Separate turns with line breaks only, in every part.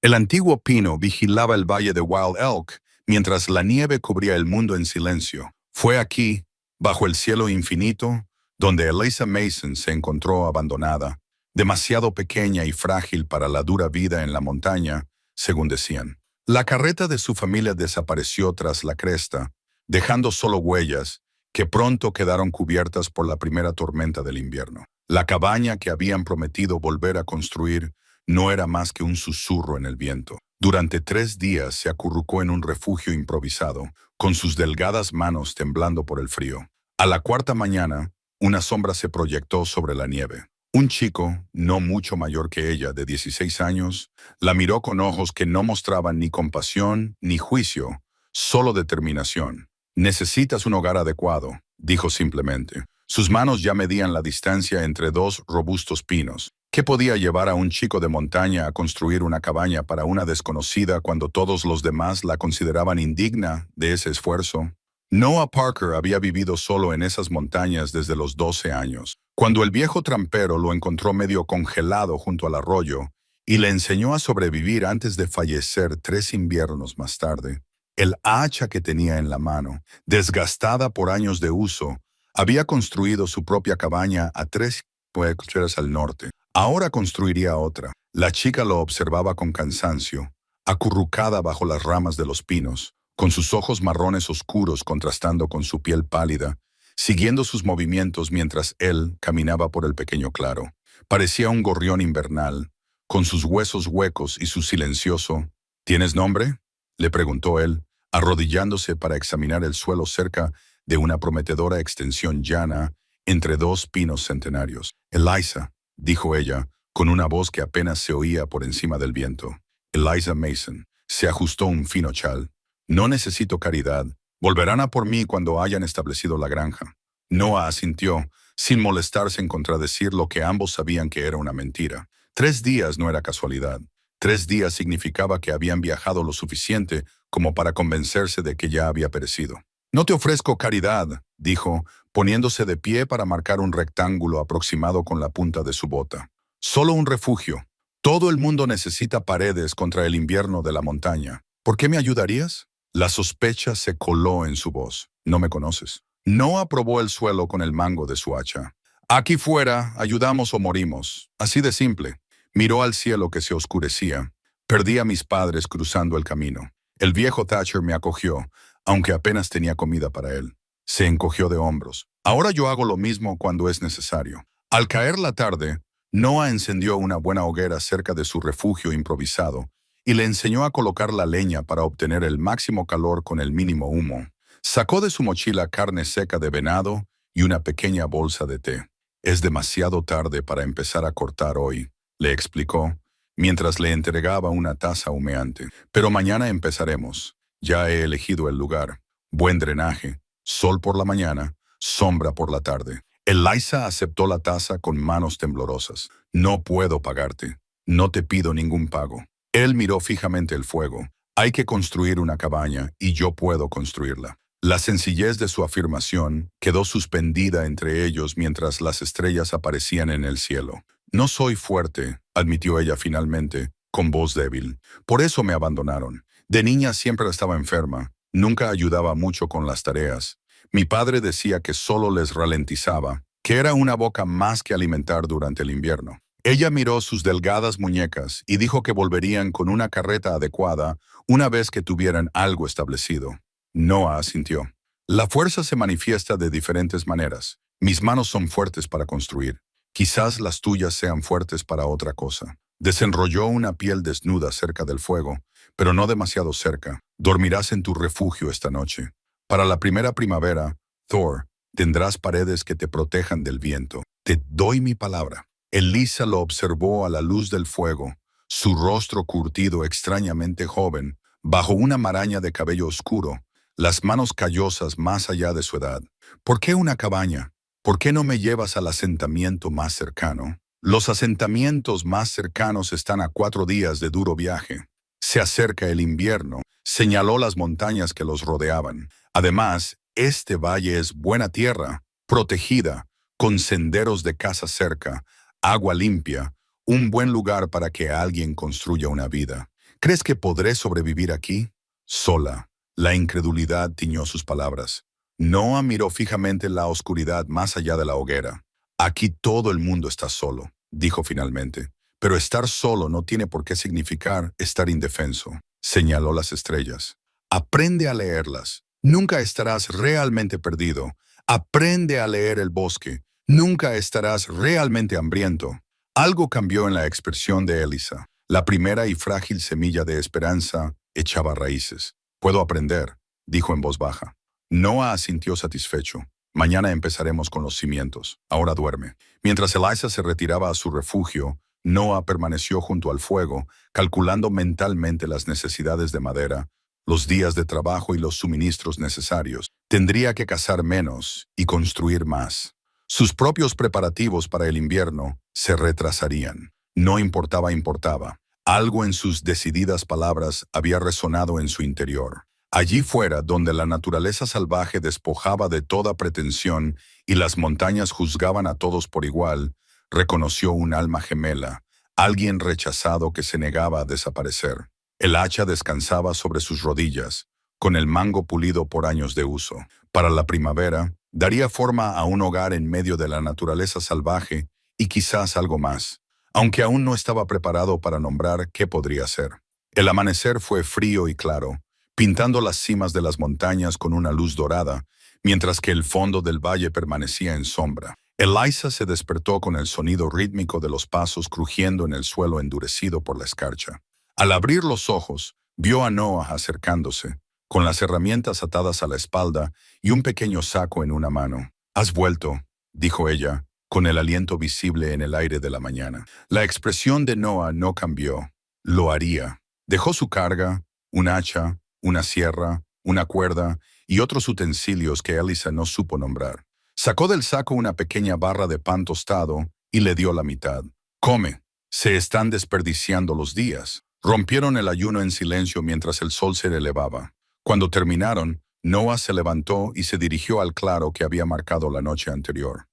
El antiguo pino vigilaba el valle de Wild Elk mientras la nieve cubría el mundo en silencio. Fue aquí, bajo el cielo infinito, donde Eliza Mason se encontró abandonada, demasiado pequeña y frágil para la dura vida en la montaña, según decían. La carreta de su familia desapareció tras la cresta, dejando solo huellas que pronto quedaron cubiertas por la primera tormenta del invierno. La cabaña que habían prometido volver a construir no era más que un susurro en el viento. Durante 3 días se acurrucó en un refugio improvisado, con sus delgadas manos temblando por el frío. A la cuarta mañana, una sombra se proyectó sobre la nieve. Un chico, no mucho mayor que ella, de 16 años, la miró con ojos que no mostraban ni compasión ni juicio, solo determinación. «Necesitas un hogar adecuado», dijo simplemente. Sus manos ya medían la distancia entre 2 robustos pinos. ¿Qué podía llevar a un chico de montaña a construir una cabaña para una desconocida cuando todos los demás la consideraban indigna de ese esfuerzo? Noah Parker había vivido solo en esas montañas desde los 12 años, cuando el viejo trampero lo encontró medio congelado junto al arroyo y le enseñó a sobrevivir antes de fallecer 3 inviernos más tarde. El hacha que tenía en la mano, desgastada por años de uso, había construido su propia cabaña a 3 kilómetros al norte. Ahora construiría otra. La chica lo observaba con cansancio, acurrucada bajo las ramas de los pinos, con sus ojos marrones oscuros contrastando con su piel pálida, siguiendo sus movimientos mientras él caminaba por el pequeño claro. Parecía un gorrión invernal, con sus huesos huecos y su silencioso «¿Tienes nombre?», le preguntó él, arrodillándose para examinar el suelo cerca de una prometedora extensión llana entre 2 pinos centenarios. «Eliza», dijo ella, con una voz que apenas se oía por encima del viento. «Eliza Mason». Se ajustó un fino chal. «No necesito caridad. Volverán a por mí cuando hayan establecido la granja». Noah asintió, sin molestarse en contradecir lo que ambos sabían que era una mentira. 3 días no era casualidad. 3 días significaba que habían viajado lo suficiente como para convencerse de que ya había perecido. «No te ofrezco caridad», dijo, poniéndose de pie para marcar un rectángulo aproximado con la punta de su bota. «Solo un refugio. Todo el mundo necesita paredes contra el invierno de la montaña. ¿Por qué me ayudarías?». La sospecha se coló en su voz. «No me conoces». No aprobó el suelo con el mango de su hacha. «Aquí fuera, ayudamos o morimos. Así de simple». Miró al cielo que se oscurecía. «Perdí a mis padres cruzando el camino. El viejo Thatcher me acogió, aunque apenas tenía comida para él». Se encogió de hombros. «Ahora yo hago lo mismo cuando es necesario». Al caer la tarde, Noah encendió una buena hoguera cerca de su refugio improvisado y le enseñó a colocar la leña para obtener el máximo calor con el mínimo humo. Sacó de su mochila carne seca de venado y una pequeña bolsa de té. «Es demasiado tarde para empezar a cortar hoy», le explicó, mientras le entregaba una taza humeante. «Pero mañana empezaremos. Ya he elegido el lugar. Buen drenaje. Sol por la mañana, sombra por la tarde». Eliza aceptó la taza con manos temblorosas. «No puedo pagarte. No te pido ningún pago». Él miró fijamente el fuego. «Hay que construir una cabaña y yo puedo construirla». La sencillez de su afirmación quedó suspendida entre ellos mientras las estrellas aparecían en el cielo. «No soy fuerte», admitió ella finalmente, con voz débil. «Por eso me abandonaron. De niña siempre estaba enferma. Nunca ayudaba mucho con las tareas. Mi padre decía que solo les ralentizaba, que era una boca más que alimentar durante el invierno». Ella miró sus delgadas muñecas y dijo que volverían con una carreta adecuada una vez que tuvieran algo establecido. Noah asintió. «La fuerza se manifiesta de diferentes maneras. Mis manos son fuertes para construir. Quizás las tuyas sean fuertes para otra cosa». Desenrolló una piel desnuda cerca del fuego, pero no demasiado cerca. «Dormirás en tu refugio esta noche. Para la primera primavera, Thor, tendrás paredes que te protejan del viento. Te doy mi palabra». Eliza lo observó a la luz del fuego, su rostro curtido extrañamente joven, bajo una maraña de cabello oscuro, las manos callosas más allá de su edad. «¿Por qué una cabaña? ¿Por qué no me llevas al asentamiento más cercano?» «Los asentamientos más cercanos están a 4 días de duro viaje. Se acerca el invierno», señaló las montañas que los rodeaban. «Además, este valle es buena tierra, protegida, con senderos de caza cerca, agua limpia, un buen lugar para que alguien construya una vida». ¿Crees que podré sobrevivir aquí? Sola. La incredulidad tiñó sus palabras. Noah miró fijamente la oscuridad más allá de la hoguera. Aquí todo el mundo está solo, dijo finalmente. Pero estar solo no tiene por qué significar estar indefenso. Señaló las estrellas. Aprende a leerlas. Nunca estarás realmente perdido. Aprende a leer el bosque. Nunca estarás realmente hambriento. Algo cambió en la expresión de Elisa. La primera y frágil semilla de esperanza echaba raíces. Puedo aprender, dijo en voz baja. Noah asintió satisfecho. Mañana empezaremos con los cimientos. Ahora duerme. Mientras Elisa se retiraba a su refugio, Noah permaneció junto al fuego, calculando mentalmente las necesidades de madera, los días de trabajo y los suministros necesarios. Tendría que cazar menos y construir más. Sus propios preparativos para el invierno se retrasarían. No importaba. Algo en sus decididas palabras había resonado en su interior. Allí fuera, donde la naturaleza salvaje despojaba de toda pretensión y las montañas juzgaban a todos por igual, reconoció un alma gemela, alguien rechazado que se negaba a desaparecer. El hacha descansaba sobre sus rodillas, con el mango pulido por años de uso. Para la primavera, daría forma a un hogar en medio de la naturaleza salvaje y quizás algo más, aunque aún no estaba preparado para nombrar qué podría ser. El amanecer fue frío y claro, pintando las cimas de las montañas con una luz dorada, mientras que el fondo del valle permanecía en sombra. Elisa se despertó con el sonido rítmico de los pasos crujiendo en el suelo endurecido por la escarcha. Al abrir los ojos, vio a Noah acercándose, con las herramientas atadas a la espalda y un pequeño saco en una mano. «Has vuelto», dijo ella, con el aliento visible en el aire de la mañana. La expresión de Noah no cambió. Lo haría. Dejó su carga, un hacha, una sierra, una cuerda y otros utensilios que Elisa no supo nombrar. Sacó del saco una pequeña barra de pan tostado y le dio la mitad. «Come, se están desperdiciando los días». Rompieron el ayuno en silencio mientras el sol se elevaba. Cuando terminaron, Noah se levantó y se dirigió al claro que había marcado la noche anterior.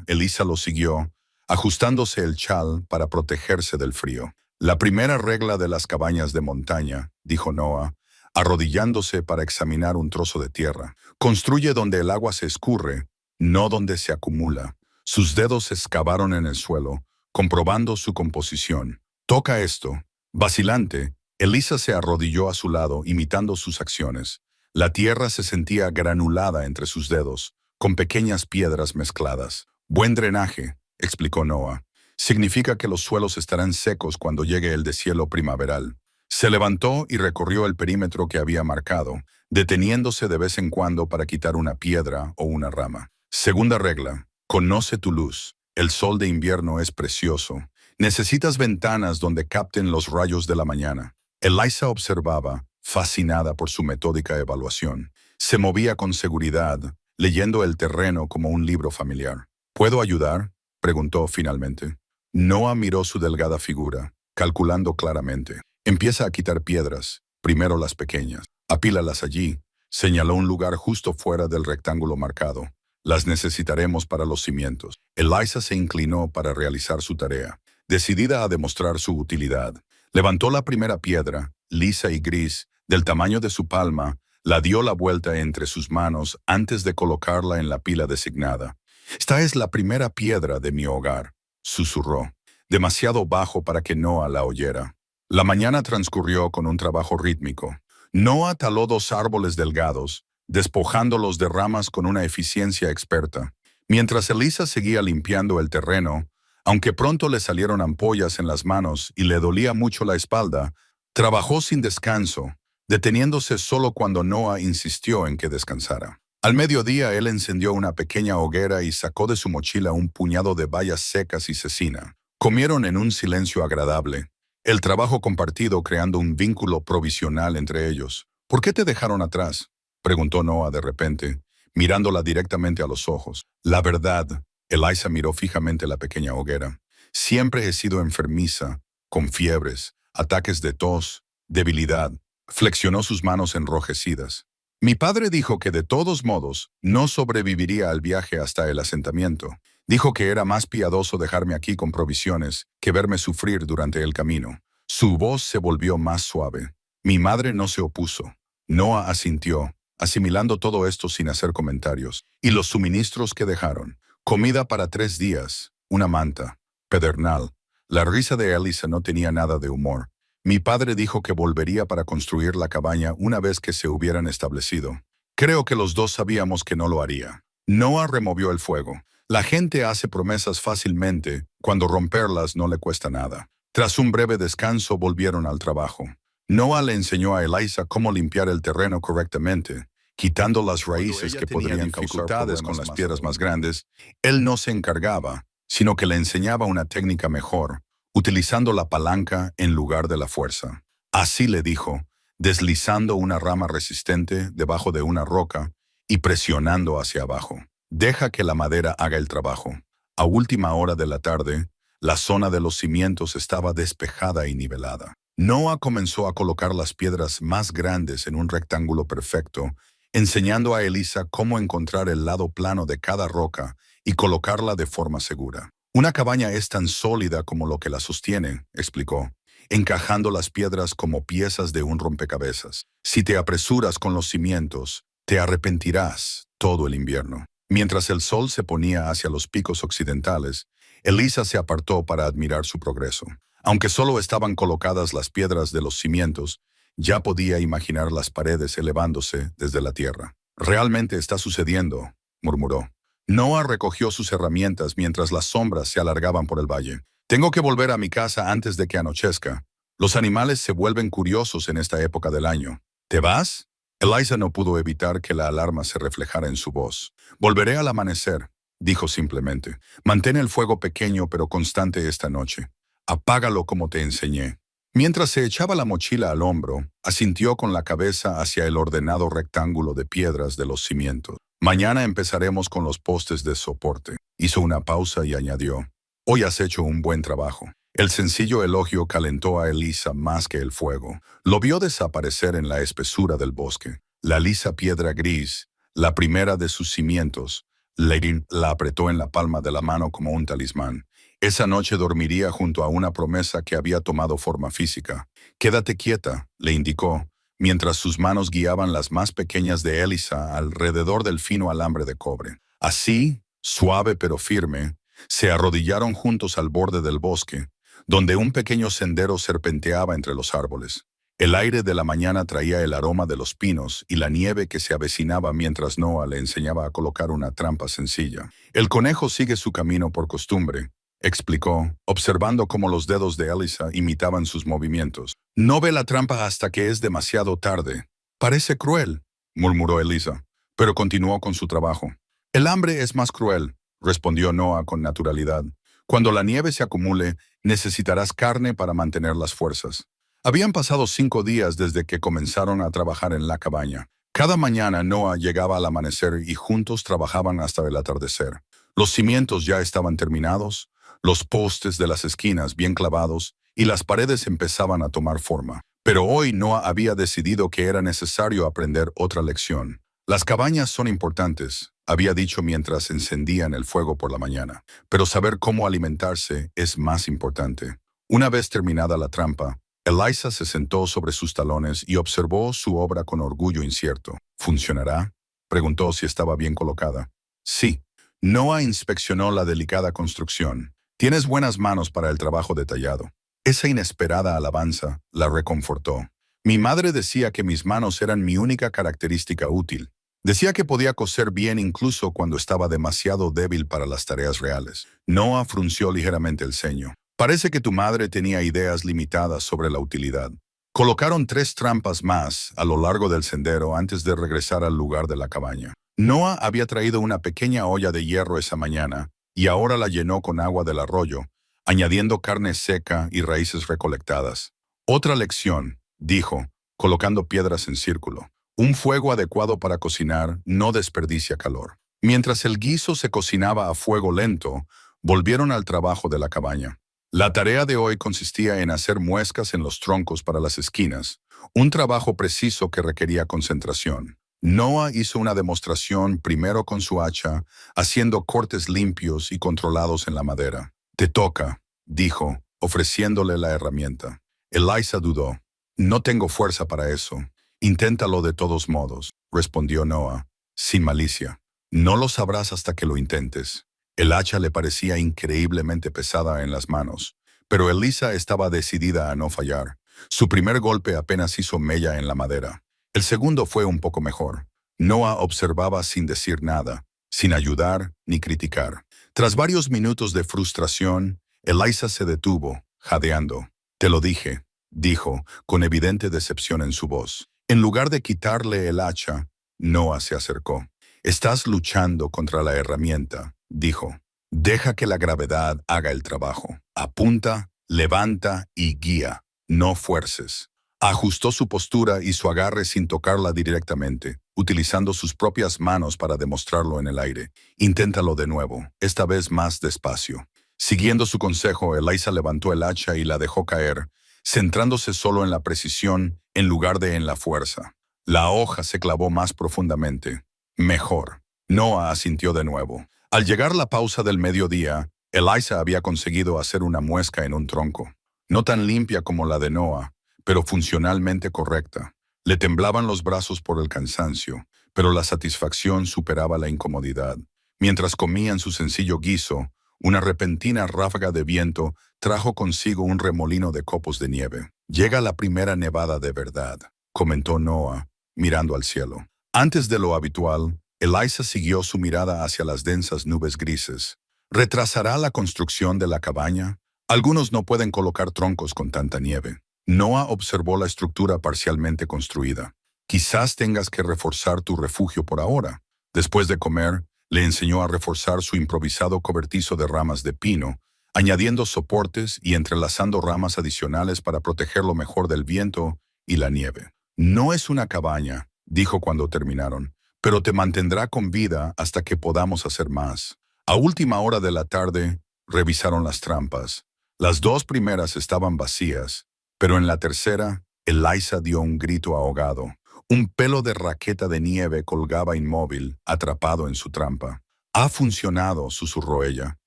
Elisa lo siguió, ajustándose el chal para protegerse del frío. «La primera regla de las cabañas de montaña», dijo Noah, arrodillándose para examinar un trozo de tierra. «Construye donde el agua se escurre, no donde se acumula». Sus dedos excavaron en el suelo, comprobando su composición. «Toca esto». Vacilante, Elisa se arrodilló a su lado, imitando sus acciones. La tierra se sentía granulada entre sus dedos, con pequeñas piedras mezcladas. «Buen drenaje», explicó Noah. «Significa que los suelos estarán secos cuando llegue el deshielo primaveral». Se levantó y recorrió el perímetro que había marcado, deteniéndose de vez en cuando para quitar una piedra o una rama. «Segunda regla, conoce tu luz. El sol de invierno es precioso. Necesitas ventanas donde capten los rayos de la mañana». Elisa observaba, fascinada por su metódica evaluación. Se movía con seguridad, leyendo el terreno como un libro familiar. «¿Puedo ayudar?», preguntó finalmente. Noah miró su delgada figura, calculando claramente. «Empieza a quitar piedras, primero las pequeñas. Apílalas allí», señaló un lugar justo fuera del rectángulo marcado. «Las necesitaremos para los cimientos». Elisa se inclinó para realizar su tarea, decidida a demostrar su utilidad. Levantó la primera piedra, lisa y gris, del tamaño de su palma, la dio la vuelta entre sus manos antes de colocarla en la pila designada. «Esta es la primera piedra de mi hogar», susurró, demasiado bajo para que Noah la oyera. La mañana transcurrió con un trabajo rítmico. Noah taló 2 árboles delgados, despojándolos de ramas con una eficiencia experta. Mientras Elisa seguía limpiando el terreno, aunque pronto le salieron ampollas en las manos y le dolía mucho la espalda, trabajó sin descanso, deteniéndose solo cuando Noah insistió en que descansara. Al mediodía él encendió una pequeña hoguera y sacó de su mochila un puñado de bayas secas y cecina. Comieron en un silencio agradable, el trabajo compartido creando un vínculo provisional entre ellos. «¿Por qué te dejaron atrás?», preguntó Noah de repente, mirándola directamente a los ojos. «La verdad», Elisa miró fijamente la pequeña hoguera. «Siempre he sido enfermiza, con fiebres, ataques de tos, debilidad». Flexionó sus manos enrojecidas. «Mi padre dijo que de todos modos no sobreviviría al viaje hasta el asentamiento. Dijo que era más piadoso dejarme aquí con provisiones que verme sufrir durante el camino. Su voz se volvió más suave. Mi madre no se opuso. Noah asintió, asimilando todo esto sin hacer comentarios. Y los suministros que dejaron. Comida para 3 días, una manta, pedernal. La risa de Elisa no tenía nada de humor. Mi padre dijo que volvería para construir la cabaña una vez que se hubieran establecido. Creo que los dos sabíamos que no lo haría. Noah removió el fuego. La gente hace promesas fácilmente cuando romperlas no le cuesta nada. Tras un breve descanso volvieron al trabajo. Noah le enseñó a Elisa cómo limpiar el terreno correctamente, quitando las raíces que podrían causar dificultades con las piedras más grandes. Él no se encargaba, sino que le enseñaba una técnica mejor, utilizando la palanca en lugar de la fuerza. Así le dijo, deslizando una rama resistente debajo de una roca y presionando hacia abajo. Deja que la madera haga el trabajo. A última hora de la tarde, la zona de los cimientos estaba despejada y nivelada. Noah comenzó a colocar las piedras más grandes en un rectángulo perfecto, enseñando a Elisa cómo encontrar el lado plano de cada roca y colocarla de forma segura. Una cabaña es tan sólida como lo que la sostiene, explicó, encajando las piedras como piezas de un rompecabezas. Si te apresuras con los cimientos, te arrepentirás todo el invierno. Mientras el sol se ponía hacia los picos occidentales, Elisa se apartó para admirar su progreso. Aunque solo estaban colocadas las piedras de los cimientos, ya podía imaginar las paredes elevándose desde la tierra. «Realmente está sucediendo», murmuró. Noah recogió sus herramientas mientras las sombras se alargaban por el valle. «Tengo que volver a mi casa antes de que anochezca. Los animales se vuelven curiosos en esta época del año. ¿Te vas?» Elisa no pudo evitar que la alarma se reflejara en su voz. «Volveré al amanecer», dijo simplemente. «Mantén el fuego pequeño pero constante esta noche. Apágalo como te enseñé». Mientras se echaba la mochila al hombro, asintió con la cabeza hacia el ordenado rectángulo de piedras de los cimientos. «Mañana empezaremos con los postes de soporte». Hizo una pausa y añadió, «Hoy has hecho un buen trabajo». El sencillo elogio calentó a Elisa más que el fuego. Lo vio desaparecer en la espesura del bosque. La lisa piedra gris, la primera de sus cimientos, Leirin la apretó en la palma de la mano como un talismán. Esa noche dormiría junto a una promesa que había tomado forma física. «Quédate quieta», le indicó, mientras sus manos guiaban las más pequeñas de Elisa alrededor del fino alambre de cobre. Así, suave pero firme, se arrodillaron juntos al borde del bosque, donde un pequeño sendero serpenteaba entre los árboles. El aire de la mañana traía el aroma de los pinos y la nieve que se avecinaba mientras Noah le enseñaba a colocar una trampa sencilla. «El conejo sigue su camino por costumbre», explicó, observando cómo los dedos de Elisa imitaban sus movimientos. «No ve la trampa hasta que es demasiado tarde». «Parece cruel», murmuró Elisa, pero continuó con su trabajo. «El hambre es más cruel», respondió Noah con naturalidad. «Cuando la nieve se acumule, necesitarás carne para mantener las fuerzas». Habían pasado 5 días desde que comenzaron a trabajar en la cabaña. Cada mañana Noah llegaba al amanecer y juntos trabajaban hasta el atardecer. Los cimientos ya estaban terminados, los postes de las esquinas bien clavados y las paredes empezaban a tomar forma. Pero hoy Noah había decidido que era necesario aprender otra lección. «Las cabañas son importantes», había dicho mientras encendían el fuego por la mañana, «pero saber cómo alimentarse es más importante». Una vez terminada la trampa, Elisa se sentó sobre sus talones y observó su obra con orgullo incierto. «¿Funcionará?», preguntó si estaba bien colocada. «Sí». Noah inspeccionó la delicada construcción. «Tienes buenas manos para el trabajo detallado». Esa inesperada alabanza la reconfortó. «Mi madre decía que mis manos eran mi única característica útil. Decía que podía coser bien incluso cuando estaba demasiado débil para las tareas reales». Noah frunció ligeramente el ceño. «Parece que tu madre tenía ideas limitadas sobre la utilidad». Colocaron 3 trampas más a lo largo del sendero antes de regresar al lugar de la cabaña. Noah había traído una pequeña olla de hierro esa mañana y ahora la llenó con agua del arroyo, añadiendo carne seca y raíces recolectadas. «Otra lección», dijo, colocando piedras en círculo. «Un fuego adecuado para cocinar no desperdicia calor». Mientras el guiso se cocinaba a fuego lento, volvieron al trabajo de la cabaña. La tarea de hoy consistía en hacer muescas en los troncos para las esquinas, un trabajo preciso que requería concentración. Noah hizo una demostración primero con su hacha, haciendo cortes limpios y controlados en la madera. «Te toca», dijo, ofreciéndole la herramienta. Eliza dudó. No tengo fuerza para eso. Inténtalo de todos modos, respondió Noah, sin malicia. No lo sabrás hasta que lo intentes. El hacha le parecía increíblemente pesada en las manos, pero Eliza estaba decidida a no fallar. Su primer golpe apenas hizo mella en la madera. El segundo fue un poco mejor. Noah observaba sin decir nada, sin ayudar ni criticar. Tras varios minutos de frustración, Eliza se detuvo, jadeando. Te lo dije, dijo, con evidente decepción en su voz. En lugar de quitarle el hacha, Noah se acercó. Estás luchando contra la herramienta, dijo. Deja que la gravedad haga el trabajo. Apunta, levanta y guía. No fuerces. Ajustó su postura y su agarre sin tocarla directamente, utilizando sus propias manos para demostrarlo en el aire. Inténtalo de nuevo, esta vez más despacio. Siguiendo su consejo, Eliza levantó el hacha y la dejó caer, centrándose solo en la precisión en lugar de en la fuerza. La hoja se clavó más profundamente. Mejor. Noah asintió de nuevo. Al llegar la pausa del mediodía, Eliza había conseguido hacer una muesca en un tronco. No tan limpia como la de Noah, pero funcionalmente correcta. Le temblaban los brazos por el cansancio, pero la satisfacción superaba la incomodidad. Mientras comían su sencillo guiso, una repentina ráfaga de viento trajo consigo un remolino de copos de nieve. Llega la primera nevada de verdad, comentó Noah, mirando al cielo. Antes de lo habitual, Eliza siguió su mirada hacia las densas nubes grises. ¿Retrasará la construcción de la cabaña? Algunos no pueden colocar troncos con tanta nieve. Noah observó la estructura parcialmente construida. Quizás tengas que reforzar tu refugio por ahora. Después de comer, le enseñó a reforzar su improvisado cobertizo de ramas de pino, añadiendo soportes y entrelazando ramas adicionales para protegerlo mejor del viento y la nieve. No es una cabaña, dijo cuando terminaron, pero te mantendrá con vida hasta que podamos hacer más. A última hora de la tarde, revisaron las trampas. Las dos primeras estaban vacías, pero en la tercera, Eliza dio un grito ahogado. Un pelo de raqueta de nieve colgaba inmóvil, atrapado en su trampa. Ha funcionado, susurró ella.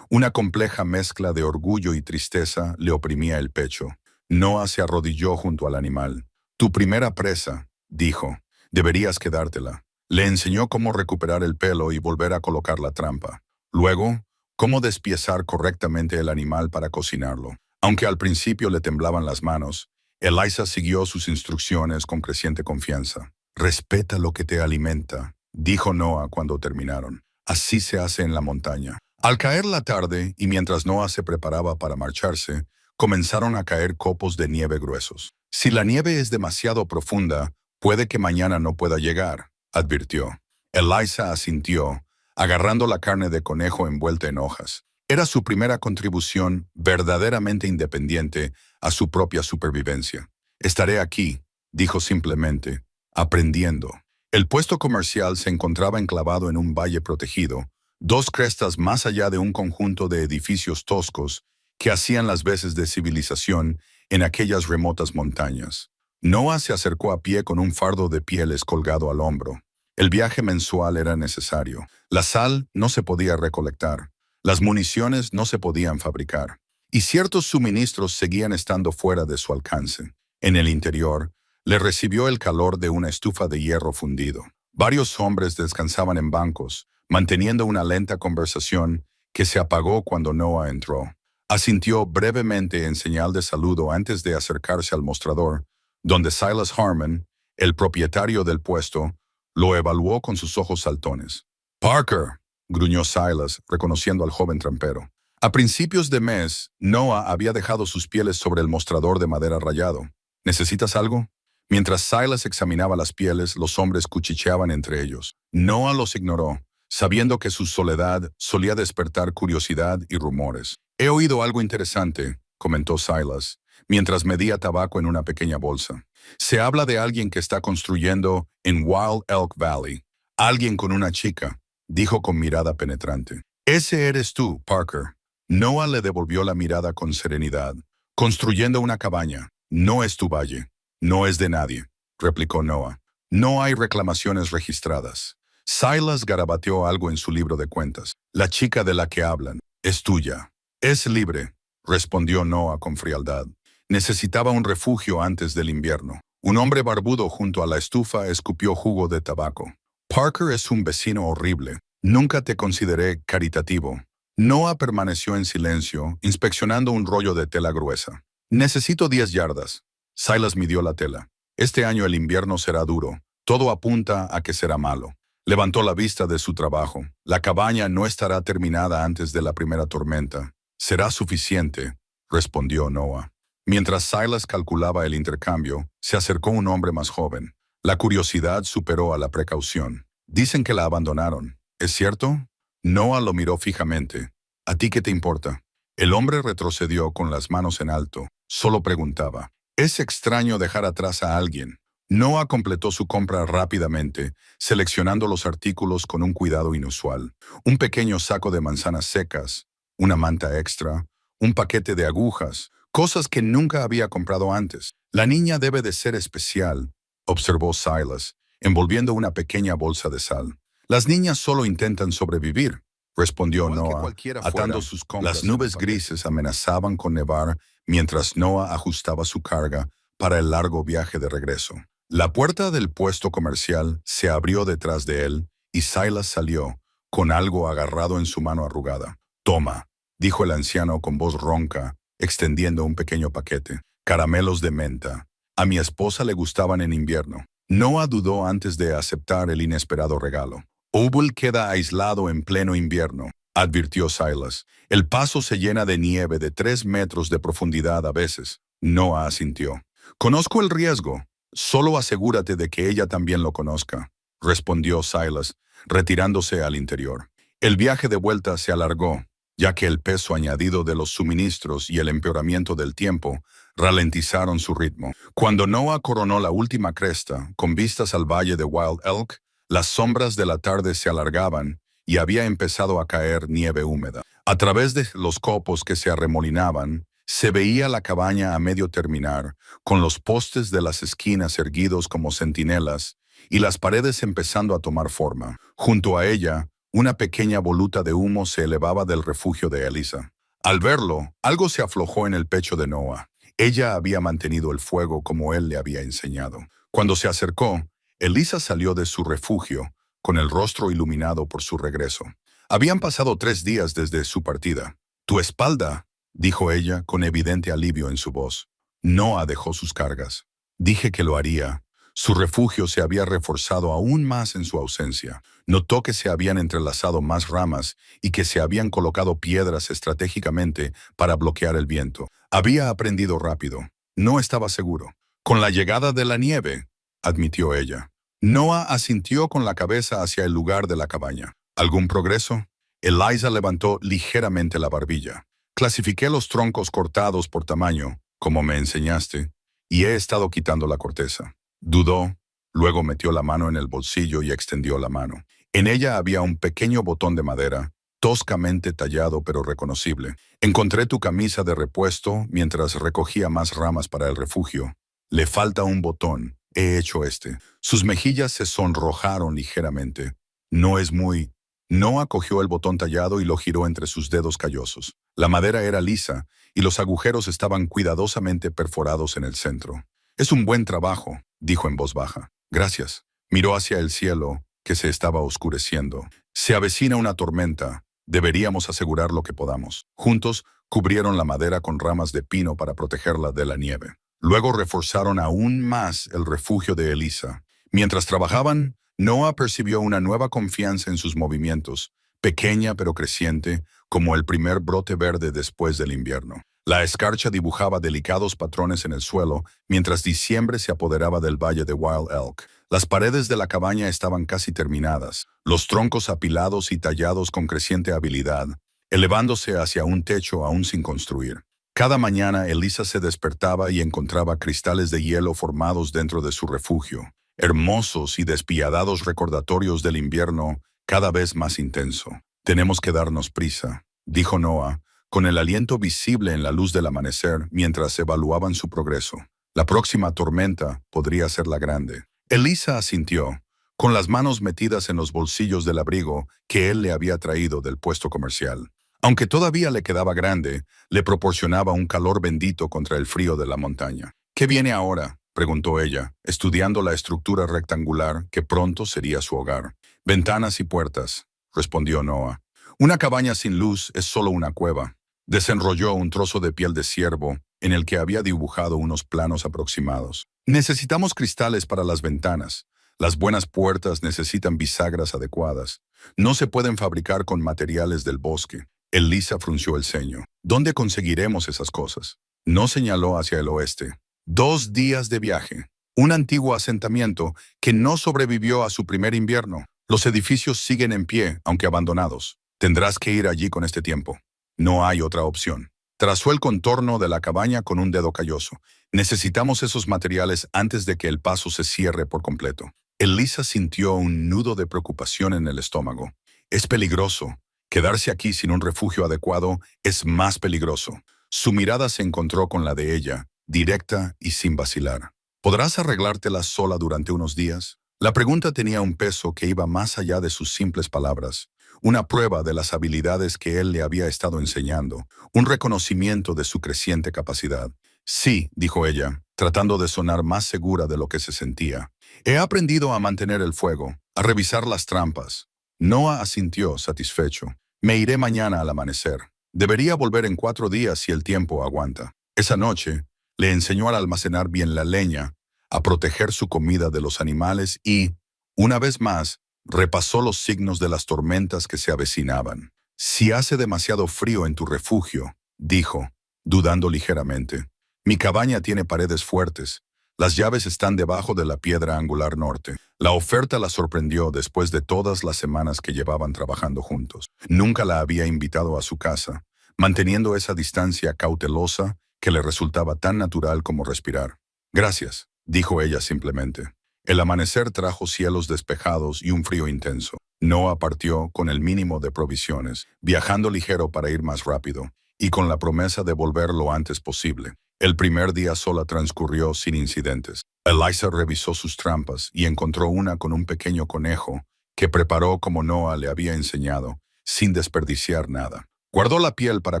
Una compleja mezcla de orgullo y tristeza le oprimía el pecho. Noah se arrodilló junto al animal. Tu primera presa, dijo. Deberías quedártela. Le enseñó cómo recuperar el pelo y volver a colocar la trampa. Luego, cómo despiezar correctamente el animal para cocinarlo. Aunque al principio le temblaban las manos, Eliza siguió sus instrucciones con creciente confianza. Respeta lo que te alimenta, dijo Noah cuando terminaron. Así se hace en la montaña. Al caer la tarde, y mientras Noah se preparaba para marcharse, comenzaron a caer copos de nieve gruesos. Si la nieve es demasiado profunda, puede que mañana no pueda llegar, advirtió. Eliza asintió, agarrando la carne de conejo envuelta en hojas. Era su primera contribución verdaderamente independiente a su propia supervivencia. Estaré aquí, dijo simplemente, aprendiendo. El puesto comercial se encontraba enclavado en un valle protegido, 2 crestas más allá de un conjunto de edificios toscos que hacían las veces de civilización en aquellas remotas montañas. Noah se acercó a pie con un fardo de pieles colgado al hombro. El viaje mensual era necesario. La sal no se podía recolectar. Las municiones no se podían fabricar. Y ciertos suministros seguían estando fuera de su alcance. En el interior, le recibió el calor de una estufa de hierro fundido. Varios hombres descansaban en bancos, manteniendo una lenta conversación que se apagó cuando Noah entró. Asintió brevemente en señal de saludo antes de acercarse al mostrador, donde Silas Harmon, el propietario del puesto, lo evaluó con sus ojos saltones. «Parker», gruñó Silas, reconociendo al joven trampero. A principios de mes, Noah había dejado sus pieles sobre el mostrador de madera rayado. «¿Necesitas algo?» Mientras Silas examinaba las pieles, los hombres cuchicheaban entre ellos. Noah los ignoró, sabiendo que su soledad solía despertar curiosidad y rumores. «He oído algo interesante», comentó Silas, mientras medía tabaco en una pequeña bolsa. «Se habla de alguien que está construyendo en Wild Elk Valley. Alguien con una chica», dijo con mirada penetrante. «Ese eres tú, Parker». Noah le devolvió la mirada con serenidad. «Construyendo una cabaña. No es tu valle. No es de nadie», replicó Noah. «No hay reclamaciones registradas». Silas garabateó algo en su libro de cuentas. «La chica de la que hablan es tuya». «Es libre», respondió Noah con frialdad. Necesitaba un refugio antes del invierno. Un hombre barbudo junto a la estufa escupió jugo de tabaco. Parker es un vecino horrible. Nunca te consideré caritativo. Noah permaneció en silencio, inspeccionando un rollo de tela gruesa. Necesito 10 yardas. Silas midió la tela. Este año el invierno será duro. Todo apunta a que será malo. Levantó la vista de su trabajo. La cabaña no estará terminada antes de la primera tormenta. Será suficiente, respondió Noah. Mientras Silas calculaba el intercambio, se acercó un hombre más joven. La curiosidad superó a la precaución. Dicen que la abandonaron. ¿Es cierto? Noah lo miró fijamente. ¿A ti qué te importa? El hombre retrocedió con las manos en alto. Solo preguntaba. Es extraño dejar atrás a alguien. Noah completó su compra rápidamente, seleccionando los artículos con un cuidado inusual. Un pequeño saco de manzanas secas, una manta extra, un paquete de agujas, cosas que nunca había comprado antes. La niña debe de ser especial, observó Silas, envolviendo una pequeña bolsa de sal. Las niñas solo intentan sobrevivir, respondió Noah, atando sus compras. Las nubes grises amenazaban con nevar mientras Noah ajustaba su carga para el largo viaje de regreso. La puerta del puesto comercial se abrió detrás de él y Silas salió, con algo agarrado en su mano arrugada. Toma, dijo el anciano con voz ronca, extendiendo un pequeño paquete. Caramelos de menta. A mi esposa le gustaban en invierno. Noah dudó antes de aceptar el inesperado regalo. Oval queda aislado en pleno invierno, advirtió Silas. El paso se llena de nieve de 3 metros de profundidad a veces. Noah asintió. Conozco el riesgo. Solo asegúrate de que ella también lo conozca, respondió Silas, retirándose al interior. El viaje de vuelta se alargó, ya que el peso añadido de los suministros y el empeoramiento del tiempo ralentizaron su ritmo. Cuando Noah coronó la última cresta, con vistas al valle de Wild Elk, las sombras de la tarde se alargaban y había empezado a caer nieve húmeda. A través de los copos que se arremolinaban, se veía la cabaña a medio terminar, con los postes de las esquinas erguidos como centinelas y las paredes empezando a tomar forma. Junto a ella, una pequeña voluta de humo se elevaba del refugio de Elisa. Al verlo, algo se aflojó en el pecho de Noah. Ella había mantenido el fuego como él le había enseñado. Cuando se acercó, Elisa salió de su refugio, con el rostro iluminado por su regreso. Habían pasado 3 días desde su partida. «Tu espalda», dijo ella con evidente alivio en su voz. Noah dejó sus cargas. Dije que lo haría. Su refugio se había reforzado aún más en su ausencia. Notó que se habían entrelazado más ramas y que se habían colocado piedras estratégicamente para bloquear el viento. Había aprendido rápido. No estaba seguro. Con la llegada de la nieve, admitió ella. Noah asintió con la cabeza hacia el lugar de la cabaña. ¿Algún progreso? Eliza levantó ligeramente la barbilla. Clasifiqué los troncos cortados por tamaño, como me enseñaste, y he estado quitando la corteza. Dudó, luego metió la mano en el bolsillo y extendió la mano. En ella había un pequeño botón de madera, toscamente tallado pero reconocible. Encontré tu camisa de repuesto mientras recogía más ramas para el refugio. Le falta un botón. He hecho este. Sus mejillas se sonrojaron ligeramente. No es muy... Noah cogió el botón tallado y lo giró entre sus dedos callosos. La madera era lisa y los agujeros estaban cuidadosamente perforados en el centro. «Es un buen trabajo», dijo en voz baja. «Gracias». Miró hacia el cielo, que se estaba oscureciendo. «Se avecina una tormenta. Deberíamos asegurar lo que podamos». Juntos, cubrieron la madera con ramas de pino para protegerla de la nieve. Luego reforzaron aún más el refugio de Elisa. Mientras trabajaban, Noah percibió una nueva confianza en sus movimientos, pequeña pero creciente, como el primer brote verde después del invierno. La escarcha dibujaba delicados patrones en el suelo, mientras diciembre se apoderaba del valle de Wild Elk. Las paredes de la cabaña estaban casi terminadas, los troncos apilados y tallados con creciente habilidad, elevándose hacia un techo aún sin construir. Cada mañana Elisa se despertaba y encontraba cristales de hielo formados dentro de su refugio. Hermosos y despiadados recordatorios del invierno cada vez más intenso. «Tenemos que darnos prisa», dijo Noah, con el aliento visible en la luz del amanecer mientras evaluaban su progreso. La próxima tormenta podría ser la grande. Elisa asintió, con las manos metidas en los bolsillos del abrigo que él le había traído del puesto comercial. Aunque todavía le quedaba grande, le proporcionaba un calor bendito contra el frío de la montaña. ¿Qué viene ahora?, preguntó ella, estudiando la estructura rectangular que pronto sería su hogar. Ventanas y puertas, respondió Noah. Una cabaña sin luz es solo una cueva. Desenrolló un trozo de piel de ciervo en el que había dibujado unos planos aproximados. Necesitamos cristales para las ventanas. Las buenas puertas necesitan bisagras adecuadas. No se pueden fabricar con materiales del bosque. Elisa frunció el ceño. ¿Dónde conseguiremos esas cosas? No señaló hacia el oeste. 2 días de viaje. Un antiguo asentamiento que no sobrevivió a su primer invierno. Los edificios siguen en pie, aunque abandonados. Tendrás que ir allí con este tiempo. No hay otra opción. Trazó el contorno de la cabaña con un dedo calloso. Necesitamos esos materiales antes de que el paso se cierre por completo. Elisa sintió un nudo de preocupación en el estómago. Es peligroso. Quedarse aquí sin un refugio adecuado es más peligroso. Su mirada se encontró con la de ella, directa y sin vacilar. ¿Podrás arreglártela sola durante unos días? La pregunta tenía un peso que iba más allá de sus simples palabras. Una prueba de las habilidades que él le había estado enseñando, un reconocimiento de su creciente capacidad. Sí, dijo ella, tratando de sonar más segura de lo que se sentía. He aprendido a mantener el fuego, a revisar las trampas. Noah asintió, satisfecho. Me iré mañana al amanecer. Debería volver en 4 días si el tiempo aguanta. Esa noche, le enseñó a almacenar bien la leña, a proteger su comida de los animales y, una vez más, repasó los signos de las tormentas que se avecinaban. Si hace demasiado frío en tu refugio, dijo, dudando ligeramente. Mi cabaña tiene paredes fuertes. Las llaves están debajo de la piedra angular norte. La oferta la sorprendió después de todas las semanas que llevaban trabajando juntos. Nunca la había invitado a su casa, manteniendo esa distancia cautelosa que le resultaba tan natural como respirar. Gracias, dijo ella simplemente. El amanecer trajo cielos despejados y un frío intenso. Noah partió con el mínimo de provisiones, viajando ligero para ir más rápido, y con la promesa de volver lo antes posible. El primer día sola transcurrió sin incidentes. Elisa revisó sus trampas y encontró una con un pequeño conejo que preparó como Noah le había enseñado, sin desperdiciar nada. Guardó la piel para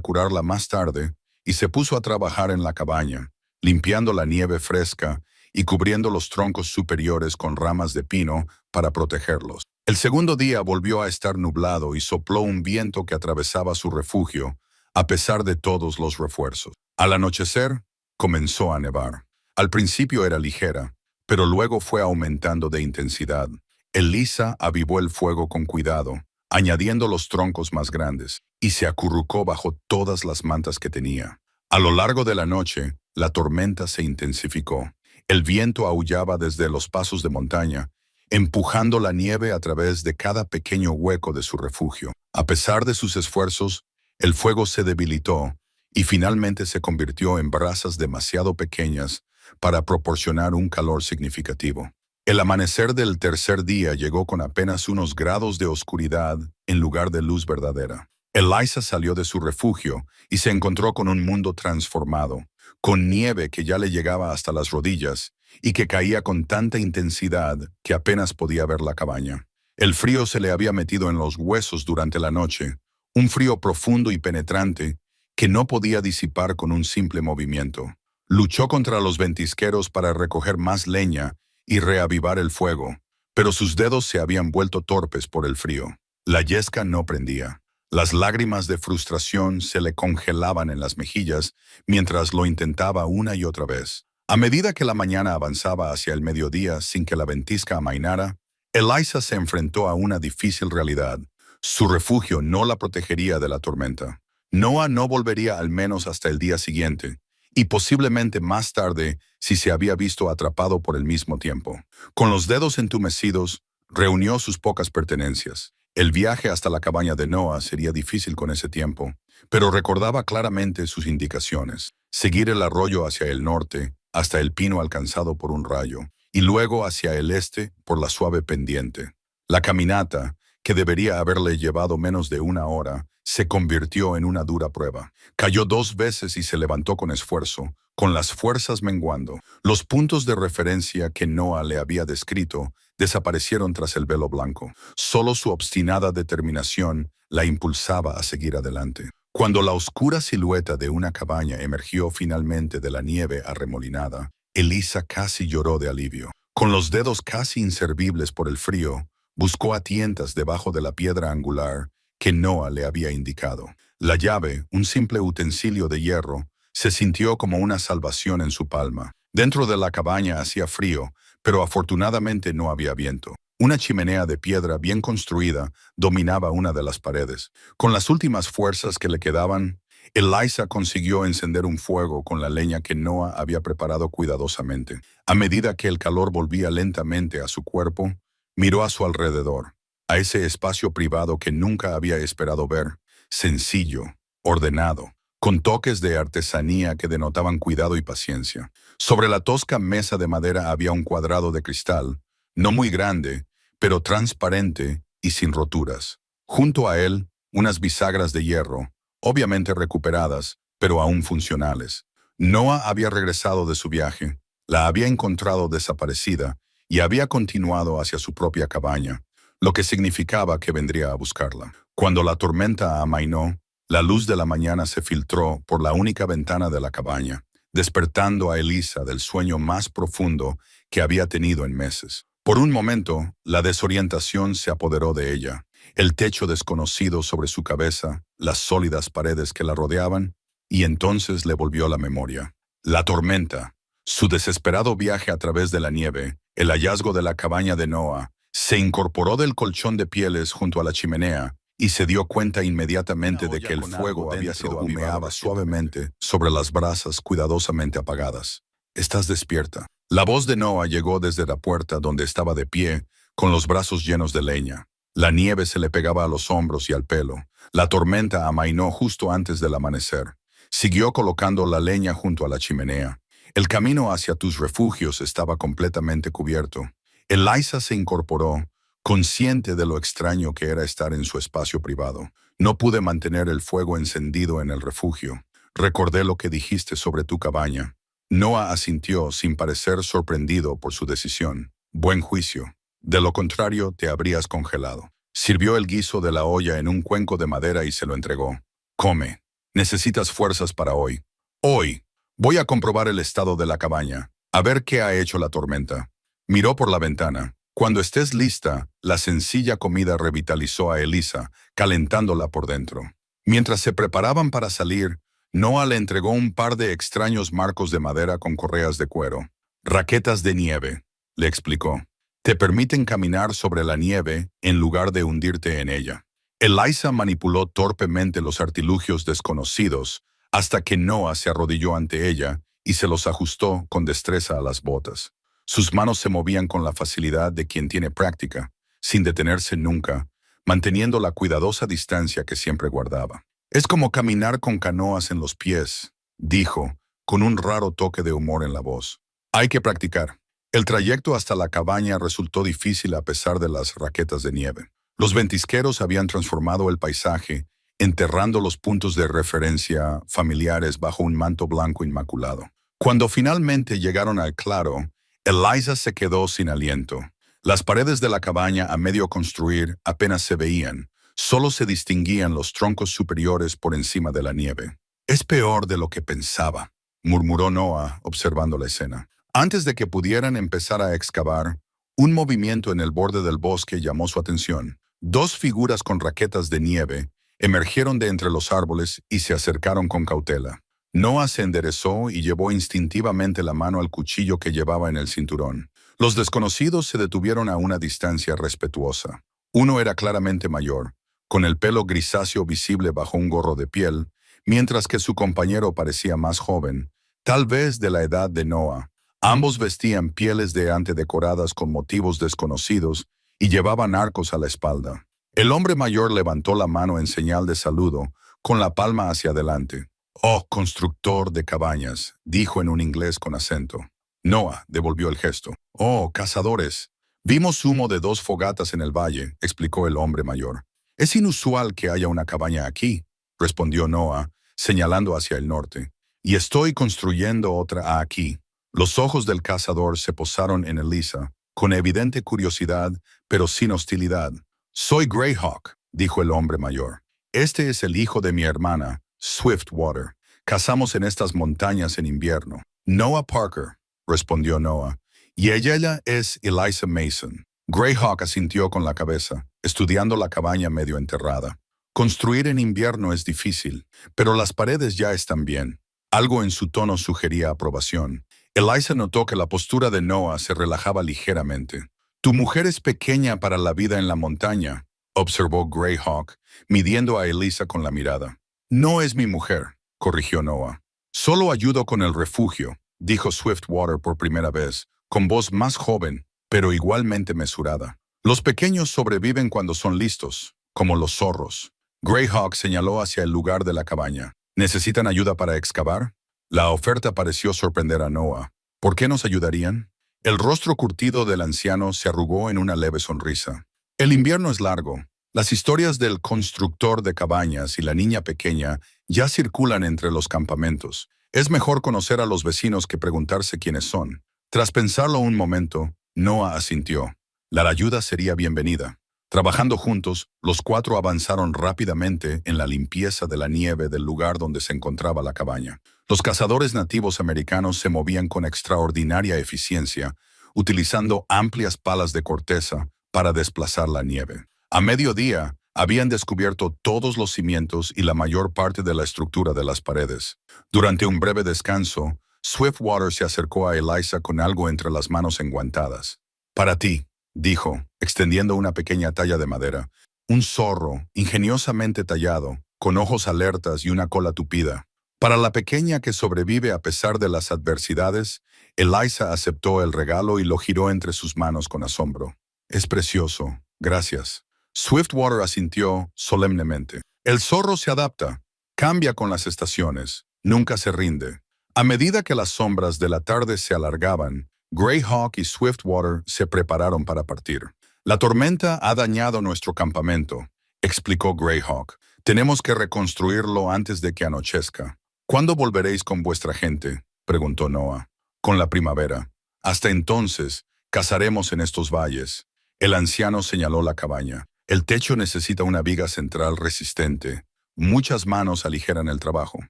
curarla más tarde y se puso a trabajar en la cabaña, limpiando la nieve fresca y cubriendo los troncos superiores con ramas de pino para protegerlos. El segundo día volvió a estar nublado y sopló un viento que atravesaba su refugio, a pesar de todos los refuerzos. Al anochecer, comenzó a nevar. Al principio era ligera, pero luego fue aumentando de intensidad. Elisa avivó el fuego con cuidado, añadiendo los troncos más grandes, y se acurrucó bajo todas las mantas que tenía. A lo largo de la noche, la tormenta se intensificó. El viento aullaba desde los pasos de montaña, empujando la nieve a través de cada pequeño hueco de su refugio. A pesar de sus esfuerzos, el fuego se debilitó y finalmente se convirtió en brasas demasiado pequeñas para proporcionar un calor significativo. El amanecer del tercer día llegó con apenas unos grados de oscuridad en lugar de luz verdadera. Elisa salió de su refugio y se encontró con un mundo transformado, con nieve que ya le llegaba hasta las rodillas y que caía con tanta intensidad que apenas podía ver la cabaña. El frío se le había metido en los huesos durante la noche, un frío profundo y penetrante que no podía disipar con un simple movimiento. Luchó contra los ventisqueros para recoger más leña y reavivar el fuego, pero sus dedos se habían vuelto torpes por el frío. La yesca no prendía. Las lágrimas de frustración se le congelaban en las mejillas mientras lo intentaba una y otra vez. A medida que la mañana avanzaba hacia el mediodía sin que la ventisca amainara, Elisa se enfrentó a una difícil realidad. Su refugio no la protegería de la tormenta. Noah no volvería al menos hasta el día siguiente, y posiblemente más tarde si se había visto atrapado por el mismo tiempo. Con los dedos entumecidos, reunió sus pocas pertenencias. El viaje hasta la cabaña de Noah sería difícil con ese tiempo, pero recordaba claramente sus indicaciones. Seguir el arroyo hacia el norte, hasta el pino alcanzado por un rayo, y luego hacia el este por la suave pendiente. La caminata, que debería haberle llevado menos de 1 hora, se convirtió en una dura prueba. Cayó 2 veces y se levantó con esfuerzo, con las fuerzas menguando. Los puntos de referencia que Noah le había descrito desaparecieron tras el velo blanco. Solo su obstinada determinación la impulsaba a seguir adelante. Cuando la oscura silueta de una cabaña emergió finalmente de la nieve arremolinada, Elisa casi lloró de alivio. Con los dedos casi inservibles por el frío, buscó a tientas debajo de la piedra angular que Noah le había indicado. La llave, un simple utensilio de hierro, se sintió como una salvación en su palma. Dentro de la cabaña hacía frío, pero afortunadamente no había viento. Una chimenea de piedra bien construida dominaba una de las paredes. Con las últimas fuerzas que le quedaban, Eliza consiguió encender un fuego con la leña que Noah había preparado cuidadosamente. A medida que el calor volvía lentamente a su cuerpo, miró a su alrededor, a ese espacio privado que nunca había esperado ver, sencillo, ordenado, con toques de artesanía que denotaban cuidado y paciencia. Sobre la tosca mesa de madera había un cuadrado de cristal, no muy grande, pero transparente y sin roturas. Junto a él, unas bisagras de hierro, obviamente recuperadas, pero aún funcionales. Noah había regresado de su viaje, la había encontrado desaparecida y había continuado hacia su propia cabaña, lo que significaba que vendría a buscarla. Cuando la tormenta amainó, la luz de la mañana se filtró por la única ventana de la cabaña, despertando a Elisa del sueño más profundo que había tenido en meses. Por un momento, la desorientación se apoderó de ella. El techo desconocido sobre su cabeza, las sólidas paredes que la rodeaban, y entonces le volvió la memoria. La tormenta, su desesperado viaje a través de la nieve, el hallazgo de la cabaña de Noah, se incorporó del colchón de pieles junto a la chimenea y se dio cuenta inmediatamente de que el fuego había sido humeaba suavemente sobre las brasas cuidadosamente apagadas. «Estás despierta». La voz de Noah llegó desde la puerta donde estaba de pie, con los brazos llenos de leña. La nieve se le pegaba a los hombros y al pelo. La tormenta amainó justo antes del amanecer. Siguió colocando la leña junto a la chimenea. El camino hacia tus refugios estaba completamente cubierto. Eliza se incorporó, consciente de lo extraño que era estar en su espacio privado. No pude mantener el fuego encendido en el refugio. Recordé lo que dijiste sobre tu cabaña. Noah asintió sin parecer sorprendido por su decisión. Buen juicio. De lo contrario, te habrías congelado. Sirvió el guiso de la olla en un cuenco de madera y se lo entregó. Come. Necesitas fuerzas para hoy. Hoy. Voy a comprobar el estado de la cabaña, a ver qué ha hecho la tormenta. Miró por la ventana. Cuando estés lista, la sencilla comida revitalizó a Elisa, calentándola por dentro. Mientras se preparaban para salir, Noah le entregó un par de extraños marcos de madera con correas de cuero. Raquetas de nieve, le explicó. Te permiten caminar sobre la nieve en lugar de hundirte en ella. Eliza manipuló torpemente los artilugios desconocidos hasta que Noah se arrodilló ante ella y se los ajustó con destreza a las botas. Sus manos se movían con la facilidad de quien tiene práctica, sin detenerse nunca, manteniendo la cuidadosa distancia que siempre guardaba. Es como caminar con canoas en los pies, dijo, con un raro toque de humor en la voz. Hay que practicar. El trayecto hasta la cabaña resultó difícil a pesar de las raquetas de nieve. Los ventisqueros habían transformado el paisaje, enterrando los puntos de referencia familiares bajo un manto blanco inmaculado. Cuando finalmente llegaron al claro, Eliza se quedó sin aliento. Las paredes de la cabaña a medio construir apenas se veían, solo se distinguían los troncos superiores por encima de la nieve. «Es peor de lo que pensaba», murmuró Noah, observando la escena. Antes de que pudieran empezar a excavar, un movimiento en el borde del bosque llamó su atención. Dos figuras con raquetas de nieve emergieron de entre los árboles y se acercaron con cautela. Noah se enderezó y llevó instintivamente la mano al cuchillo que llevaba en el cinturón. Los desconocidos se detuvieron a una distancia respetuosa. Uno era claramente mayor, con el pelo grisáceo visible bajo un gorro de piel, mientras que su compañero parecía más joven, tal vez de la edad de Noah. Ambos vestían pieles de ante decoradas con motivos desconocidos y llevaban arcos a la espalda. El hombre mayor levantó la mano en señal de saludo, con la palma hacia adelante. «Oh, constructor de cabañas», dijo en un inglés con acento. Noah devolvió el gesto. «Oh, cazadores. Vimos humo de 2 fogatas en el valle», explicó el hombre mayor. «Es inusual que haya una cabaña aquí», respondió Noah, señalando hacia el norte. «Y estoy construyendo otra aquí». Los ojos del cazador se posaron en Elisa, con evidente curiosidad, pero sin hostilidad. «Soy Greyhawk», dijo el hombre mayor. Este es el hijo de mi hermana, Swiftwater. Cazamos en estas montañas en invierno. Noah Parker, respondió Noah. Y ella es Eliza Mason. Greyhawk asintió con la cabeza, estudiando la cabaña medio enterrada. Construir en invierno es difícil, pero las paredes ya están bien. Algo en su tono sugería aprobación. Eliza notó que la postura de Noah se relajaba ligeramente. Tu mujer es pequeña para la vida en la montaña, observó Greyhawk, midiendo a Eliza con la mirada. No es mi mujer, corrigió Noah. Solo ayudo con el refugio, dijo Swiftwater por primera vez, con voz más joven, pero igualmente mesurada. Los pequeños sobreviven cuando son listos, como los zorros. Greyhawk señaló hacia el lugar de la cabaña. ¿Necesitan ayuda para excavar? La oferta pareció sorprender a Noah. ¿Por qué nos ayudarían? El rostro curtido del anciano se arrugó en una leve sonrisa. El invierno es largo. Las historias del constructor de cabañas y la niña pequeña ya circulan entre los campamentos. Es mejor conocer a los vecinos que preguntarse quiénes son. Tras pensarlo un momento, Noah asintió. La ayuda sería bienvenida. Trabajando juntos, los cuatro avanzaron rápidamente en la limpieza de la nieve del lugar donde se encontraba la cabaña. Los cazadores nativos americanos se movían con extraordinaria eficiencia, utilizando amplias palas de corteza para desplazar la nieve. A mediodía, habían descubierto todos los cimientos y la mayor parte de la estructura de las paredes. Durante un breve descanso, Swiftwater se acercó a Eliza con algo entre las manos enguantadas. Para ti, dijo, extendiendo una pequeña talla de madera. Un zorro, ingeniosamente tallado, con ojos alertas y una cola tupida. Para la pequeña que sobrevive a pesar de las adversidades, Eliza aceptó el regalo y lo giró entre sus manos con asombro. Es precioso, gracias. Swiftwater asintió solemnemente. El zorro se adapta, cambia con las estaciones, nunca se rinde. A medida que las sombras de la tarde se alargaban, Greyhawk y Swiftwater se prepararon para partir. La tormenta ha dañado nuestro campamento, explicó Greyhawk. Tenemos que reconstruirlo antes de que anochezca. ¿Cuándo volveréis con vuestra gente?, preguntó Noah. Con la primavera. Hasta entonces, cazaremos en estos valles. El anciano señaló la cabaña. El techo necesita una viga central resistente. Muchas manos aligeran el trabajo.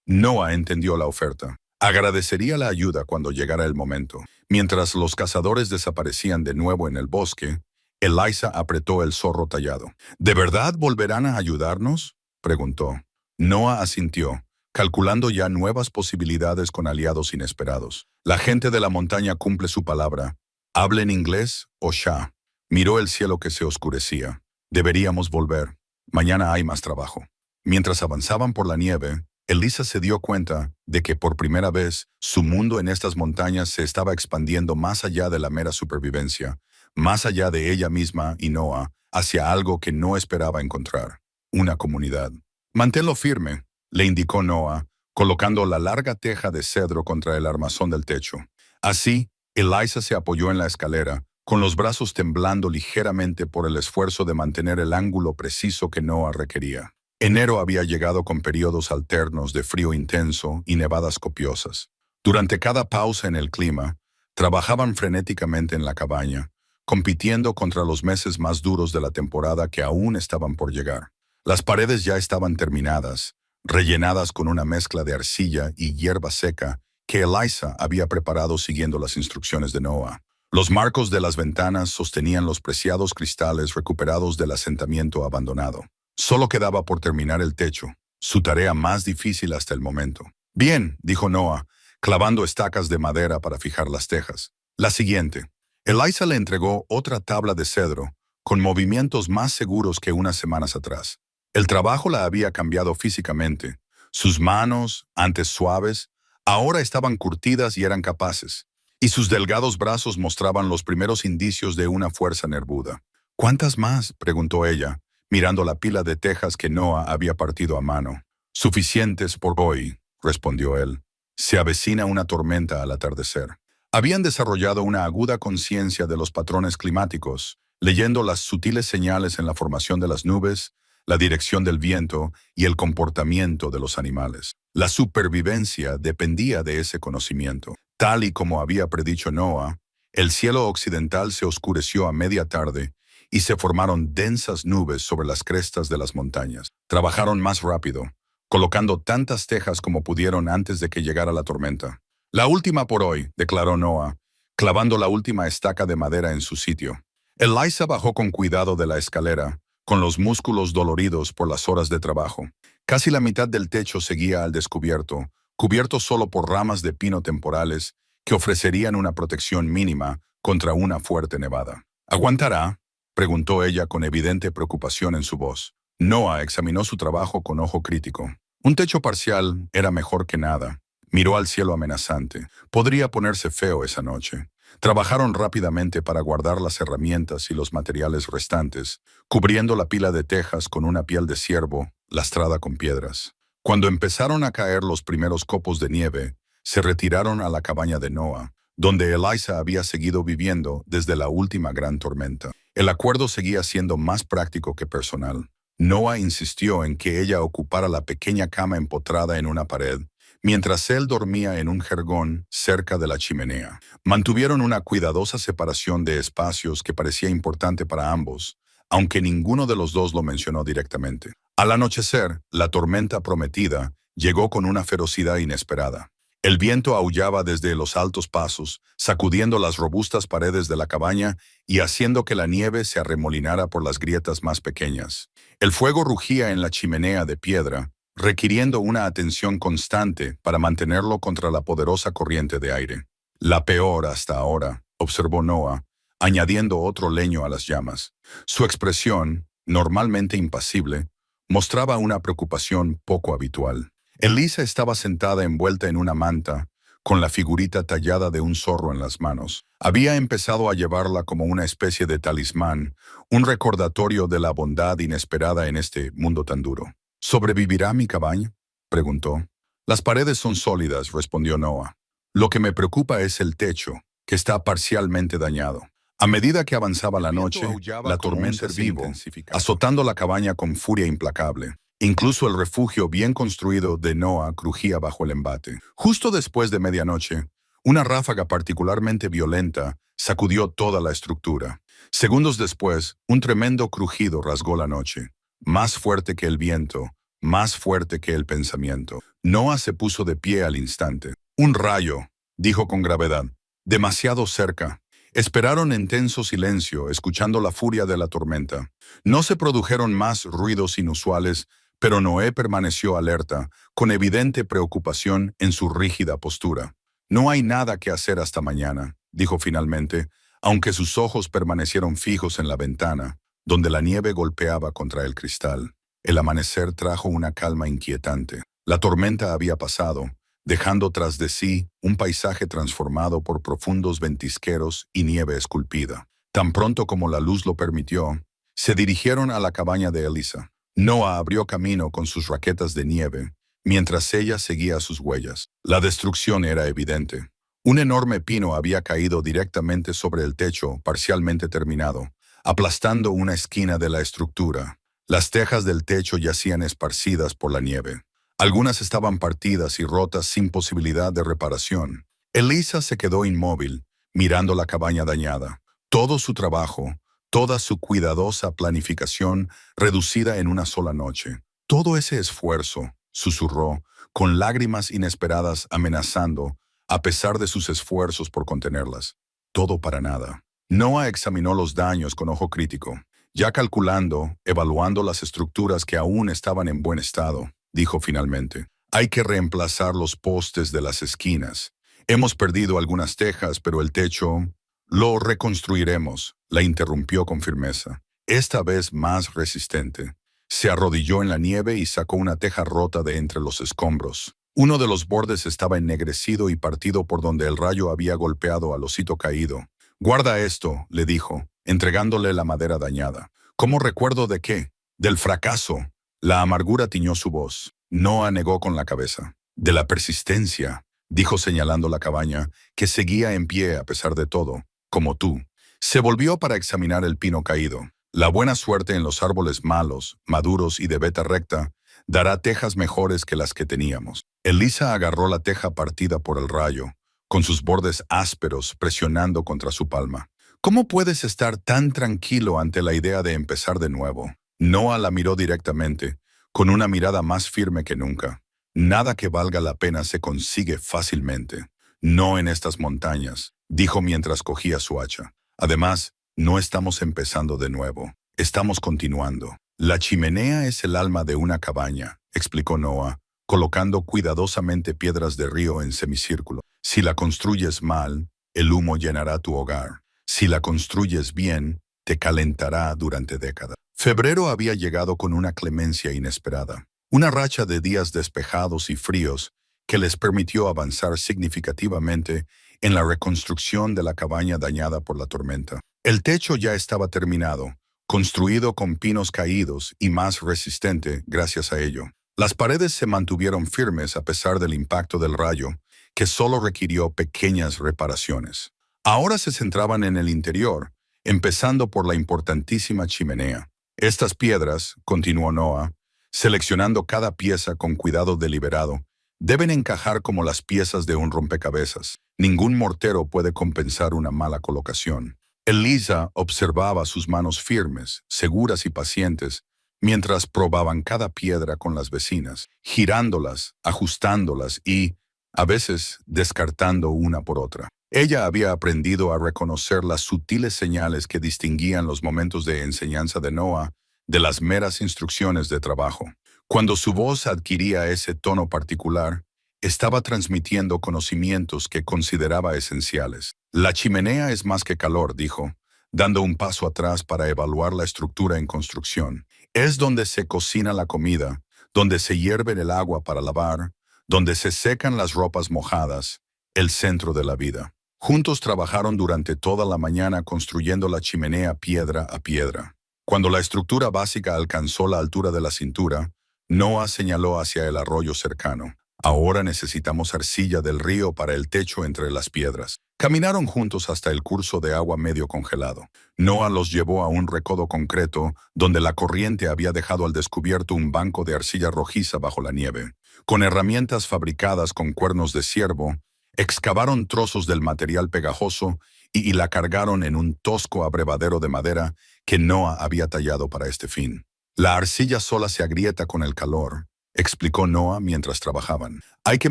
Noah entendió la oferta. Agradecería la ayuda cuando llegara el momento. Mientras los cazadores desaparecían de nuevo en el bosque, Eliza apretó el zorro tallado. ¿De verdad volverán a ayudarnos?, preguntó. Noah asintió, calculando ya nuevas posibilidades con aliados inesperados. La gente de la montaña cumple su palabra. ¿Hablen inglés o sha? Miró el cielo que se oscurecía. Deberíamos volver. Mañana hay más trabajo. Mientras avanzaban por la nieve, Eliza se dio cuenta de que por primera vez su mundo en estas montañas se estaba expandiendo más allá de la mera supervivencia, más allá de ella misma y Noah, hacia algo que no esperaba encontrar, una comunidad. Manténlo firme, le indicó Noah, colocando la larga teja de cedro contra el armazón del techo. Así, Eliza se apoyó en la escalera, con los brazos temblando ligeramente por el esfuerzo de mantener el ángulo preciso que Noah requería. Enero había llegado con periodos alternos de frío intenso y nevadas copiosas. Durante cada pausa en el clima, trabajaban frenéticamente en la cabaña, compitiendo contra los meses más duros de la temporada que aún estaban por llegar. Las paredes ya estaban terminadas, rellenadas con una mezcla de arcilla y hierba seca que Eliza había preparado siguiendo las instrucciones de Noah. Los marcos de las ventanas sostenían los preciados cristales recuperados del asentamiento abandonado. Solo quedaba por terminar el techo, su tarea más difícil hasta el momento. Bien, dijo Noah, clavando estacas de madera para fijar las tejas. La siguiente. Eliza le entregó otra tabla de cedro, con movimientos más seguros que unas semanas atrás. El trabajo la había cambiado físicamente. Sus manos, antes suaves, ahora estaban curtidas y eran capaces, y sus delgados brazos mostraban los primeros indicios de una fuerza nervuda. ¿Cuántas más?, preguntó ella, mirando la pila de tejas que Noah había partido a mano. Suficientes por hoy, respondió él. Se avecina una tormenta al atardecer. Habían desarrollado una aguda conciencia de los patrones climáticos, leyendo las sutiles señales en la formación de las nubes, la dirección del viento y el comportamiento de los animales. La supervivencia dependía de ese conocimiento. Tal y como había predicho Noah, el cielo occidental se oscureció a media tarde y se formaron densas nubes sobre las crestas de las montañas. Trabajaron más rápido, colocando tantas tejas como pudieron antes de que llegara la tormenta. La última por hoy, declaró Noah, clavando la última estaca de madera en su sitio. Eliza bajó con cuidado de la escalera, con los músculos doloridos por las horas de trabajo. Casi la mitad del techo seguía al descubierto, cubierto solo por ramas de pino temporales que ofrecerían una protección mínima contra una fuerte nevada. ¿Aguantará?, preguntó ella con evidente preocupación en su voz. Noah examinó su trabajo con ojo crítico. Un techo parcial era mejor que nada. Miró al cielo amenazante. Podría ponerse feo esa noche. Trabajaron rápidamente para guardar las herramientas y los materiales restantes, cubriendo la pila de tejas con una piel de ciervo lastrada con piedras. Cuando empezaron a caer los primeros copos de nieve, se retiraron a la cabaña de Noah, donde Eliza había seguido viviendo desde la última gran tormenta. El acuerdo seguía siendo más práctico que personal. Noah insistió en que ella ocupara la pequeña cama empotrada en una pared, mientras él dormía en un jergón cerca de la chimenea. Mantuvieron una cuidadosa separación de espacios que parecía importante para ambos, aunque ninguno de los dos lo mencionó directamente. Al anochecer, la tormenta prometida llegó con una ferocidad inesperada. El viento aullaba desde los altos pasos, sacudiendo las robustas paredes de la cabaña y haciendo que la nieve se arremolinara por las grietas más pequeñas. El fuego rugía en la chimenea de piedra, requiriendo una atención constante para mantenerlo contra la poderosa corriente de aire. La peor hasta ahora, observó Noah, añadiendo otro leño a las llamas. Su expresión, normalmente impasible, mostraba una preocupación poco habitual. Eliza estaba sentada envuelta en una manta, con la figurita tallada de un zorro en las manos. Había empezado a llevarla como una especie de talismán, un recordatorio de la bondad inesperada en este mundo tan duro. ¿Sobrevivirá mi cabaña?, preguntó. Las paredes son sólidas, respondió Noah. Lo que me preocupa es el techo, que está parcialmente dañado. A medida que avanzaba la noche, la tormenta se intensificaba, azotando la cabaña con furia implacable. Incluso el refugio bien construido de Noah crujía bajo el embate. Justo después de medianoche, una ráfaga particularmente violenta sacudió toda la estructura. Segundos después, un tremendo crujido rasgó la noche. Más fuerte que el viento, más fuerte que el pensamiento. Noah se puso de pie al instante. Un rayo, dijo con gravedad. Demasiado cerca. Esperaron en tenso silencio, escuchando la furia de la tormenta. No se produjeron más ruidos inusuales, pero Noé permaneció alerta, con evidente preocupación en su rígida postura. No hay nada que hacer hasta mañana, dijo finalmente, aunque sus ojos permanecieron fijos en la ventana, donde la nieve golpeaba contra el cristal. El amanecer trajo una calma inquietante. La tormenta había pasado, dejando tras de sí un paisaje transformado por profundos ventisqueros y nieve esculpida. Tan pronto como la luz lo permitió, se dirigieron a la cabaña de Eliza. Noah abrió camino con sus raquetas de nieve, mientras ella seguía sus huellas. La destrucción era evidente. Un enorme pino había caído directamente sobre el techo parcialmente terminado, aplastando una esquina de la estructura. Las tejas del techo yacían esparcidas por la nieve. Algunas estaban partidas y rotas sin posibilidad de reparación. Eliza se quedó inmóvil, mirando la cabaña dañada. Todo su trabajo, toda su cuidadosa planificación reducida en una sola noche. Todo ese esfuerzo, susurró, con lágrimas inesperadas amenazando, a pesar de sus esfuerzos por contenerlas. Todo para nada. Noah examinó los daños con ojo crítico. Ya calculando, evaluando las estructuras que aún estaban en buen estado, dijo finalmente. Hay que reemplazar los postes de las esquinas. Hemos perdido algunas tejas, pero el techo... Lo reconstruiremos, la interrumpió con firmeza. Esta vez más resistente. Se arrodilló en la nieve y sacó una teja rota de entre los escombros. Uno de los bordes estaba ennegrecido y partido por donde el rayo había golpeado al osito caído. Guarda esto, le dijo, entregándole la madera dañada. ¿Cómo recuerdo de qué? Del fracaso. La amargura tiñó su voz. Noah negó con la cabeza. De la persistencia, dijo señalando la cabaña, que seguía en pie a pesar de todo, como tú. Se volvió para examinar el pino caído. La buena suerte en los árboles malos, maduros y de veta recta, dará tejas mejores que las que teníamos. Eliza agarró la teja partida por el rayo, con sus bordes ásperos presionando contra su palma. ¿Cómo puedes estar tan tranquilo ante la idea de empezar de nuevo? Noah la miró directamente, con una mirada más firme que nunca. Nada que valga la pena se consigue fácilmente. No en estas montañas, dijo mientras cogía su hacha. Además, no estamos empezando de nuevo. Estamos continuando. La chimenea es el alma de una cabaña, explicó Noah, colocando cuidadosamente piedras de río en semicírculo. Si la construyes mal, el humo llenará tu hogar. Si la construyes bien, te calentará durante décadas. Febrero había llegado con una clemencia inesperada, una racha de días despejados y fríos que les permitió avanzar significativamente en la reconstrucción de la cabaña dañada por la tormenta. El techo ya estaba terminado, construido con pinos caídos y más resistente gracias a ello. Las paredes se mantuvieron firmes a pesar del impacto del rayo, que solo requirió pequeñas reparaciones. Ahora se centraban en el interior, empezando por la importantísima chimenea. Estas piedras, continuó Noah, seleccionando cada pieza con cuidado deliberado, deben encajar como las piezas de un rompecabezas. Ningún mortero puede compensar una mala colocación. Elisa observaba sus manos firmes, seguras y pacientes, mientras probaban cada piedra con las vecinas, girándolas, ajustándolas y, a veces, descartando una por otra. Ella había aprendido a reconocer las sutiles señales que distinguían los momentos de enseñanza de Noah de las meras instrucciones de trabajo. Cuando su voz adquiría ese tono particular, estaba transmitiendo conocimientos que consideraba esenciales. La chimenea es más que calor, dijo, dando un paso atrás para evaluar la estructura en construcción. Es donde se cocina la comida, donde se hierve el agua para lavar, donde se secan las ropas mojadas, el centro de la vida. Juntos trabajaron durante toda la mañana construyendo la chimenea piedra a piedra. Cuando la estructura básica alcanzó la altura de la cintura, Noah señaló hacia el arroyo cercano. Ahora necesitamos arcilla del río para el techo entre las piedras. Caminaron juntos hasta el curso de agua medio congelado. Noah los llevó a un recodo concreto donde la corriente había dejado al descubierto un banco de arcilla rojiza bajo la nieve. Con herramientas fabricadas con cuernos de ciervo, excavaron trozos del material pegajoso y la cargaron en un tosco abrevadero de madera que Noah había tallado para este fin. La arcilla sola se agrieta con el calor, explicó Noah mientras trabajaban. Hay que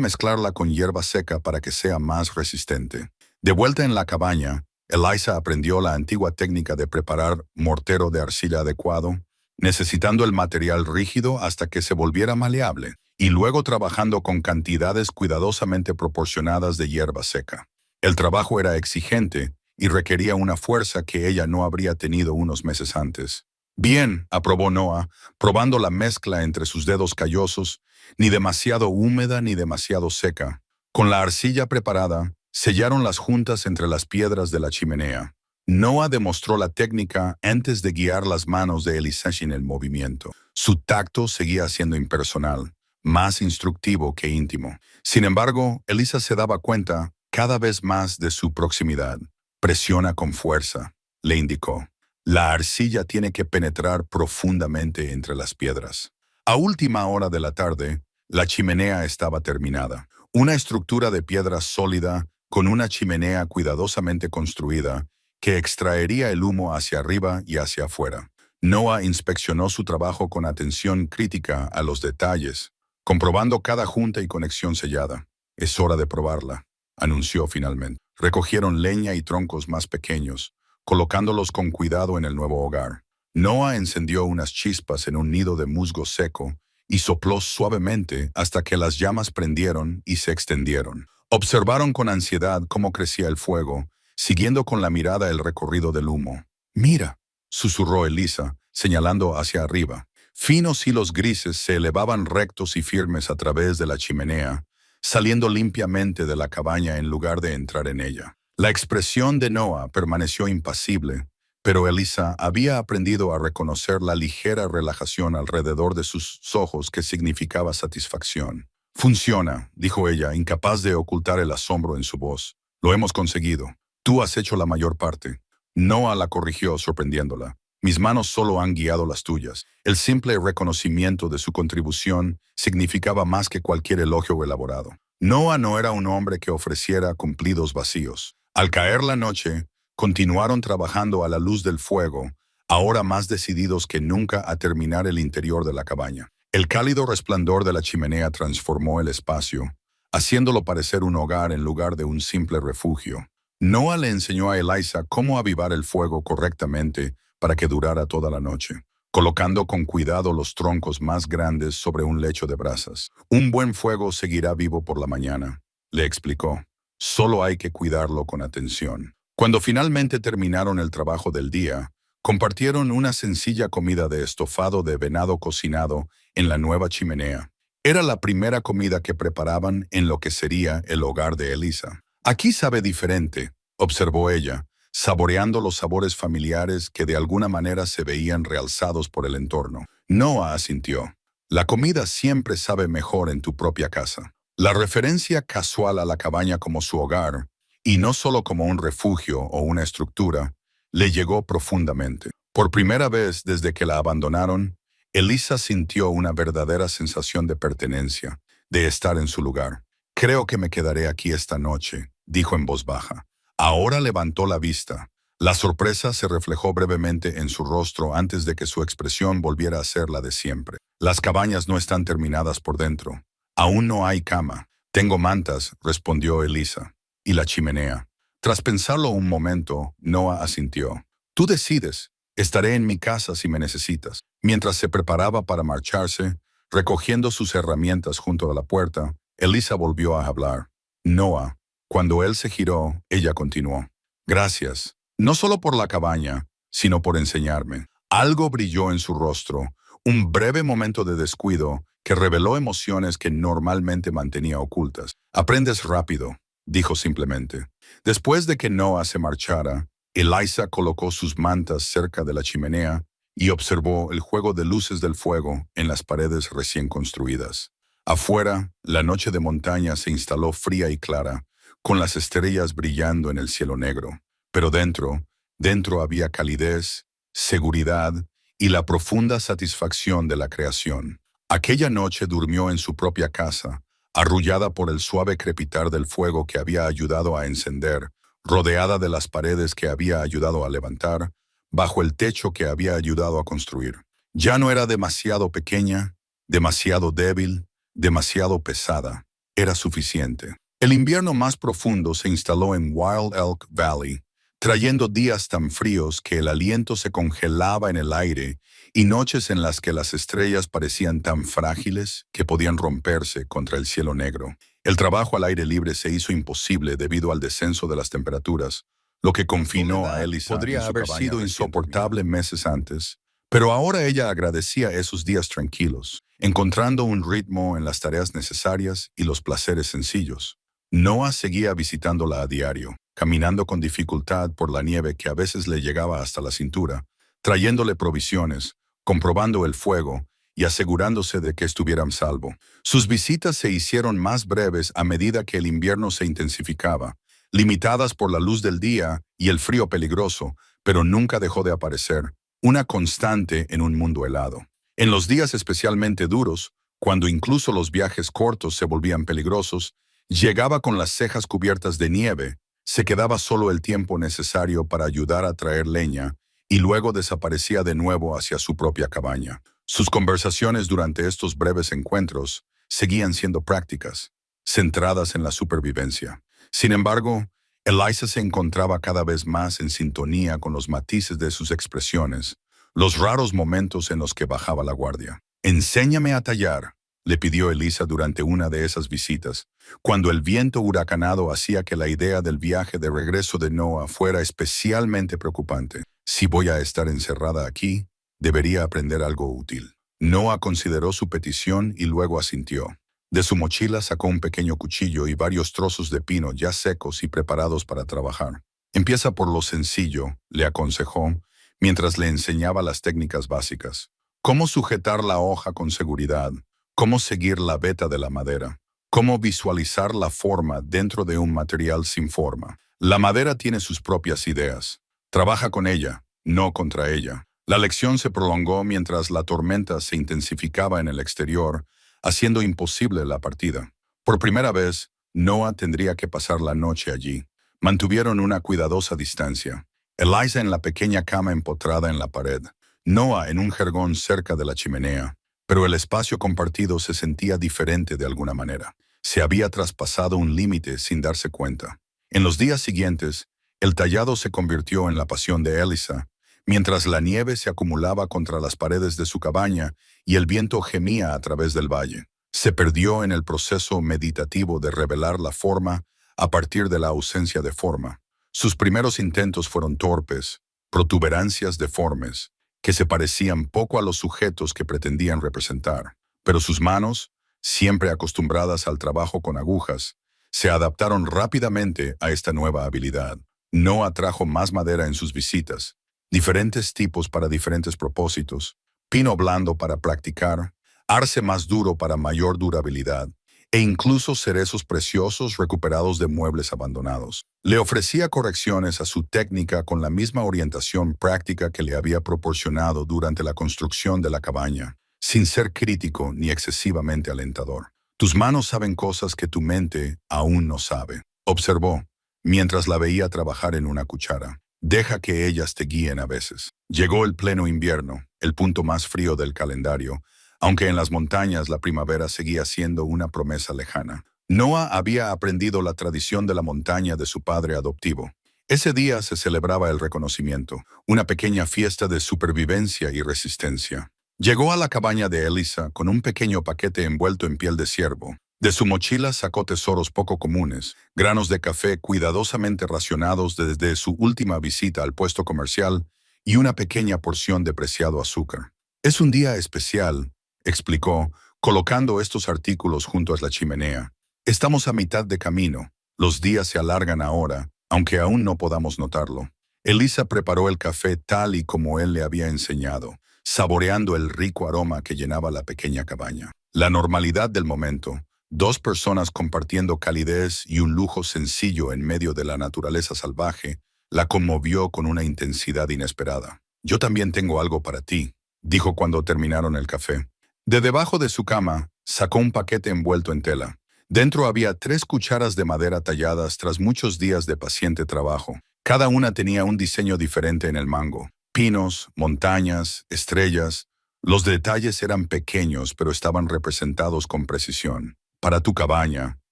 mezclarla con hierba seca para que sea más resistente. De vuelta en la cabaña, Elisa aprendió la antigua técnica de preparar mortero de arcilla adecuado, necesitando el material rígido hasta que se volviera maleable, y luego trabajando con cantidades cuidadosamente proporcionadas de hierba seca. El trabajo era exigente y requería una fuerza que ella no habría tenido unos meses antes. Bien, aprobó Noah, probando la mezcla entre sus dedos callosos, ni demasiado húmeda ni demasiado seca. Con la arcilla preparada, sellaron las juntas entre las piedras de la chimenea. Noah demostró la técnica antes de guiar las manos de Elisa en el movimiento. Su tacto seguía siendo impersonal, más instructivo que íntimo. Sin embargo, Elisa se daba cuenta cada vez más de su proximidad. Presiona con fuerza, le indicó. La arcilla tiene que penetrar profundamente entre las piedras. A última hora de la tarde, la chimenea estaba terminada. Una estructura de piedra sólida con una chimenea cuidadosamente construida que extraería el humo hacia arriba y hacia afuera. Noah inspeccionó su trabajo con atención crítica a los detalles, comprobando cada junta y conexión sellada. Es hora de probarla, anunció finalmente. Recogieron leña y troncos más pequeños, colocándolos con cuidado en el nuevo hogar. Noah encendió unas chispas en un nido de musgo seco y sopló suavemente hasta que las llamas prendieron y se extendieron. Observaron con ansiedad cómo crecía el fuego, siguiendo con la mirada el recorrido del humo. «Mira», susurró Elisa, señalando hacia arriba. Finos hilos grises se elevaban rectos y firmes a través de la chimenea, saliendo limpiamente de la cabaña en lugar de entrar en ella. La expresión de Noah permaneció impasible, pero Elisa había aprendido a reconocer la ligera relajación alrededor de sus ojos que significaba satisfacción. «Funciona», dijo ella, incapaz de ocultar el asombro en su voz. «Lo hemos conseguido. Tú has hecho la mayor parte». Noah la corrigió, sorprendiéndola. «Mis manos solo han guiado las tuyas». El simple reconocimiento de su contribución significaba más que cualquier elogio elaborado. Noah no era un hombre que ofreciera cumplidos vacíos. Al caer la noche, Continuaron trabajando a la luz del fuego, ahora más decididos que nunca a terminar el interior de la cabaña. El cálido resplandor de la chimenea transformó el espacio, haciéndolo parecer un hogar en lugar de un simple refugio. Noah le enseñó a Eliza cómo avivar el fuego correctamente para que durara toda la noche, colocando con cuidado los troncos más grandes sobre un lecho de brasas. Un buen fuego seguirá vivo por la mañana, le explicó. Solo hay que cuidarlo con atención. Cuando finalmente terminaron el trabajo del día, compartieron una sencilla comida de estofado de venado cocinado en la nueva chimenea. Era la primera comida que preparaban en lo que sería el hogar de Eliza. Aquí sabe diferente, observó ella, saboreando los sabores familiares que de alguna manera se veían realzados por el entorno. Noah asintió. La comida siempre sabe mejor en tu propia casa. La referencia casual a la cabaña como su hogar, y no solo como un refugio o una estructura, le llegó profundamente. Por primera vez desde que la abandonaron, Eliza sintió una verdadera sensación de pertenencia, de estar en su lugar. Creo que me quedaré aquí esta noche, dijo en voz baja. Ahora levantó la vista. La sorpresa se reflejó brevemente en su rostro antes de que su expresión volviera a ser la de siempre. Las cabañas no están terminadas por dentro. Aún no hay cama. Tengo mantas, respondió Eliza. Y la chimenea. Tras pensarlo un momento, Noah asintió. Tú decides. Estaré en mi casa si me necesitas. Mientras se preparaba para marcharse, recogiendo sus herramientas junto a la puerta, Eliza volvió a hablar. Noah. Cuando él se giró, ella continuó. Gracias. No solo por la cabaña, sino por enseñarme. Algo brilló en su rostro, un breve momento de descuido que reveló emociones que normalmente mantenía ocultas. Aprendes rápido, dijo simplemente. Después de que Noah se marchara, Eliza colocó sus mantas cerca de la chimenea y observó el juego de luces del fuego en las paredes recién construidas. Afuera, la noche de montaña se instaló fría y clara, con las estrellas brillando en el cielo negro. Pero dentro había calidez, seguridad y la profunda satisfacción de la creación. Aquella noche durmió en su propia casa, arrullada por el suave crepitar del fuego que había ayudado a encender, rodeada de las paredes que había ayudado a levantar, bajo el techo que había ayudado a construir. Ya no era demasiado pequeña, demasiado débil, demasiado pesada. Era suficiente. El invierno más profundo se instaló en Wild Elk Valley, trayendo días tan fríos que el aliento se congelaba en el aire y noches en las que las estrellas parecían tan frágiles que podían romperse contra el cielo negro. El trabajo al aire libre se hizo imposible debido al descenso de las temperaturas, lo que confinó a Eliza. Podría haber sido insoportable meses antes, pero ahora ella agradecía esos días tranquilos, encontrando un ritmo en las tareas necesarias y los placeres sencillos. Noah seguía visitándola a diario, caminando con dificultad por la nieve que a veces le llegaba hasta la cintura, trayéndole provisiones, comprobando el fuego y asegurándose de que estuvieran salvo. Sus visitas se hicieron más breves a medida que el invierno se intensificaba, limitadas por la luz del día y el frío peligroso, pero nunca dejó de aparecer, una constante en un mundo helado. En los días especialmente duros, cuando incluso los viajes cortos se volvían peligrosos, llegaba con las cejas cubiertas de nieve, se quedaba solo el tiempo necesario para ayudar a traer leña y luego desaparecía de nuevo hacia su propia cabaña. Sus conversaciones durante estos breves encuentros seguían siendo prácticas, centradas en la supervivencia. Sin embargo, Eliza se encontraba cada vez más en sintonía con los matices de sus expresiones, los raros momentos en los que bajaba la guardia. «Enséñame a tallar», le pidió Eliza durante una de esas visitas, cuando el viento huracanado hacía que la idea del viaje de regreso de Noah fuera especialmente preocupante. «Si voy a estar encerrada aquí, debería aprender algo útil». Noah consideró su petición y luego asintió. De su mochila sacó un pequeño cuchillo y varios trozos de pino ya secos y preparados para trabajar. «Empieza por lo sencillo», le aconsejó, mientras le enseñaba las técnicas básicas. Cómo sujetar la hoja con seguridad, cómo seguir la veta de la madera, cómo visualizar la forma dentro de un material sin forma. La madera tiene sus propias ideas. Trabaja con ella, no contra ella. La lección se prolongó mientras la tormenta se intensificaba en el exterior, haciendo imposible la partida. Por primera vez, Noah tendría que pasar la noche allí. Mantuvieron una cuidadosa distancia. Eliza en la pequeña cama empotrada en la pared, Noah en un jergón cerca de la chimenea, pero el espacio compartido se sentía diferente de alguna manera. Se había traspasado un límite sin darse cuenta. En los días siguientes, el tallado se convirtió en la pasión de Eliza, mientras la nieve se acumulaba contra las paredes de su cabaña y el viento gemía a través del valle. Se perdió en el proceso meditativo de revelar la forma a partir de la ausencia de forma. Sus primeros intentos fueron torpes, protuberancias deformes, que se parecían poco a los sujetos que pretendían representar. Pero sus manos, siempre acostumbradas al trabajo con agujas, se adaptaron rápidamente a esta nueva habilidad. No atrajo más madera en sus visitas, diferentes tipos para diferentes propósitos, pino blando para practicar, arce más duro para mayor durabilidad, e incluso cerezos preciosos recuperados de muebles abandonados. Le ofrecía correcciones a su técnica con la misma orientación práctica que le había proporcionado durante la construcción de la cabaña, sin ser crítico ni excesivamente alentador. Tus manos saben cosas que tu mente aún no sabe, observó, mientras la veía trabajar en una cuchara. Deja que ellas te guíen a veces. Llegó el pleno invierno, el punto más frío del calendario, aunque en las montañas la primavera seguía siendo una promesa lejana. Noah había aprendido la tradición de la montaña de su padre adoptivo. Ese día se celebraba el reconocimiento, una pequeña fiesta de supervivencia y resistencia. Llegó a la cabaña de Eliza con un pequeño paquete envuelto en piel de ciervo. De su mochila sacó tesoros poco comunes, granos de café cuidadosamente racionados desde su última visita al puesto comercial y una pequeña porción de preciado azúcar. Es un día especial, explicó, colocando estos artículos junto a la chimenea. Estamos a mitad de camino. Los días se alargan ahora, aunque aún no podamos notarlo. Eliza preparó el café tal y como él le había enseñado, saboreando el rico aroma que llenaba la pequeña cabaña. La normalidad del momento, dos personas compartiendo calidez y un lujo sencillo en medio de la naturaleza salvaje, la conmovió con una intensidad inesperada. Yo también tengo algo para ti, dijo cuando terminaron el café. De debajo de su cama, sacó un paquete envuelto en tela. Dentro había 3 cucharas de madera talladas tras muchos días de paciente trabajo. Cada una tenía un diseño diferente en el mango. Pinos, montañas, estrellas. Los detalles eran pequeños, pero estaban representados con precisión. Para tu cabaña,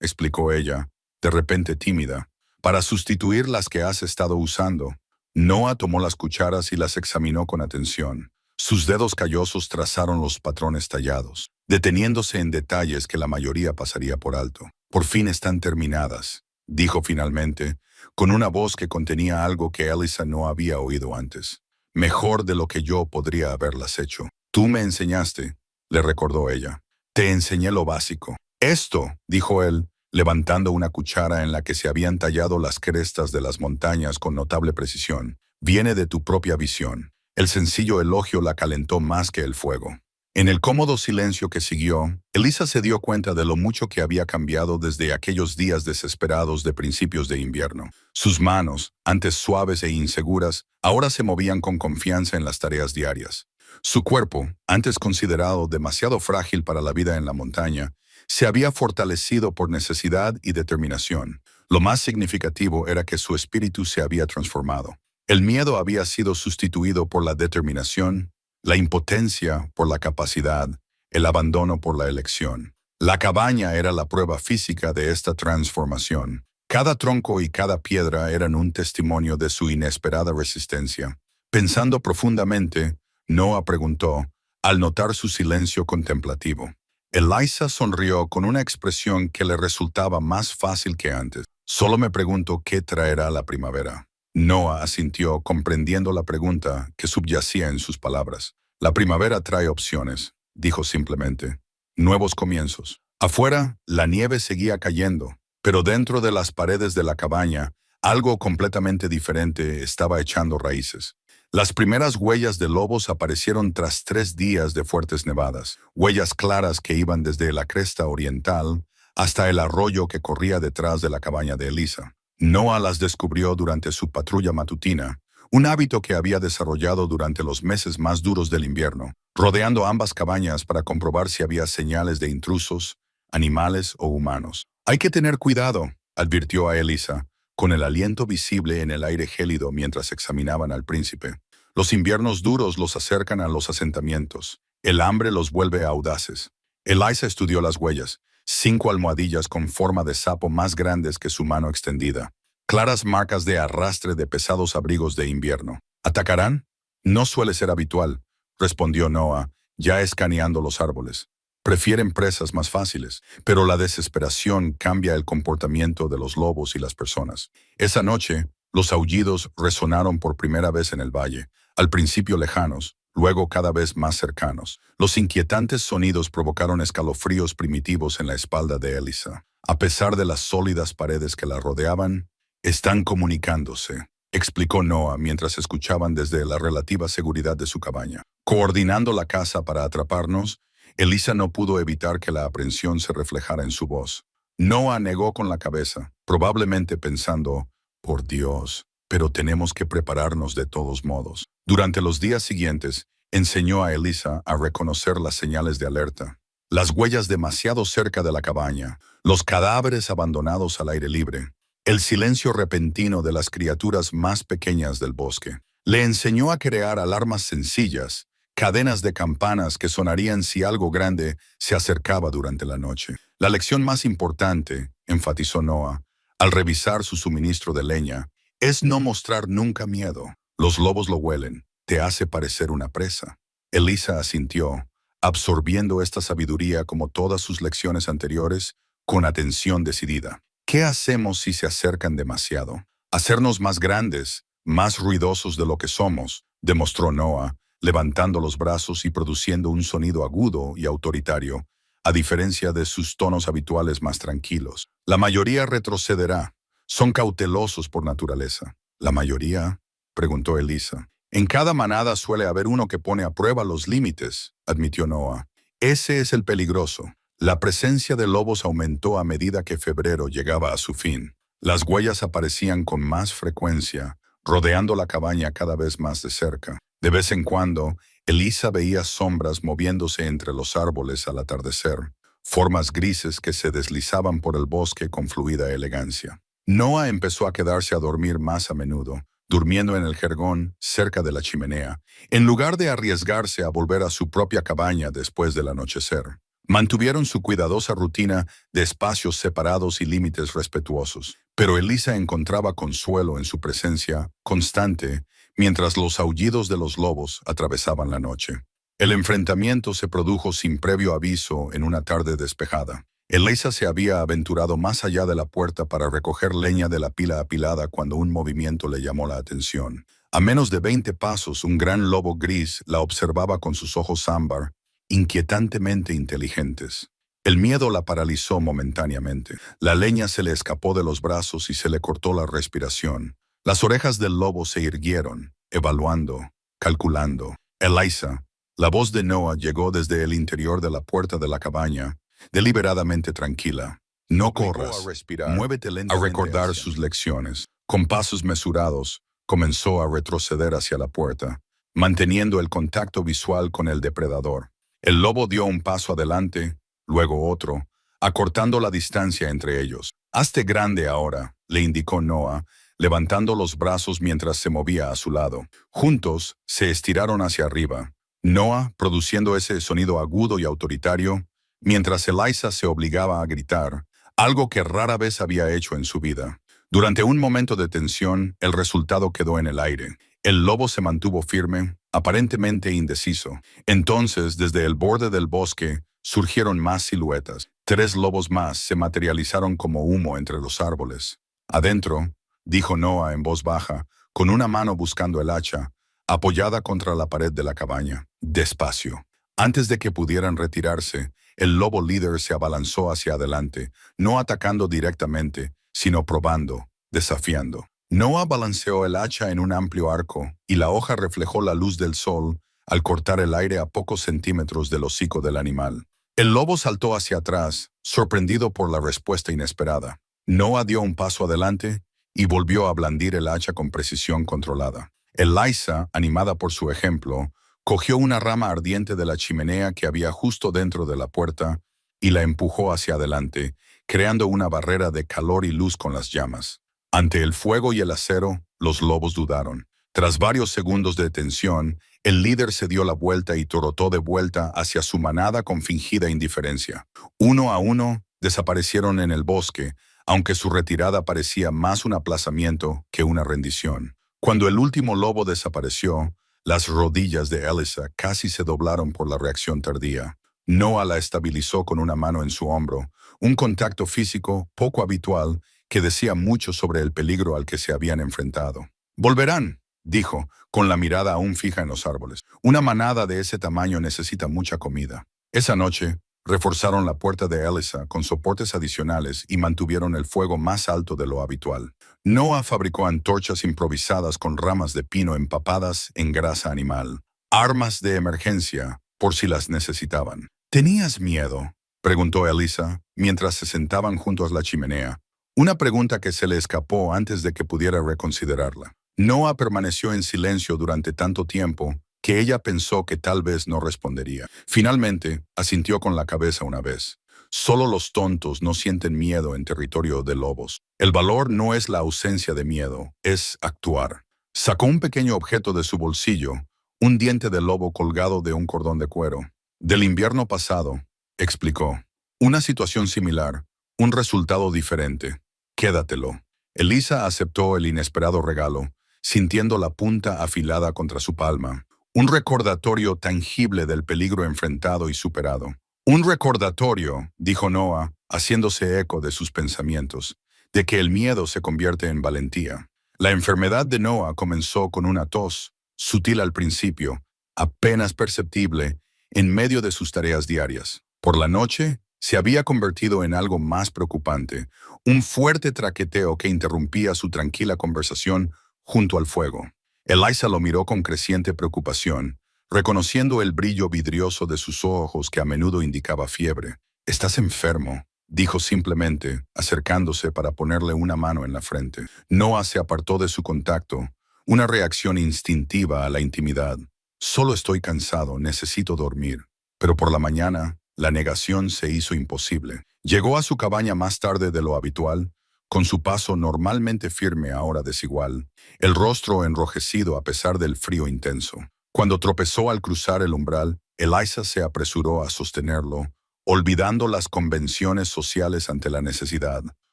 explicó ella, de repente tímida, para sustituir las que has estado usando. Noah tomó las cucharas y las examinó con atención. Sus dedos callosos trazaron los patrones tallados, deteniéndose en detalles que la mayoría pasaría por alto. Por fin están terminadas, dijo finalmente, con una voz que contenía algo que Eliza no había oído antes. Mejor de lo que yo podría haberlas hecho. Tú me enseñaste, le recordó ella. Te enseñé lo básico. Esto, dijo él, levantando una cuchara en la que se habían tallado las crestas de las montañas con notable precisión, viene de tu propia visión. El sencillo elogio la calentó más que el fuego. En el cómodo silencio que siguió, Eliza se dio cuenta de lo mucho que había cambiado desde aquellos días desesperados de principios de invierno. Sus manos, antes suaves e inseguras, ahora se movían con confianza en las tareas diarias. Su cuerpo, antes considerado demasiado frágil para la vida en la montaña, se había fortalecido por necesidad y determinación. Lo más significativo era que su espíritu se había transformado. El miedo había sido sustituido por la determinación, la impotencia por la capacidad, el abandono por la elección. La cabaña era la prueba física de esta transformación. Cada tronco y cada piedra eran un testimonio de su inesperada resistencia. Pensando profundamente, Noah preguntó, al notar su silencio contemplativo. Eliza sonrió con una expresión que le resultaba más fácil que antes. Solo me pregunto qué traerá la primavera. Noah asintió, comprendiendo la pregunta que subyacía en sus palabras. La primavera trae opciones, dijo simplemente. Nuevos comienzos. Afuera, la nieve seguía cayendo, pero dentro de las paredes de la cabaña, algo completamente diferente estaba echando raíces. Las primeras huellas de lobos aparecieron tras 3 días de fuertes nevadas, huellas claras que iban desde la cresta oriental hasta el arroyo que corría detrás de la cabaña de Eliza. Noah las descubrió durante su patrulla matutina, un hábito que había desarrollado durante los meses más duros del invierno, rodeando ambas cabañas para comprobar si había señales de intrusos, animales o humanos. Hay que tener cuidado, advirtió a Eliza, con el aliento visible en el aire gélido mientras examinaban al príncipe. Los inviernos duros los acercan a los asentamientos. El hambre los vuelve audaces. Eliza estudió las huellas, 5 almohadillas con forma de sapo más grandes que su mano extendida. Claras marcas de arrastre de pesados abrigos de invierno. ¿Atacarán? No suele ser habitual, respondió Noah, ya escaneando los árboles. Prefieren presas más fáciles, pero la desesperación cambia el comportamiento de los lobos y las personas. Esa noche, los aullidos resonaron por primera vez en el valle, al principio lejanos, luego cada vez más cercanos. Los inquietantes sonidos provocaron escalofríos primitivos en la espalda de Eliza. A pesar de las sólidas paredes que la rodeaban, están comunicándose, explicó Noah mientras escuchaban desde la relativa seguridad de su cabaña. Coordinando la caza para atraparnos, Eliza no pudo evitar que la aprensión se reflejara en su voz. Noah negó con la cabeza, probablemente pensando, por Dios, pero tenemos que prepararnos de todos modos. Durante los días siguientes, enseñó a Eliza a reconocer las señales de alerta. Las huellas demasiado cerca de la cabaña, los cadáveres abandonados al aire libre, el silencio repentino de las criaturas más pequeñas del bosque. Le enseñó a crear alarmas sencillas, cadenas de campanas que sonarían si algo grande se acercaba durante la noche. La lección más importante, enfatizó Noah, al revisar su suministro de leña, es no mostrar nunca miedo. Los lobos lo huelen, te hace parecer una presa. Eliza asintió, absorbiendo esta sabiduría como todas sus lecciones anteriores, con atención decidida. ¿Qué hacemos si se acercan demasiado? Hacernos más grandes, más ruidosos de lo que somos, demostró Noah, levantando los brazos y produciendo un sonido agudo y autoritario, a diferencia de sus tonos habituales más tranquilos. La mayoría retrocederá. Son cautelosos por naturaleza. ¿La mayoría?, preguntó Eliza. En cada manada suele haber uno que pone a prueba los límites, admitió Noah. Ese es el peligroso. La presencia de lobos aumentó a medida que febrero llegaba a su fin. Las huellas aparecían con más frecuencia, rodeando la cabaña cada vez más de cerca. De vez en cuando, Eliza veía sombras moviéndose entre los árboles al atardecer, formas grises que se deslizaban por el bosque con fluida elegancia. Noah empezó a quedarse a dormir más a menudo, durmiendo en el jergón cerca de la chimenea, en lugar de arriesgarse a volver a su propia cabaña después del anochecer. Mantuvieron su cuidadosa rutina de espacios separados y límites respetuosos, pero Eliza encontraba consuelo en su presencia constante mientras los aullidos de los lobos atravesaban la noche. El enfrentamiento se produjo sin previo aviso en una tarde despejada. Eliza se había aventurado más allá de la puerta para recoger leña de la pila apilada cuando un movimiento le llamó la atención. A menos de 20 pasos, un gran lobo gris la observaba con sus ojos ámbar, inquietantemente inteligentes. El miedo la paralizó momentáneamente. La leña se le escapó de los brazos y se le cortó la respiración. Las orejas del lobo se irguieron, evaluando, calculando. Eliza, la voz de Noah llegó desde el interior de la puerta de la cabaña, deliberadamente tranquila. No corras, muévete lentamente. A recordar sus lecciones. Con pasos mesurados, comenzó a retroceder hacia la puerta, manteniendo el contacto visual con el depredador. El lobo dio un paso adelante, luego otro, acortando la distancia entre ellos. Hazte grande ahora, le indicó Noah, levantando los brazos mientras se movía a su lado. Juntos, se estiraron hacia arriba. Noah, produciendo ese sonido agudo y autoritario, mientras Eliza se obligaba a gritar, algo que rara vez había hecho en su vida. Durante un momento de tensión, el resultado quedó en el aire. El lobo se mantuvo firme, aparentemente indeciso. Entonces, desde el borde del bosque, surgieron más siluetas. 3 lobos más se materializaron como humo entre los árboles. Adentro, dijo Noah en voz baja, con una mano buscando el hacha, apoyada contra la pared de la cabaña. Despacio. Antes de que pudieran retirarse, el lobo líder se abalanzó hacia adelante, no atacando directamente, sino probando, desafiando. Noah balanceó el hacha en un amplio arco, y la hoja reflejó la luz del sol al cortar el aire a pocos centímetros del hocico del animal. El lobo saltó hacia atrás, sorprendido por la respuesta inesperada. Noah dio un paso adelante y volvió a blandir el hacha con precisión controlada. Eliza, animada por su ejemplo, cogió una rama ardiente de la chimenea que había justo dentro de la puerta y la empujó hacia adelante, creando una barrera de calor y luz con las llamas. Ante el fuego y el acero, los lobos dudaron. Tras varios segundos de tensión, el líder se dio la vuelta y trotó de vuelta hacia su manada con fingida indiferencia. Uno a uno, desaparecieron en el bosque, aunque su retirada parecía más un aplazamiento que una rendición. Cuando el último lobo desapareció, las rodillas de Elisa casi se doblaron por la reacción tardía. Noah la estabilizó con una mano en su hombro, un contacto físico poco habitual que decía mucho sobre el peligro al que se habían enfrentado. «Volverán», dijo, con la mirada aún fija en los árboles. «Una manada de ese tamaño necesita mucha comida». Esa noche, reforzaron la puerta de Elisa con soportes adicionales y mantuvieron el fuego más alto de lo habitual. Noah fabricó antorchas improvisadas con ramas de pino empapadas en grasa animal. Armas de emergencia, por si las necesitaban. «¿Tenías miedo?», preguntó Elisa, mientras se sentaban juntos a la chimenea. Una pregunta que se le escapó antes de que pudiera reconsiderarla. Noah permaneció en silencio durante tanto tiempo que ella pensó que tal vez no respondería. Finalmente, asintió con la cabeza una vez. Solo los tontos no sienten miedo en territorio de lobos. El valor no es la ausencia de miedo, es actuar. Sacó un pequeño objeto de su bolsillo, un diente de lobo colgado de un cordón de cuero. «Del invierno pasado», explicó. «Una situación similar, un resultado diferente. Quédatelo». Elisa aceptó el inesperado regalo, sintiendo la punta afilada contra su palma. Un recordatorio tangible del peligro enfrentado y superado. «Un recordatorio», dijo Noah, haciéndose eco de sus pensamientos, «de que el miedo se convierte en valentía». La enfermedad de Noah comenzó con una tos, sutil al principio, apenas perceptible, en medio de sus tareas diarias. Por la noche, se había convertido en algo más preocupante, un fuerte traqueteo que interrumpía su tranquila conversación junto al fuego. Elisa lo miró con creciente preocupación, reconociendo el brillo vidrioso de sus ojos que a menudo indicaba fiebre. «Estás enfermo», dijo simplemente, acercándose para ponerle una mano en la frente. Noah se apartó de su contacto, una reacción instintiva a la intimidad. «Solo estoy cansado, necesito dormir». Pero por la mañana, la negación se hizo imposible. Llegó a su cabaña más tarde de lo habitual, con su paso normalmente firme ahora desigual, el rostro enrojecido a pesar del frío intenso. Cuando tropezó al cruzar el umbral, Elisa se apresuró a sostenerlo, olvidando las convenciones sociales ante la necesidad.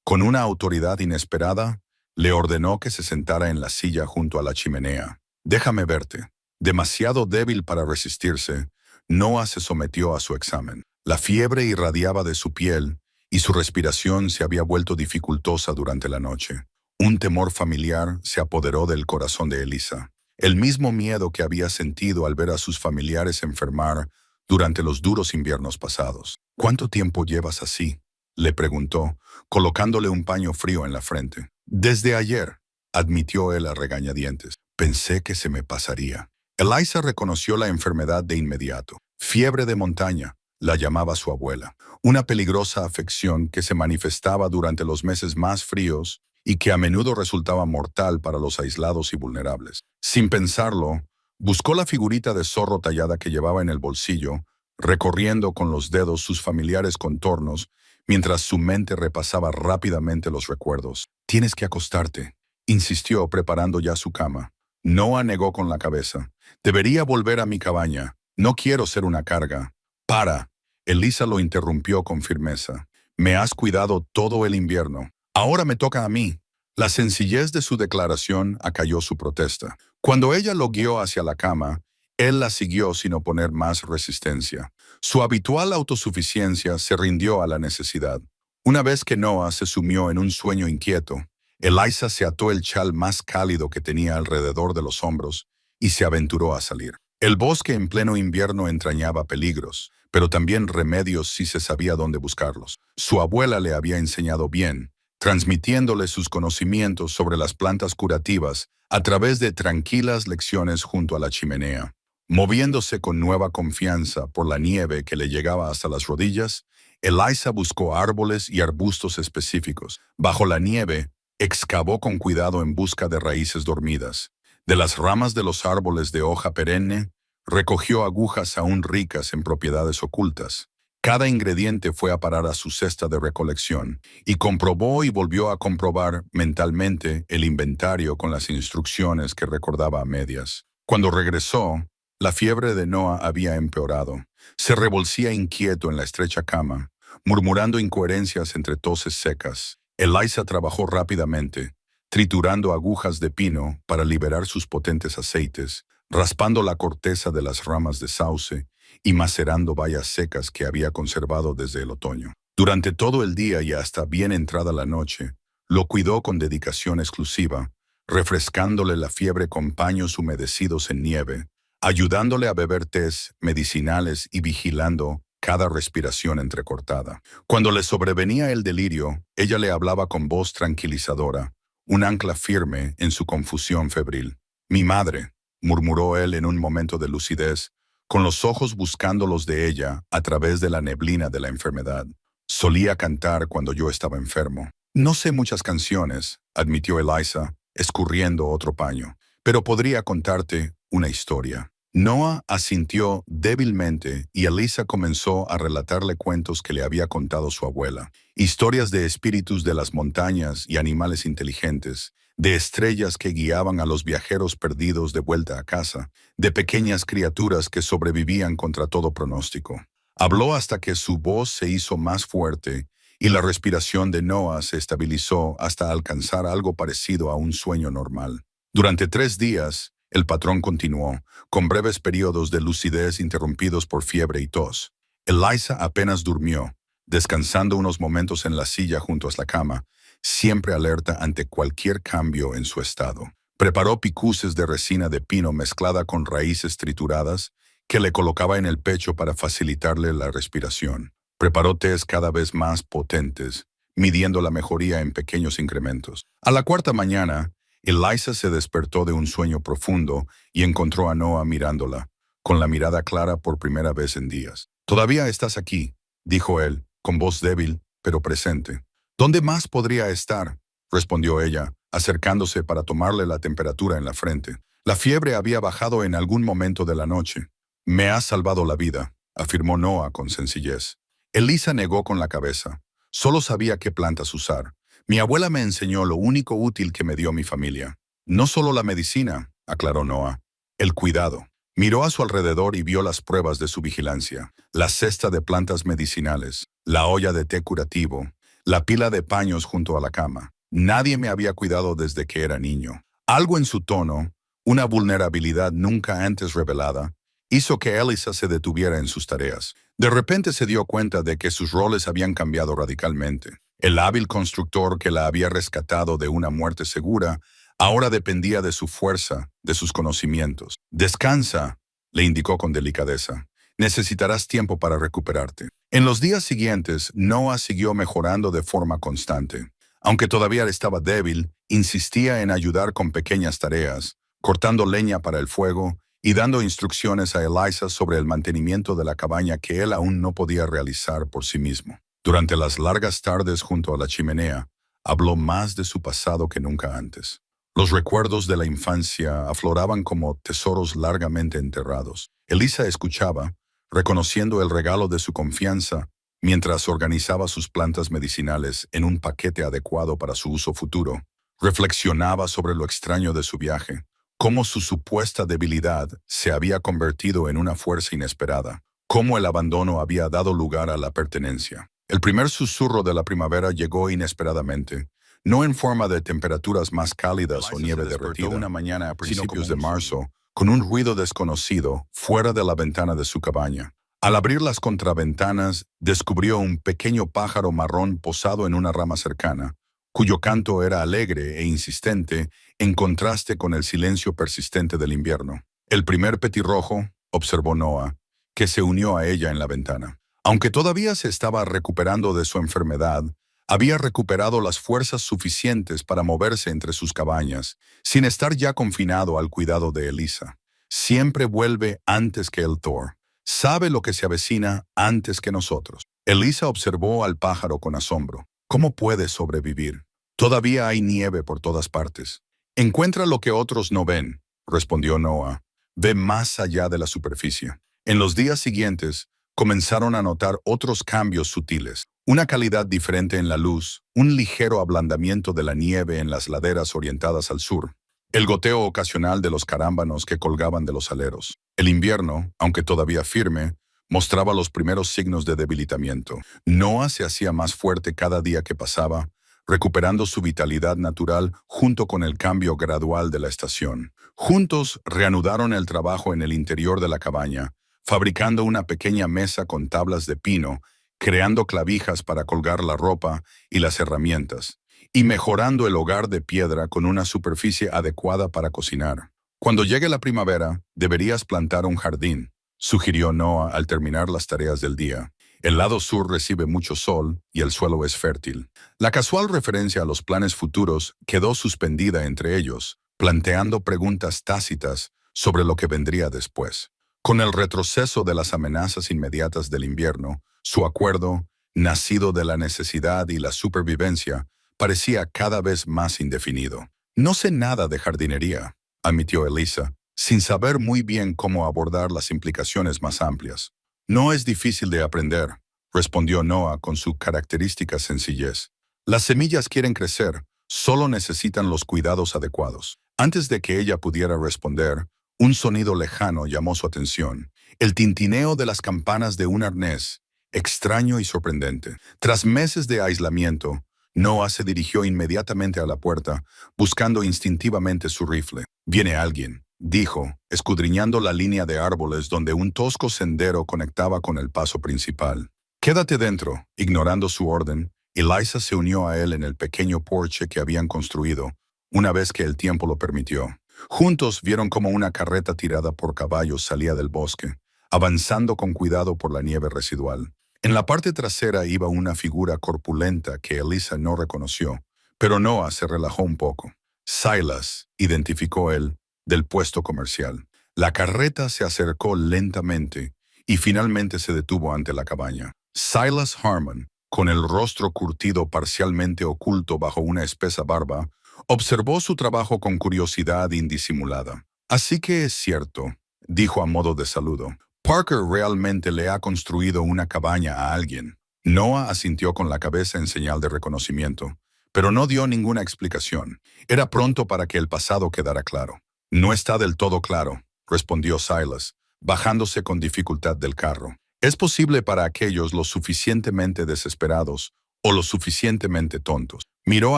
Con una autoridad inesperada, le ordenó que se sentara en la silla junto a la chimenea. «Déjame verte». Demasiado débil para resistirse, Noah se sometió a su examen. La fiebre irradiaba de su piel y su respiración se había vuelto dificultosa durante la noche. Un temor familiar se apoderó del corazón de Elisa. El mismo miedo que había sentido al ver a sus familiares enfermar durante los duros inviernos pasados. «¿Cuánto tiempo llevas así?», le preguntó, colocándole un paño frío en la frente. «Desde ayer», admitió él a regañadientes. «Pensé que se me pasaría». Elisa reconoció la enfermedad de inmediato. Fiebre de montaña, la llamaba su abuela. Una peligrosa afección que se manifestaba durante los meses más fríos y que a menudo resultaba mortal para los aislados y vulnerables. Sin pensarlo, buscó la figurita de zorro tallada que llevaba en el bolsillo, recorriendo con los dedos sus familiares contornos, mientras su mente repasaba rápidamente los recuerdos. «Tienes que acostarte», insistió preparando ya su cama. Noah negó con la cabeza. «Debería volver a mi cabaña. No quiero ser una carga». «Para», Elisa lo interrumpió con firmeza. «Me has cuidado todo el invierno. Ahora me toca a mí». La sencillez de su declaración acalló su protesta. Cuando ella lo guió hacia la cama, él la siguió sin oponer más resistencia. Su habitual autosuficiencia se rindió a la necesidad. Una vez que Noah se sumió en un sueño inquieto, Elisa se ató el chal más cálido que tenía alrededor de los hombros y se aventuró a salir. El bosque en pleno invierno entrañaba peligros, pero también remedios si se sabía dónde buscarlos. Su abuela le había enseñado bien, transmitiéndole sus conocimientos sobre las plantas curativas a través de tranquilas lecciones junto a la chimenea. Moviéndose con nueva confianza por la nieve que le llegaba hasta las rodillas, Elisa buscó árboles y arbustos específicos. Bajo la nieve, excavó con cuidado en busca de raíces dormidas. De las ramas de los árboles de hoja perenne, recogió agujas aún ricas en propiedades ocultas. Cada ingrediente fue a parar a su cesta de recolección, y comprobó y volvió a comprobar mentalmente el inventario con las instrucciones que recordaba a medias. Cuando regresó, la fiebre de Noah había empeorado. Se revolcía inquieto en la estrecha cama, murmurando incoherencias entre toses secas. Eliza trabajó rápidamente, triturando agujas de pino para liberar sus potentes aceites, raspando la corteza de las ramas de sauce y macerando bayas secas que había conservado desde el otoño. Durante todo el día y hasta bien entrada la noche, lo cuidó con dedicación exclusiva, refrescándole la fiebre con paños humedecidos en nieve, ayudándole a beber tés medicinales y vigilando cada respiración entrecortada. Cuando le sobrevenía el delirio, ella le hablaba con voz tranquilizadora, un ancla firme en su confusión febril. «Mi madre», murmuró él en un momento de lucidez, con los ojos buscando los de ella a través de la neblina de la enfermedad. «Solía cantar cuando yo estaba enfermo». «No sé muchas canciones», admitió Eliza, escurriendo otro paño, «pero podría contarte una historia». Noah asintió débilmente y Eliza comenzó a relatarle cuentos que le había contado su abuela. Historias de espíritus de las montañas y animales inteligentes, de estrellas que guiaban a los viajeros perdidos de vuelta a casa, de pequeñas criaturas que sobrevivían contra todo pronóstico. Habló hasta que su voz se hizo más fuerte y la respiración de Noah se estabilizó hasta alcanzar algo parecido a un sueño normal. Durante 3 días, el patrón continuó, con breves periodos de lucidez interrumpidos por fiebre y tos. Eliza apenas durmió, descansando unos momentos en la silla junto a la cama, siempre alerta ante cualquier cambio en su estado. Preparó picuces de resina de pino mezclada con raíces trituradas que le colocaba en el pecho para facilitarle la respiración. Preparó tés cada vez más potentes, midiendo la mejoría en pequeños incrementos. A la 4ª mañana, Eliza se despertó de un sueño profundo y encontró a Noah mirándola, con la mirada clara por primera vez en días. «Todavía estás aquí», dijo él, con voz débil, pero presente. «¿Dónde más podría estar?», respondió ella, acercándose para tomarle la temperatura en la frente. La fiebre había bajado en algún momento de la noche. «Me has salvado la vida», afirmó Noah con sencillez. Eliza negó con la cabeza. «Solo sabía qué plantas usar. Mi abuela me enseñó lo único útil que me dio mi familia». «No solo la medicina», aclaró Noah, «el cuidado». Miró a su alrededor y vio las pruebas de su vigilancia. La cesta de plantas medicinales, la olla de té curativo, la pila de paños junto a la cama. Nadie me había cuidado desde que era niño. Algo en su tono, una vulnerabilidad nunca antes revelada, hizo que Eliza se detuviera en sus tareas. De repente se dio cuenta de que sus roles habían cambiado radicalmente. El hábil constructor que la había rescatado de una muerte segura ahora dependía de su fuerza, de sus conocimientos. «Descansa», le indicó con delicadeza. «Necesitarás tiempo para recuperarte». En los días siguientes, Noah siguió mejorando de forma constante. Aunque todavía estaba débil, insistía en ayudar con pequeñas tareas, cortando leña para el fuego y dando instrucciones a Eliza sobre el mantenimiento de la cabaña que él aún no podía realizar por sí mismo. Durante las largas tardes junto a la chimenea, habló más de su pasado que nunca antes. Los recuerdos de la infancia afloraban como tesoros largamente enterrados. Eliza escuchaba, reconociendo el regalo de su confianza, mientras organizaba sus plantas medicinales en un paquete adecuado para su uso futuro. Reflexionaba sobre lo extraño de su viaje, cómo su supuesta debilidad se había convertido en una fuerza inesperada, cómo el abandono había dado lugar a la pertenencia. El primer susurro de la primavera llegó inesperadamente, no en forma de temperaturas más cálidas o nieve derretida, una mañana a principios de marzo, con un ruido desconocido fuera de la ventana de su cabaña. Al abrir las contraventanas, descubrió un pequeño pájaro marrón posado en una rama cercana, cuyo canto era alegre e insistente en contraste con el silencio persistente del invierno. «El primer petirrojo», observó Noah, que se unió a ella en la ventana. Aunque todavía se estaba recuperando de su enfermedad, había recuperado las fuerzas suficientes para moverse entre sus cabañas, sin estar ya confinado al cuidado de Eliza. Siempre vuelve antes que el Thor. Sabe lo que se avecina antes que nosotros. Eliza observó al pájaro con asombro. ¿Cómo puede sobrevivir? Todavía hay nieve por todas partes. Encuentra lo que otros no ven, respondió Noah. Ve más allá de la superficie. En los días siguientes, comenzaron a notar otros cambios sutiles. Una calidad diferente en la luz, un ligero ablandamiento de la nieve en las laderas orientadas al sur, el goteo ocasional de los carámbanos que colgaban de los aleros. El invierno, aunque todavía firme, mostraba los primeros signos de debilitamiento. Noah se hacía más fuerte cada día que pasaba, recuperando su vitalidad natural junto con el cambio gradual de la estación. Juntos reanudaron el trabajo en el interior de la cabaña, fabricando una pequeña mesa con tablas de pino, creando clavijas para colgar la ropa y las herramientas, y mejorando el hogar de piedra con una superficie adecuada para cocinar. Cuando llegue la primavera, deberías plantar un jardín, sugirió Noah al terminar las tareas del día. El lado sur recibe mucho sol y el suelo es fértil. La casual referencia a los planes futuros quedó suspendida entre ellos, planteando preguntas tácitas sobre lo que vendría después. Con el retroceso de las amenazas inmediatas del invierno, su acuerdo, nacido de la necesidad y la supervivencia, parecía cada vez más indefinido. No sé nada de jardinería, admitió Elisa, sin saber muy bien cómo abordar las implicaciones más amplias. No es difícil de aprender, respondió Noah con su característica sencillez. Las semillas quieren crecer, solo necesitan los cuidados adecuados. Antes de que ella pudiera responder, un sonido lejano llamó su atención, el tintineo de las campanas de un arnés, extraño y sorprendente. Tras meses de aislamiento, Noah se dirigió inmediatamente a la puerta, buscando instintivamente su rifle. «Viene alguien», dijo, escudriñando la línea de árboles donde un tosco sendero conectaba con el paso principal. «Quédate dentro», ignorando su orden, Eliza se unió a él en el pequeño porche que habían construido, una vez que el tiempo lo permitió. Juntos vieron cómo una carreta tirada por caballos salía del bosque, avanzando con cuidado por la nieve residual. En la parte trasera iba una figura corpulenta que Elisa no reconoció, pero Noah se relajó un poco. Silas, identificó él, del puesto comercial. La carreta se acercó lentamente y finalmente se detuvo ante la cabaña. Silas Harmon, con el rostro curtido parcialmente oculto bajo una espesa barba, observó su trabajo con curiosidad indisimulada. «Así que es cierto», dijo a modo de saludo. «Parker realmente le ha construido una cabaña a alguien». Noah asintió con la cabeza en señal de reconocimiento, pero no dio ninguna explicación. Era pronto para que el pasado quedara claro. «No está del todo claro», respondió Silas, bajándose con dificultad del carro. «Es posible para aquellos lo suficientemente desesperados o lo suficientemente tontos». Miró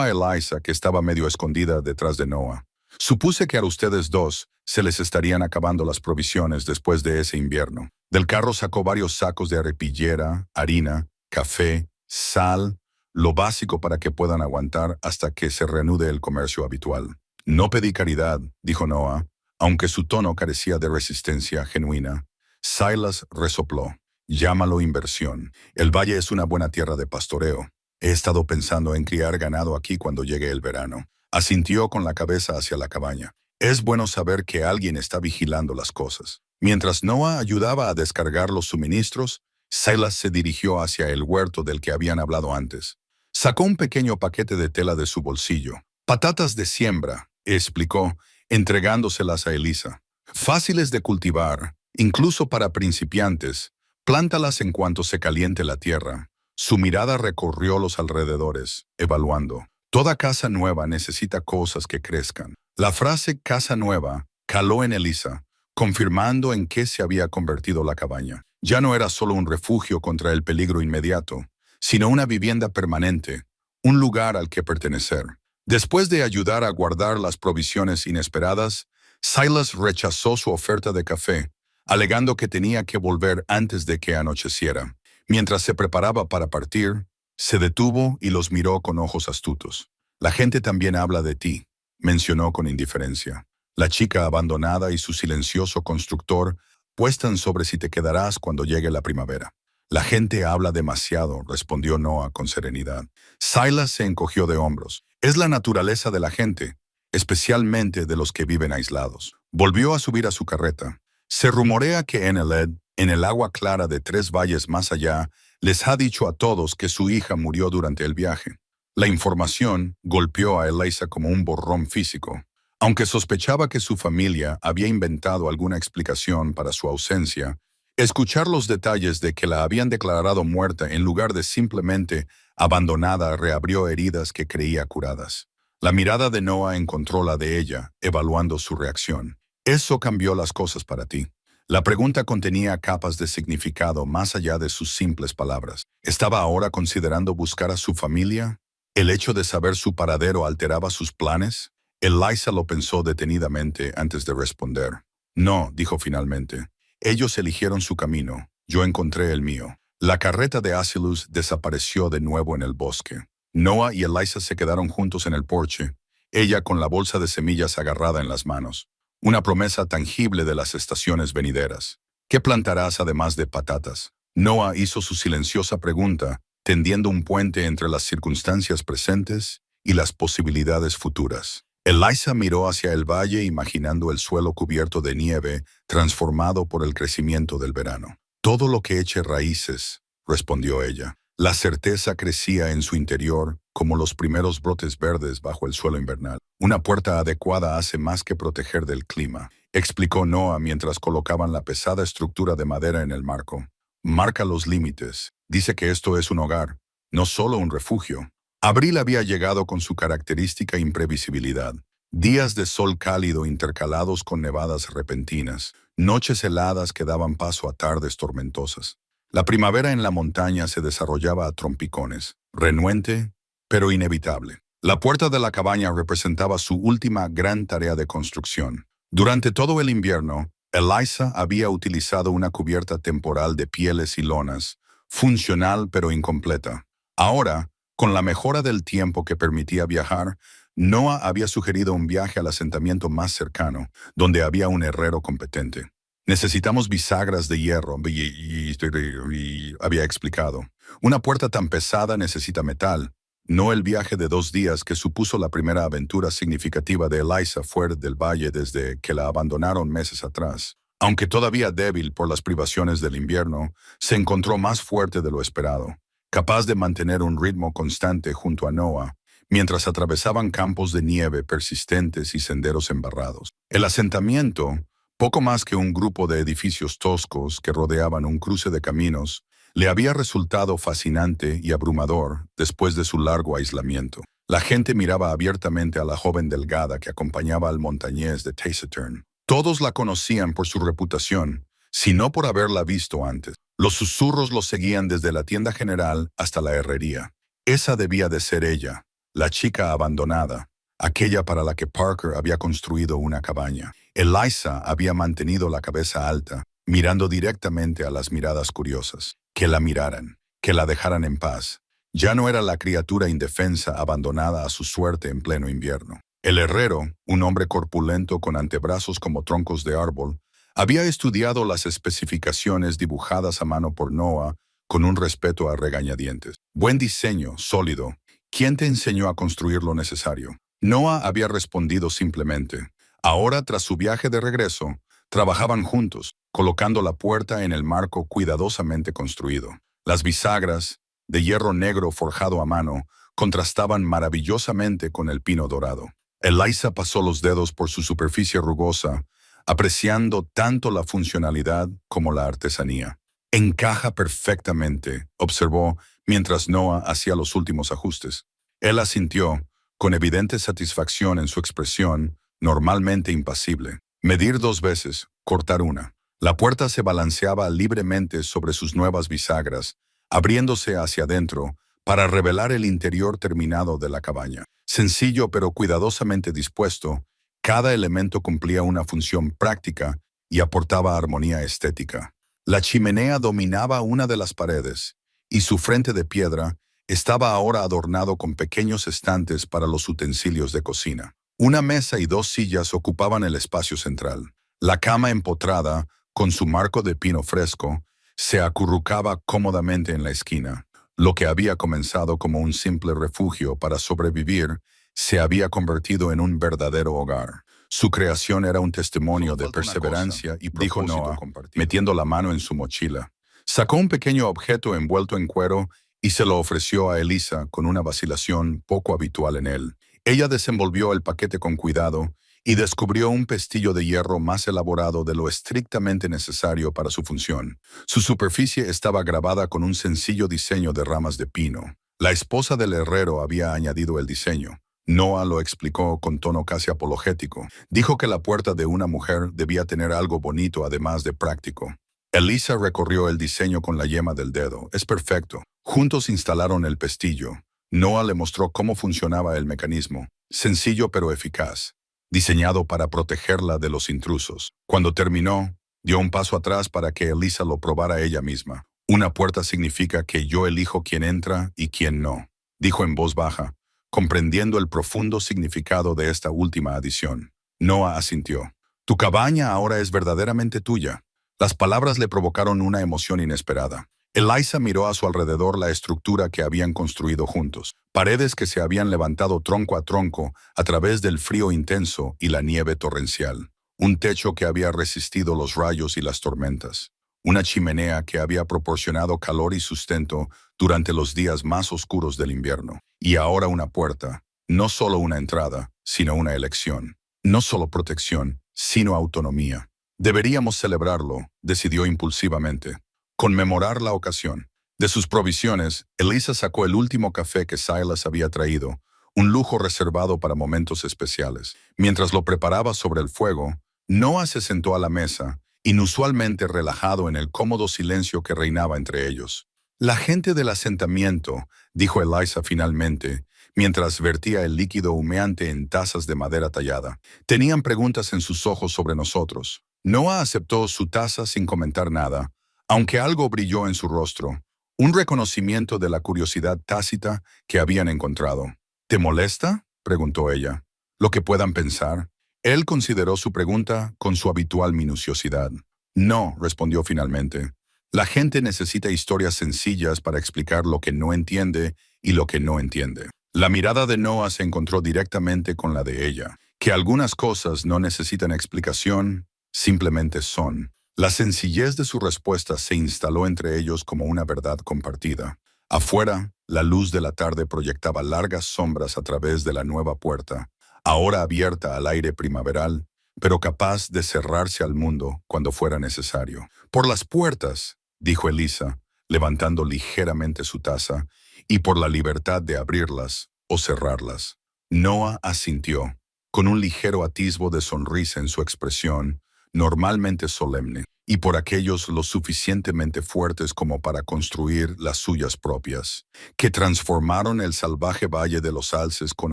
a Eliza, que estaba medio escondida detrás de Noah. «Supuse que a ustedes dos se les estarían acabando las provisiones después de ese invierno». Del carro sacó varios sacos de arepillera, harina, café, sal, lo básico para que puedan aguantar hasta que se reanude el comercio habitual. «No pedí caridad», dijo Noah, aunque su tono carecía de resistencia genuina. Silas resopló. «Llámalo inversión. El valle es una buena tierra de pastoreo. He estado pensando en criar ganado aquí cuando llegue el verano». Asintió con la cabeza hacia la cabaña. «Es bueno saber que alguien está vigilando las cosas». Mientras Noah ayudaba a descargar los suministros, Silas se dirigió hacia el huerto del que habían hablado antes. Sacó un pequeño paquete de tela de su bolsillo. «Patatas de siembra», explicó, entregándoselas a Elisa. «Fáciles de cultivar, incluso para principiantes. Plántalas en cuanto se caliente la tierra». Su mirada recorrió los alrededores, evaluando. «Toda casa nueva necesita cosas que crezcan». La frase «casa nueva» caló en Elisa, confirmando en qué se había convertido la cabaña. Ya no era solo un refugio contra el peligro inmediato, sino una vivienda permanente, un lugar al que pertenecer. Después de ayudar a guardar las provisiones inesperadas, Silas rechazó su oferta de café, alegando que tenía que volver antes de que anocheciera. Mientras se preparaba para partir, se detuvo y los miró con ojos astutos. «La gente también habla de ti», mencionó con indiferencia. «La chica abandonada y su silencioso constructor puestan sobre si te quedarás cuando llegue la primavera». «La gente habla demasiado», respondió Noah con serenidad. Silas se encogió de hombros. «Es la naturaleza de la gente, especialmente de los que viven aislados». Volvió a subir a su carreta. «Se rumorea que Eneled, en el agua clara de 3 valles más allá, les ha dicho a todos que su hija murió durante el viaje». La información golpeó a Eliza como un borrón físico. Aunque sospechaba que su familia había inventado alguna explicación para su ausencia, Escuchar los detalles de que la habían declarado muerta en lugar de simplemente abandonada reabrió heridas que creía curadas. La mirada de Noah encontró la de ella, evaluando su reacción. Eso cambió las cosas para ti. La pregunta contenía capas de significado más allá de sus simples palabras. ¿Estaba ahora considerando buscar a su familia? ¿El hecho de saber su paradero alteraba sus planes? Eliza lo pensó detenidamente antes de responder. No, dijo finalmente. Ellos eligieron su camino, yo encontré el mío. La carreta de Asilus desapareció de nuevo en el bosque. Noah y Eliza se quedaron juntos en el porche, ella con la bolsa de semillas agarrada en las manos. Una promesa tangible de las estaciones venideras. ¿Qué plantarás además de patatas? Noah hizo su silenciosa pregunta, tendiendo un puente entre las circunstancias presentes y las posibilidades futuras. Eliza miró hacia el valle imaginando el suelo cubierto de nieve, transformado por el crecimiento del verano. Todo lo que eche raíces, respondió ella. La certeza crecía en su interior como los primeros brotes verdes bajo el suelo invernal. Una puerta adecuada hace más que proteger del clima, explicó Noah mientras colocaban la pesada estructura de madera en el marco. Marca los límites. Dice que esto es un hogar, no solo un refugio. Abril había llegado con su característica imprevisibilidad. Días de sol cálido intercalados con nevadas repentinas, noches heladas que daban paso a tardes tormentosas. La primavera en la montaña se desarrollaba a trompicones, renuente, pero inevitable. La puerta de la cabaña representaba su última gran tarea de construcción. Durante todo el invierno, Eliza había utilizado una cubierta temporal de pieles y lonas, funcional pero incompleta. Ahora, con la mejora del tiempo que permitía viajar, Noah había sugerido un viaje al asentamiento más cercano, donde había un herrero competente. Necesitamos bisagras de hierro, y había explicado. Una puerta tan pesada necesita metal, no el viaje de 2 días que supuso la primera aventura significativa de Eliza fuera del valle desde que la abandonaron meses atrás. Aunque todavía débil por las privaciones del invierno, se encontró más fuerte de lo esperado, capaz de mantener un ritmo constante junto a Noah, mientras atravesaban campos de nieve persistentes y senderos embarrados. El asentamiento, poco más que un grupo de edificios toscos que rodeaban un cruce de caminos, le había resultado fascinante y abrumador después de su largo aislamiento. La gente miraba abiertamente a la joven delgada que acompañaba al montañés de Taciturn. Todos la conocían por su reputación, sino por haberla visto antes. Los susurros los seguían desde la tienda general hasta la herrería. Esa debía de ser ella, la chica abandonada, aquella para la que Parker había construido una cabaña. Eliza había mantenido la cabeza alta, mirando directamente a las miradas curiosas. Que la miraran, que la dejaran en paz. Ya no era la criatura indefensa abandonada a su suerte en pleno invierno. El herrero, un hombre corpulento con antebrazos como troncos de árbol, había estudiado las especificaciones dibujadas a mano por Noah con un respeto a regañadientes. Buen diseño, sólido. ¿Quién te enseñó a construir lo necesario? Noah había respondido simplemente. Ahora, tras su viaje de regreso, trabajaban juntos, colocando la puerta en el marco cuidadosamente construido. Las bisagras, de hierro negro forjado a mano, contrastaban maravillosamente con el pino dorado. Eliza pasó los dedos por su superficie rugosa, apreciando tanto la funcionalidad como la artesanía. Encaja perfectamente, observó, mientras Noah hacía los últimos ajustes. Él asintió, con evidente satisfacción en su expresión, normalmente impasible. Medir 2 veces, cortar una. La puerta se balanceaba libremente sobre sus nuevas bisagras, abriéndose hacia adentro para revelar el interior terminado de la cabaña. Sencillo pero cuidadosamente dispuesto, cada elemento cumplía una función práctica y aportaba armonía estética. La chimenea dominaba una de las paredes, y su frente de piedra estaba ahora adornado con pequeños estantes para los utensilios de cocina. Una mesa y 2 sillas ocupaban el espacio central. La cama empotrada, con su marco de pino fresco, se acurrucaba cómodamente en la esquina. Lo que había comenzado como un simple refugio para sobrevivir se había convertido en un verdadero hogar. Su creación era un testimonio de perseverancia y dijo Noah, metiendo la mano en su mochila. Sacó un pequeño objeto envuelto en cuero y se lo ofreció a Eliza con una vacilación poco habitual en él. Ella desenvolvió el paquete con cuidado y descubrió un pestillo de hierro más elaborado de lo estrictamente necesario para su función. Su superficie estaba grabada con un sencillo diseño de ramas de pino. La esposa del herrero había añadido el diseño. Noah lo explicó con tono casi apologético. Dijo que la puerta de una mujer debía tener algo bonito además de práctico. Elisa recorrió el diseño con la yema del dedo. Es perfecto. Juntos instalaron el pestillo. Noah le mostró cómo funcionaba el mecanismo. Sencillo pero eficaz. Diseñado para protegerla de los intrusos. Cuando terminó, dio un paso atrás para que Elisa lo probara ella misma. Una puerta significa que yo elijo quién entra y quién no, dijo en voz baja, comprendiendo el profundo significado de esta última adición. Noah asintió. Tu cabaña ahora es verdaderamente tuya. Las palabras le provocaron una emoción inesperada. Elisa miró a su alrededor la estructura que habían construido juntos. Paredes que se habían levantado tronco a tronco a través del frío intenso y la nieve torrencial. Un techo que había resistido los rayos y las tormentas. Una chimenea que había proporcionado calor y sustento durante los días más oscuros del invierno. Y ahora una puerta, no solo una entrada, sino una elección. No solo protección, sino autonomía. Deberíamos celebrarlo, decidió impulsivamente. Conmemorar la ocasión. De sus provisiones, Elisa sacó el último café que Silas había traído, un lujo reservado para momentos especiales. Mientras lo preparaba sobre el fuego, Noah se sentó a la mesa, inusualmente relajado en el cómodo silencio que reinaba entre ellos. La gente del asentamiento, dijo Elisa finalmente, mientras vertía el líquido humeante en tazas de madera tallada. Tenían preguntas en sus ojos sobre nosotros. Noah aceptó su taza sin comentar nada, aunque algo brilló en su rostro, un reconocimiento de la curiosidad tácita que habían encontrado. ¿Te molesta?, preguntó ella. ¿Lo que puedan pensar? Él consideró su pregunta con su habitual minuciosidad. No, respondió finalmente. La gente necesita historias sencillas para explicar lo que no entiende y lo que no entiende. La mirada de Noah se encontró directamente con la de ella, que algunas cosas no necesitan explicación, simplemente son. La sencillez de su respuesta se instaló entre ellos como una verdad compartida. Afuera, la luz de la tarde proyectaba largas sombras a través de la nueva puerta, ahora abierta al aire primaveral, pero capaz de cerrarse al mundo cuando fuera necesario. Por las puertas, dijo Elisa, levantando ligeramente su taza, y por la libertad de abrirlas o cerrarlas. Noah asintió, con un ligero atisbo de sonrisa en su expresión, normalmente solemne, y por aquellos lo suficientemente fuertes como para construir las suyas propias, que transformaron el salvaje valle de los alces con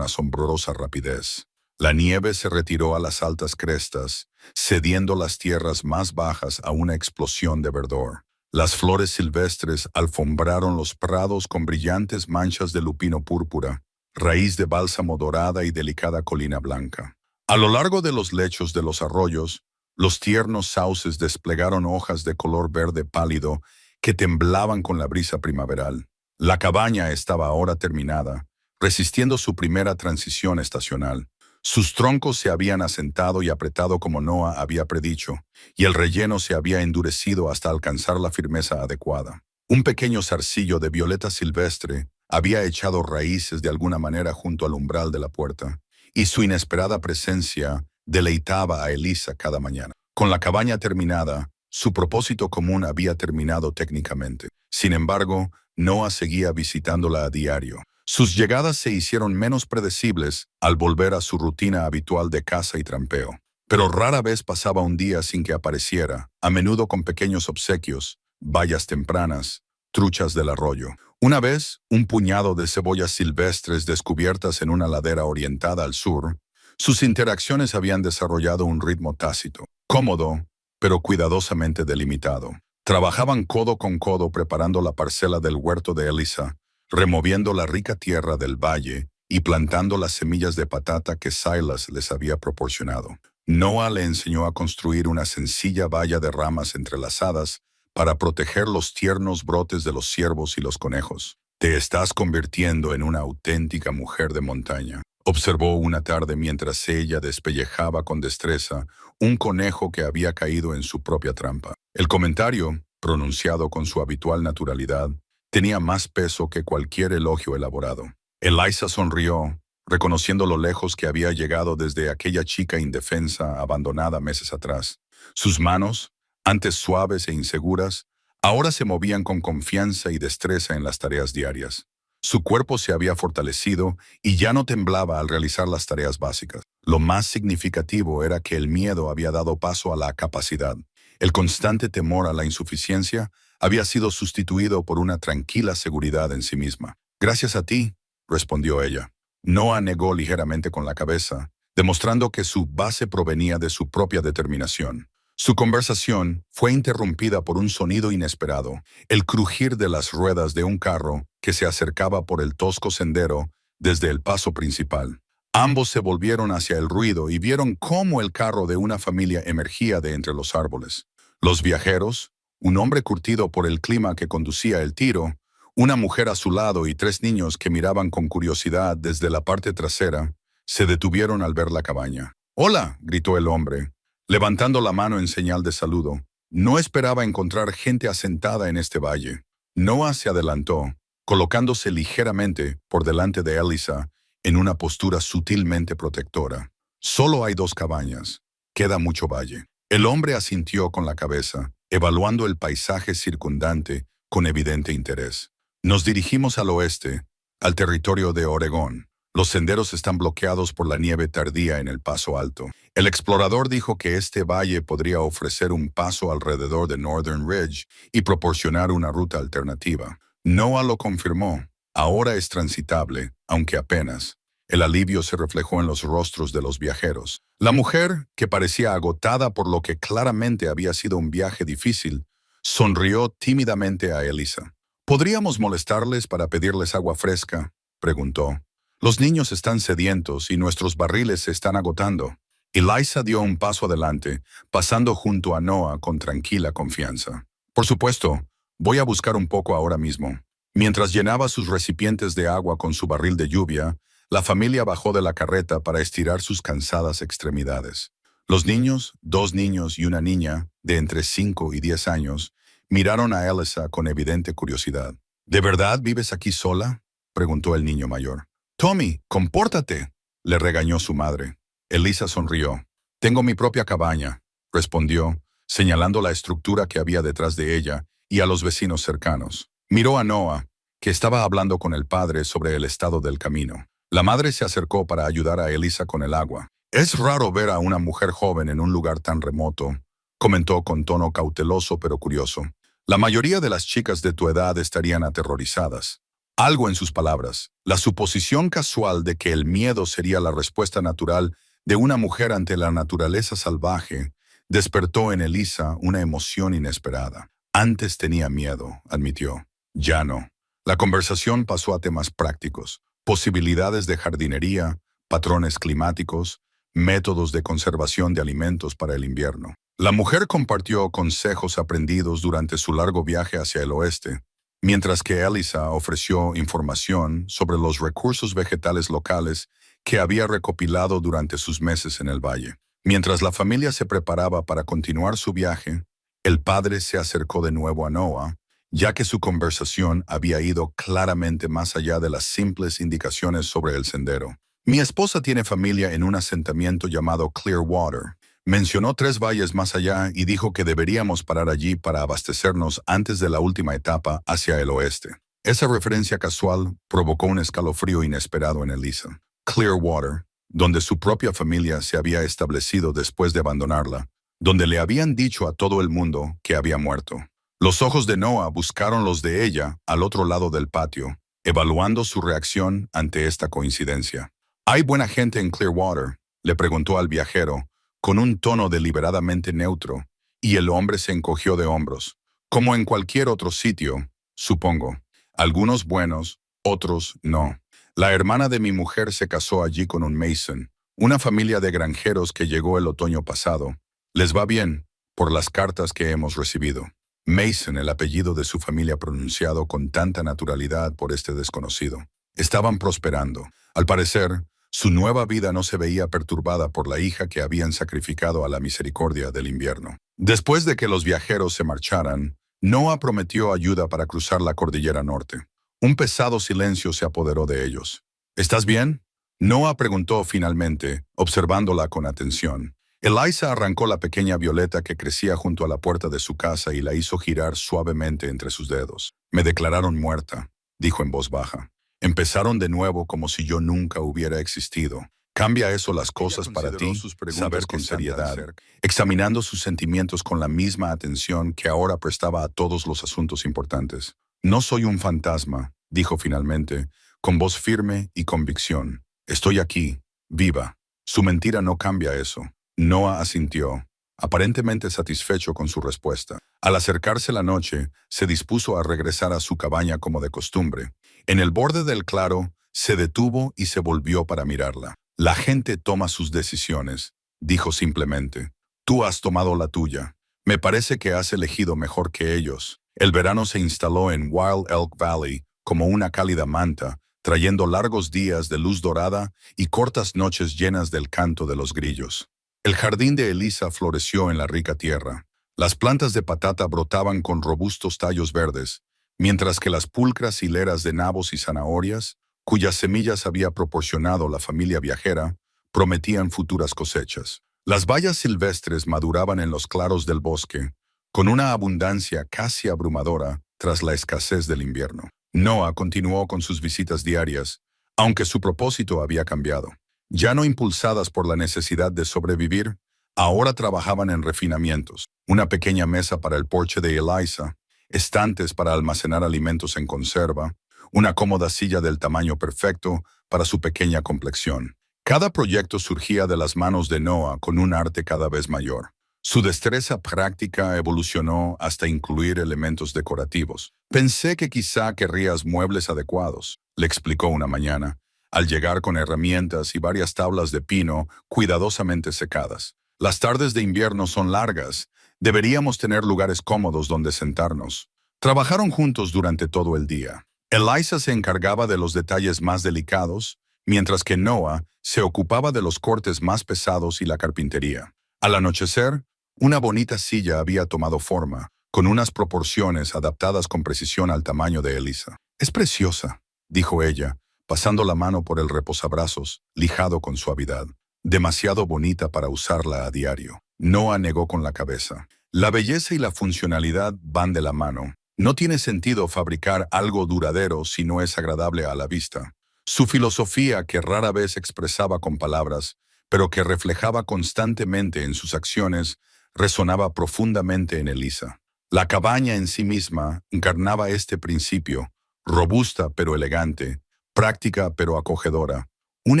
asombrosa rapidez. La nieve se retiró a las altas crestas, cediendo las tierras más bajas a una explosión de verdor. Las flores silvestres alfombraron los prados con brillantes manchas de lupino púrpura, raíz de bálsamo dorada y delicada colina blanca. A lo largo de los lechos de los arroyos, los tiernos sauces desplegaron hojas de color verde pálido que temblaban con la brisa primaveral. La cabaña estaba ahora terminada, resistiendo su primera transición estacional. Sus troncos se habían asentado y apretado como Noah había predicho, y el relleno se había endurecido hasta alcanzar la firmeza adecuada. Un pequeño zarcillo de violeta silvestre había echado raíces de alguna manera junto al umbral de la puerta, y su inesperada presencia deleitaba a Elisa cada mañana. Con la cabaña terminada, su propósito común había terminado técnicamente. Sin embargo, Noah seguía visitándola a diario. Sus llegadas se hicieron menos predecibles al volver a su rutina habitual de caza y trampeo. Pero rara vez pasaba un día sin que apareciera, a menudo con pequeños obsequios, bayas tempranas, truchas del arroyo. Una vez, un puñado de cebollas silvestres descubiertas en una ladera orientada al sur. Sus interacciones habían desarrollado un ritmo tácito, cómodo, pero cuidadosamente delimitado. Trabajaban codo con codo preparando la parcela del huerto de Elisa, removiendo la rica tierra del valle y plantando las semillas de patata que Silas les había proporcionado. Noah le enseñó a construir una sencilla valla de ramas entrelazadas para proteger los tiernos brotes de los ciervos y los conejos. Te estás convirtiendo en una auténtica mujer de montaña, observó una tarde mientras ella despellejaba con destreza un conejo que había caído en su propia trampa. El comentario, pronunciado con su habitual naturalidad, tenía más peso que cualquier elogio elaborado. Elisa sonrió, reconociendo lo lejos que había llegado desde aquella chica indefensa abandonada meses atrás. Sus manos, antes suaves e inseguras, ahora se movían con confianza y destreza en las tareas diarias. Su cuerpo se había fortalecido y ya no temblaba al realizar las tareas básicas. Lo más significativo era que el miedo había dado paso a la capacidad. El constante temor a la insuficiencia había sido sustituido por una tranquila seguridad en sí misma. Gracias a ti, respondió ella. Noah negó ligeramente con la cabeza, demostrando que su base provenía de su propia determinación. Su conversación fue interrumpida por un sonido inesperado, el crujir de las ruedas de un carro que se acercaba por el tosco sendero desde el paso principal. Ambos se volvieron hacia el ruido y vieron cómo el carro de una familia emergía de entre los árboles. Los viajeros, un hombre curtido por el clima que conducía el tiro, una mujer a su lado y 3 niños que miraban con curiosidad desde la parte trasera, se detuvieron al ver la cabaña. «¡Hola!», gritó el hombre, levantando la mano en señal de saludo. No esperaba encontrar gente asentada en este valle. Noah se adelantó, colocándose ligeramente por delante de Elisa en una postura sutilmente protectora. «Solo hay 2 cabañas. Queda mucho valle». El hombre asintió con la cabeza, evaluando el paisaje circundante con evidente interés. «Nos dirigimos al oeste, al territorio de Oregón. Los senderos están bloqueados por la nieve tardía en el Paso Alto». El explorador dijo que este valle podría ofrecer un paso alrededor de Northern Ridge y proporcionar una ruta alternativa. Noah lo confirmó. Ahora es transitable, aunque apenas. El alivio se reflejó en los rostros de los viajeros. La mujer, que parecía agotada por lo que claramente había sido un viaje difícil, sonrió tímidamente a Elisa. «¿Podríamos molestarles para pedirles agua fresca?», preguntó. «Los niños están sedientos y nuestros barriles se están agotando». Elisa dio un paso adelante, pasando junto a Noah con tranquila confianza. «Por supuesto, voy a buscar un poco ahora mismo». Mientras llenaba sus recipientes de agua con su barril de lluvia, la familia bajó de la carreta para estirar sus cansadas extremidades. Los niños, 2 niños y una niña, de entre 5 y 10 años, miraron a Elisa con evidente curiosidad. «¿De verdad vives aquí sola?», preguntó el niño mayor. «Tommy, compórtate», le regañó su madre. Elisa sonrió. «Tengo mi propia cabaña», respondió, señalando la estructura que había detrás de ella y a los vecinos cercanos. Miró a Noah, que estaba hablando con el padre sobre el estado del camino. La madre se acercó para ayudar a Elisa con el agua. «Es raro ver a una mujer joven en un lugar tan remoto», comentó con tono cauteloso pero curioso. «La mayoría de las chicas de tu edad estarían aterrorizadas». Algo en sus palabras, la suposición casual de que el miedo sería la respuesta natural de una mujer ante la naturaleza salvaje, despertó en Elisa una emoción inesperada. «Antes tenía miedo», admitió. «Ya no». La conversación pasó a temas prácticos, posibilidades de jardinería, patrones climáticos, métodos de conservación de alimentos para el invierno. La mujer compartió consejos aprendidos durante su largo viaje hacia el oeste, mientras que Elisa ofreció información sobre los recursos vegetales locales que había recopilado durante sus meses en el valle. Mientras la familia se preparaba para continuar su viaje, el padre se acercó de nuevo a Noah, ya que su conversación había ido claramente más allá de las simples indicaciones sobre el sendero. «Mi esposa tiene familia en un asentamiento llamado Clearwater. Mencionó 3 valles más allá y dijo que deberíamos parar allí para abastecernos antes de la última etapa hacia el oeste». Esa referencia casual provocó un escalofrío inesperado en Elisa. Clearwater, donde su propia familia se había establecido después de abandonarla, donde le habían dicho a todo el mundo que había muerto. Los ojos de Noah buscaron los de ella al otro lado del patio, evaluando su reacción ante esta coincidencia. «¿Hay buena gente en Clearwater?», le preguntó al viajero, con un tono deliberadamente neutro, y el hombre se encogió de hombros. «Como en cualquier otro sitio, supongo. Algunos buenos, otros no. La hermana de mi mujer se casó allí con un Mason, una familia de granjeros que llegó el otoño pasado. Les va bien, por las cartas que hemos recibido». Mason, el apellido de su familia pronunciado con tanta naturalidad por este desconocido. Estaban prosperando. Al parecer, su nueva vida no se veía perturbada por la hija que habían sacrificado a la misericordia del invierno. Después de que los viajeros se marcharan, Noah prometió ayuda para cruzar la cordillera norte. Un pesado silencio se apoderó de ellos. «¿Estás bien?», Noah preguntó finalmente, observándola con atención. Eliza arrancó la pequeña violeta que crecía junto a la puerta de su casa y la hizo girar suavemente entre sus dedos. Me declararon muerta, dijo en voz baja. Empezaron de nuevo como si yo nunca hubiera existido. ¿Cambia eso las cosas para ti? Saber con seriedad, examinando sus sentimientos con la misma atención que ahora prestaba a todos los asuntos importantes. No soy un fantasma, dijo finalmente, con voz firme y convicción. Estoy aquí, viva. Su mentira no cambia eso. Noah asintió, aparentemente satisfecho con su respuesta. Al acercarse la noche, se dispuso a regresar a su cabaña como de costumbre. En el borde del claro, se detuvo y se volvió para mirarla. La gente toma sus decisiones, dijo simplemente. Tú has tomado la tuya. Me parece que has elegido mejor que ellos. El verano se instaló en Wild Elk Valley como una cálida manta, trayendo largos días de luz dorada y cortas noches llenas del canto de los grillos. El jardín de Eliza floreció en la rica tierra. Las plantas de patata brotaban con robustos tallos verdes, mientras que las pulcras hileras de nabos y zanahorias, cuyas semillas había proporcionado la familia viajera, prometían futuras cosechas. Las bayas silvestres maduraban en los claros del bosque, con una abundancia casi abrumadora tras la escasez del invierno. Noah continuó con sus visitas diarias, aunque su propósito había cambiado. Ya no impulsadas por la necesidad de sobrevivir, ahora trabajaban en refinamientos, una pequeña mesa para el porche de Eliza, estantes para almacenar alimentos en conserva, una cómoda silla del tamaño perfecto para su pequeña complexión. Cada proyecto surgía de las manos de Noah con un arte cada vez mayor. Su destreza práctica evolucionó hasta incluir elementos decorativos. Pensé que quizá querrías muebles adecuados, le explicó una mañana, al llegar con herramientas y varias tablas de pino cuidadosamente secadas. Las tardes de invierno son largas. Deberíamos tener lugares cómodos donde sentarnos. Trabajaron juntos durante todo el día. Eliza se encargaba de los detalles más delicados, mientras que Noah se ocupaba de los cortes más pesados y la carpintería. Al anochecer, una bonita silla había tomado forma, con unas proporciones adaptadas con precisión al tamaño de Eliza. «Es preciosa», dijo ella, pasando la mano por el reposabrazos, lijado con suavidad. «Demasiado bonita para usarla a diario». Noah negó con la cabeza. La belleza y la funcionalidad van de la mano. No tiene sentido fabricar algo duradero si no es agradable a la vista. Su filosofía, que rara vez expresaba con palabras, pero que reflejaba constantemente en sus acciones, resonaba profundamente en Eliza. La cabaña en sí misma encarnaba este principio, robusta pero elegante, práctica pero acogedora, un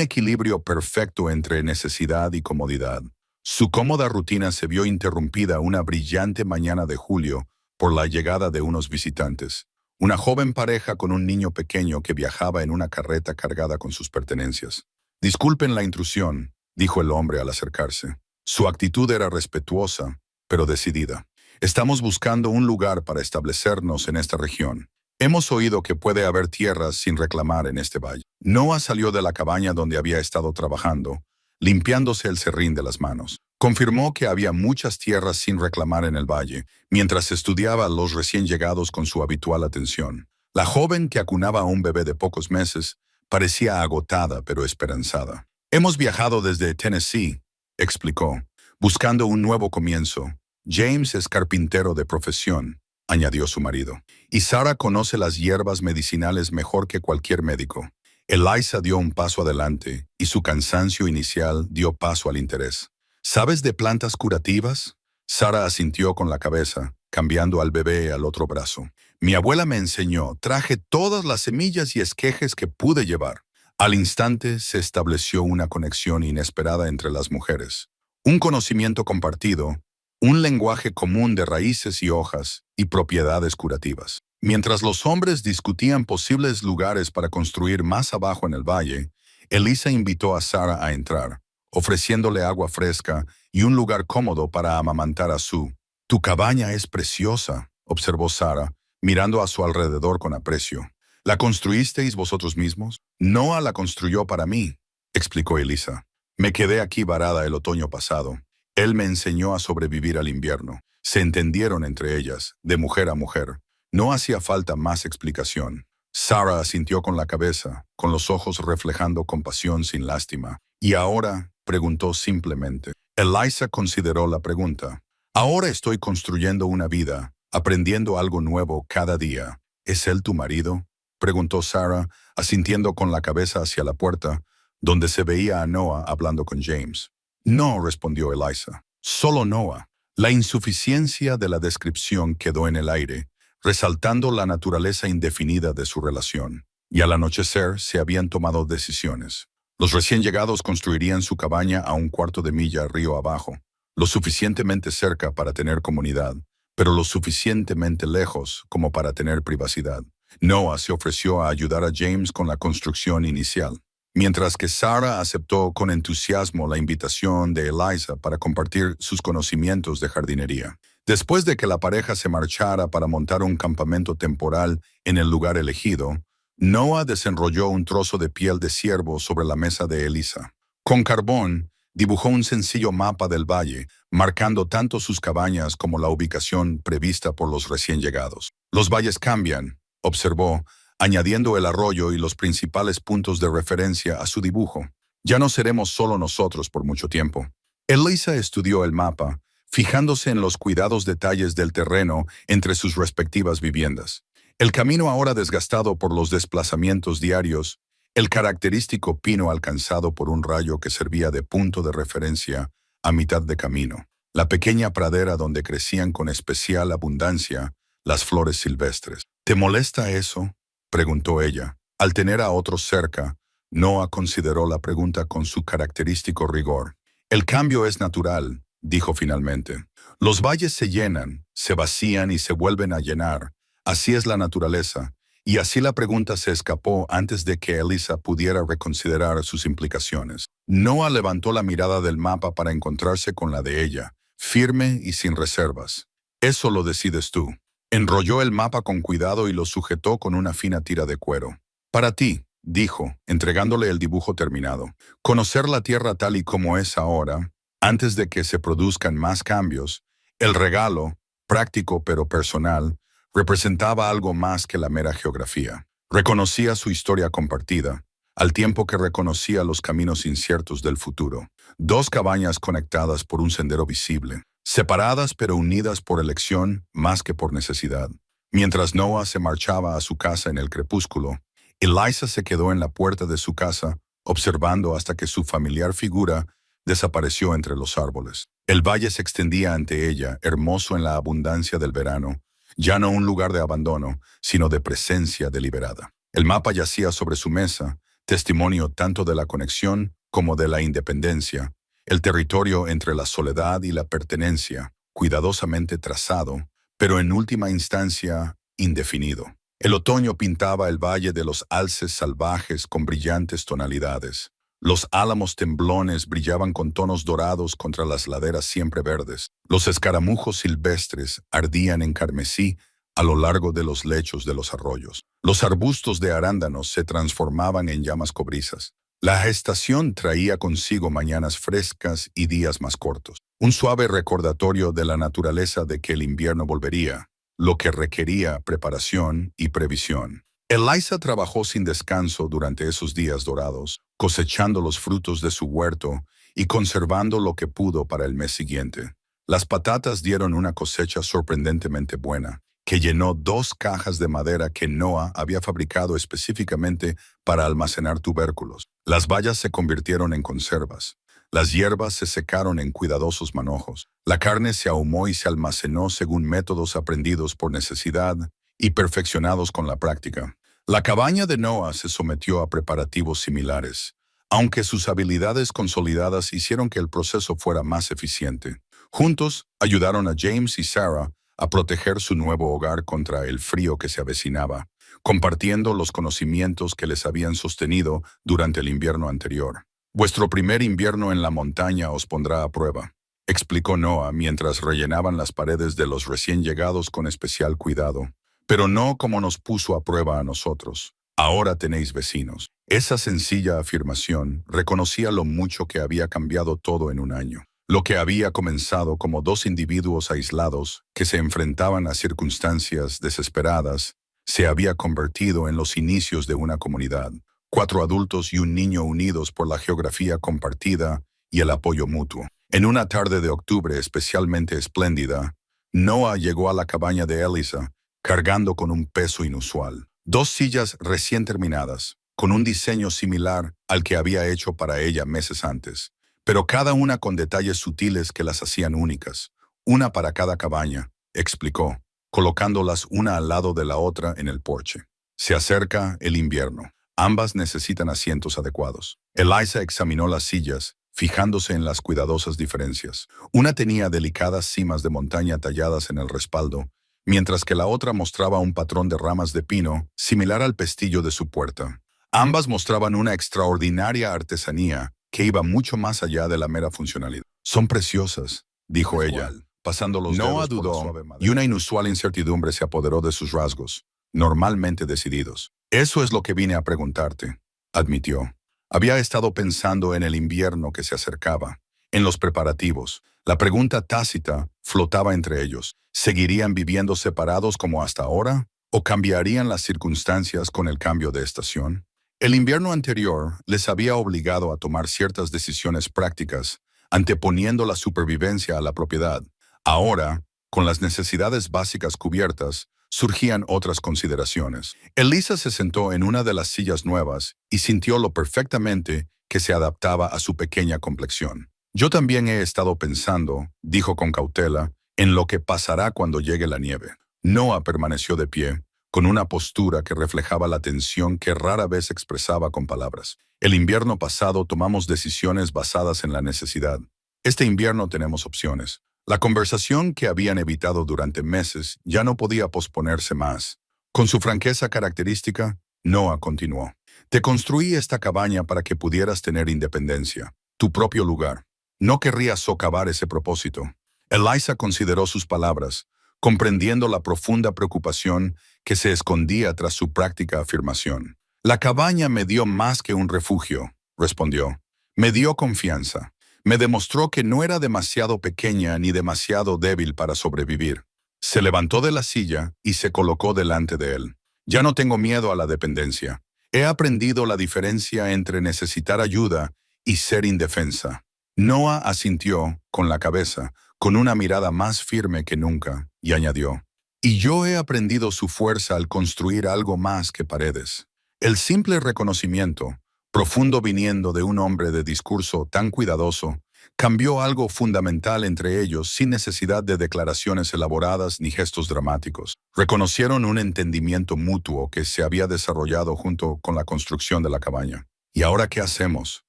equilibrio perfecto entre necesidad y comodidad. Su cómoda rutina se vio interrumpida una brillante mañana de julio por la llegada de unos visitantes, una joven pareja con un niño pequeño que viajaba en una carreta cargada con sus pertenencias. «Disculpen la intrusión», dijo el hombre al acercarse. Su actitud era respetuosa, pero decidida. «Estamos buscando un lugar para establecernos en esta región. Hemos oído que puede haber tierras sin reclamar en este valle». Noah salió de la cabaña donde había estado trabajando, limpiándose el serrín de las manos. Confirmó que había muchas tierras sin reclamar en el valle, mientras estudiaba a los recién llegados con su habitual atención. La joven, que acunaba a un bebé de pocos meses, parecía agotada pero esperanzada. «Hemos viajado desde Tennessee», explicó, «buscando un nuevo comienzo. James es carpintero de profesión», añadió su marido, «y Sarah conoce las hierbas medicinales mejor que cualquier médico». Eliza dio un paso adelante, y su cansancio inicial dio paso al interés. «¿Sabes de plantas curativas?». Sarah asintió con la cabeza, cambiando al bebé al otro brazo. «Mi abuela me enseñó, traje todas las semillas y esquejes que pude llevar». Al instante se estableció una conexión inesperada entre las mujeres. Un conocimiento compartido, un lenguaje común de raíces y hojas y propiedades curativas. Mientras los hombres discutían posibles lugares para construir más abajo en el valle, Eliza invitó a Sarah a entrar, ofreciéndole agua fresca y un lugar cómodo para amamantar a Sue. «Tu cabaña es preciosa», observó Sarah, mirando a su alrededor con aprecio. «¿La construisteis vosotros mismos?». «Noah la construyó para mí», explicó Eliza. «Me quedé aquí varada el otoño pasado. Él me enseñó a sobrevivir al invierno». Se entendieron entre ellas, de mujer a mujer. No hacía falta más explicación. Sarah asintió con la cabeza, con los ojos reflejando compasión sin lástima. ¿Y ahora? Preguntó simplemente. Eliza consideró la pregunta. Ahora estoy construyendo una vida, aprendiendo algo nuevo cada día. ¿Es él tu marido? Preguntó Sarah, asintiendo con la cabeza hacia la puerta, donde se veía a Noah hablando con James. No, respondió Eliza. Solo Noah. La insuficiencia de la descripción quedó en el aire, resaltando la naturaleza indefinida de su relación. Y al anochecer se habían tomado decisiones. Los recién llegados construirían su cabaña a un cuarto de milla río abajo, lo suficientemente cerca para tener comunidad, pero lo suficientemente lejos como para tener privacidad. Noah se ofreció a ayudar a James con la construcción inicial, mientras que Sarah aceptó con entusiasmo la invitación de Eliza para compartir sus conocimientos de jardinería. Después de que la pareja se marchara para montar un campamento temporal en el lugar elegido, Noah desenrolló un trozo de piel de ciervo sobre la mesa de Eliza. Con carbón, dibujó un sencillo mapa del valle, marcando tanto sus cabañas como la ubicación prevista por los recién llegados. Los valles cambian, observó, añadiendo el arroyo y los principales puntos de referencia a su dibujo. Ya no seremos solo nosotros por mucho tiempo. Eliza estudió el mapa, fijándose en los cuidados detalles del terreno entre sus respectivas viviendas. El camino ahora desgastado por los desplazamientos diarios, el característico pino alcanzado por un rayo que servía de punto de referencia a mitad de camino, la pequeña pradera donde crecían con especial abundancia las flores silvestres. ¿Te molesta eso?, preguntó ella. Al tener a otros cerca, Noah consideró la pregunta con su característico rigor. El cambio es natural, dijo finalmente. Los valles se llenan, se vacían y se vuelven a llenar. Así es la naturaleza, y así la pregunta se escapó antes de que Eliza pudiera reconsiderar sus implicaciones. Noah levantó la mirada del mapa para encontrarse con la de ella, firme y sin reservas. Eso lo decides tú. Enrolló el mapa con cuidado y lo sujetó con una fina tira de cuero. Para ti, dijo, entregándole el dibujo terminado. Conocer la Tierra tal y como es ahora, antes de que se produzcan más cambios, el regalo, práctico pero personal, representaba algo más que la mera geografía. Reconocía su historia compartida, al tiempo que reconocía los caminos inciertos del futuro. Dos cabañas conectadas por un sendero visible, separadas pero unidas por elección más que por necesidad. Mientras Noah se marchaba a su casa en el crepúsculo, Eliza se quedó en la puerta de su casa, observando hasta que su familiar figura desapareció entre los árboles. El valle se extendía ante ella, hermoso en la abundancia del verano, ya no un lugar de abandono, sino de presencia deliberada. El mapa yacía sobre su mesa, testimonio tanto de la conexión como de la independencia, el territorio entre la soledad y la pertenencia, cuidadosamente trazado, pero en última instancia indefinido. El otoño pintaba el valle de los alces salvajes con brillantes tonalidades. Los álamos temblones brillaban con tonos dorados contra las laderas siempre verdes. Los escaramujos silvestres ardían en carmesí a lo largo de los lechos de los arroyos. Los arbustos de arándanos se transformaban en llamas cobrizas. La gestación traía consigo mañanas frescas y días más cortos. Un suave recordatorio de la naturaleza de que el invierno volvería, lo que requería preparación y previsión. Eliza trabajó sin descanso durante esos días dorados, cosechando los frutos de su huerto y conservando lo que pudo para el mes siguiente. Las patatas dieron una cosecha sorprendentemente buena, que llenó 2 cajas de madera que Noah había fabricado específicamente para almacenar tubérculos. Las bayas se convirtieron en conservas. Las hierbas se secaron en cuidadosos manojos. La carne se ahumó y se almacenó según métodos aprendidos por necesidad y perfeccionados con la práctica. La cabaña de Noah se sometió a preparativos similares, aunque sus habilidades consolidadas hicieron que el proceso fuera más eficiente. Juntos, ayudaron a James y Sarah a proteger su nuevo hogar contra el frío que se avecinaba, compartiendo los conocimientos que les habían sostenido durante el invierno anterior. Vuestro primer invierno en la montaña os pondrá a prueba, explicó Noah mientras rellenaban las paredes de los recién llegados con especial cuidado. Pero no como nos puso a prueba a nosotros. Ahora tenéis vecinos. Esa sencilla afirmación reconocía lo mucho que había cambiado todo en un año. Lo que había comenzado como 2 individuos aislados que se enfrentaban a circunstancias desesperadas, se había convertido en los inicios de una comunidad. 4 adultos y un niño unidos por la geografía compartida y el apoyo mutuo. En una tarde de octubre especialmente espléndida, Noah llegó a la cabaña de Elisa, cargando con un peso inusual. 2 sillas recién terminadas, con un diseño similar al que había hecho para ella meses antes, pero cada una con detalles sutiles que las hacían únicas. Una para cada cabaña, explicó, colocándolas una al lado de la otra en el porche. Se acerca el invierno. Ambas necesitan asientos adecuados. Elisa examinó las sillas, fijándose en las cuidadosas diferencias. Una tenía delicadas cimas de montaña talladas en el respaldo, mientras que la otra mostraba un patrón de ramas de pino similar al pestillo de su puerta. Ambas mostraban una extraordinaria artesanía que iba mucho más allá de la mera funcionalidad. Son preciosas, dijo ella, pasando los dedos
Noah
por la
dudó,
suave madera. Y una inusual incertidumbre se apoderó de sus rasgos, normalmente decididos. Eso es lo que vine a preguntarte, admitió. Había estado pensando en el invierno que se acercaba, en los preparativos. La pregunta tácita flotaba entre ellos. ¿Seguirían viviendo separados como hasta ahora? ¿O cambiarían las circunstancias con el cambio de estación? El invierno anterior les había obligado a tomar ciertas decisiones prácticas, anteponiendo la supervivencia a la propiedad. Ahora, con las necesidades básicas cubiertas, surgían otras consideraciones. Elisa se sentó en una de las sillas nuevas y sintió lo perfectamente que se adaptaba a su pequeña complexión. Yo también he estado pensando, dijo con cautela, en lo que pasará cuando llegue la nieve. Noah permaneció de pie, con una postura que reflejaba la tensión que rara vez expresaba con palabras. El invierno pasado tomamos decisiones basadas en la necesidad. Este invierno tenemos opciones. La conversación que habían evitado durante meses ya no podía posponerse más. Con su franqueza característica, Noah continuó. Te construí esta cabaña para que pudieras tener independencia, tu propio lugar. No querría socavar ese propósito. Elisa consideró sus palabras, comprendiendo la profunda preocupación que se escondía tras su práctica afirmación. La cabaña me dio más que un refugio, respondió. Me dio confianza. Me demostró que no era demasiado pequeña ni demasiado débil para sobrevivir. Se levantó de la silla y se colocó delante de él. Ya no tengo miedo a la dependencia. He aprendido la diferencia entre necesitar ayuda y ser indefensa. Noah asintió con la cabeza, con una mirada más firme que nunca, y añadió, y yo he aprendido su fuerza al construir algo más que paredes. El simple reconocimiento, profundo viniendo de un hombre de discurso tan cuidadoso, cambió algo fundamental entre ellos sin necesidad de declaraciones elaboradas ni gestos dramáticos. Reconocieron un entendimiento mutuo que se había desarrollado junto con la construcción de la cabaña. ¿Y ahora qué hacemos?,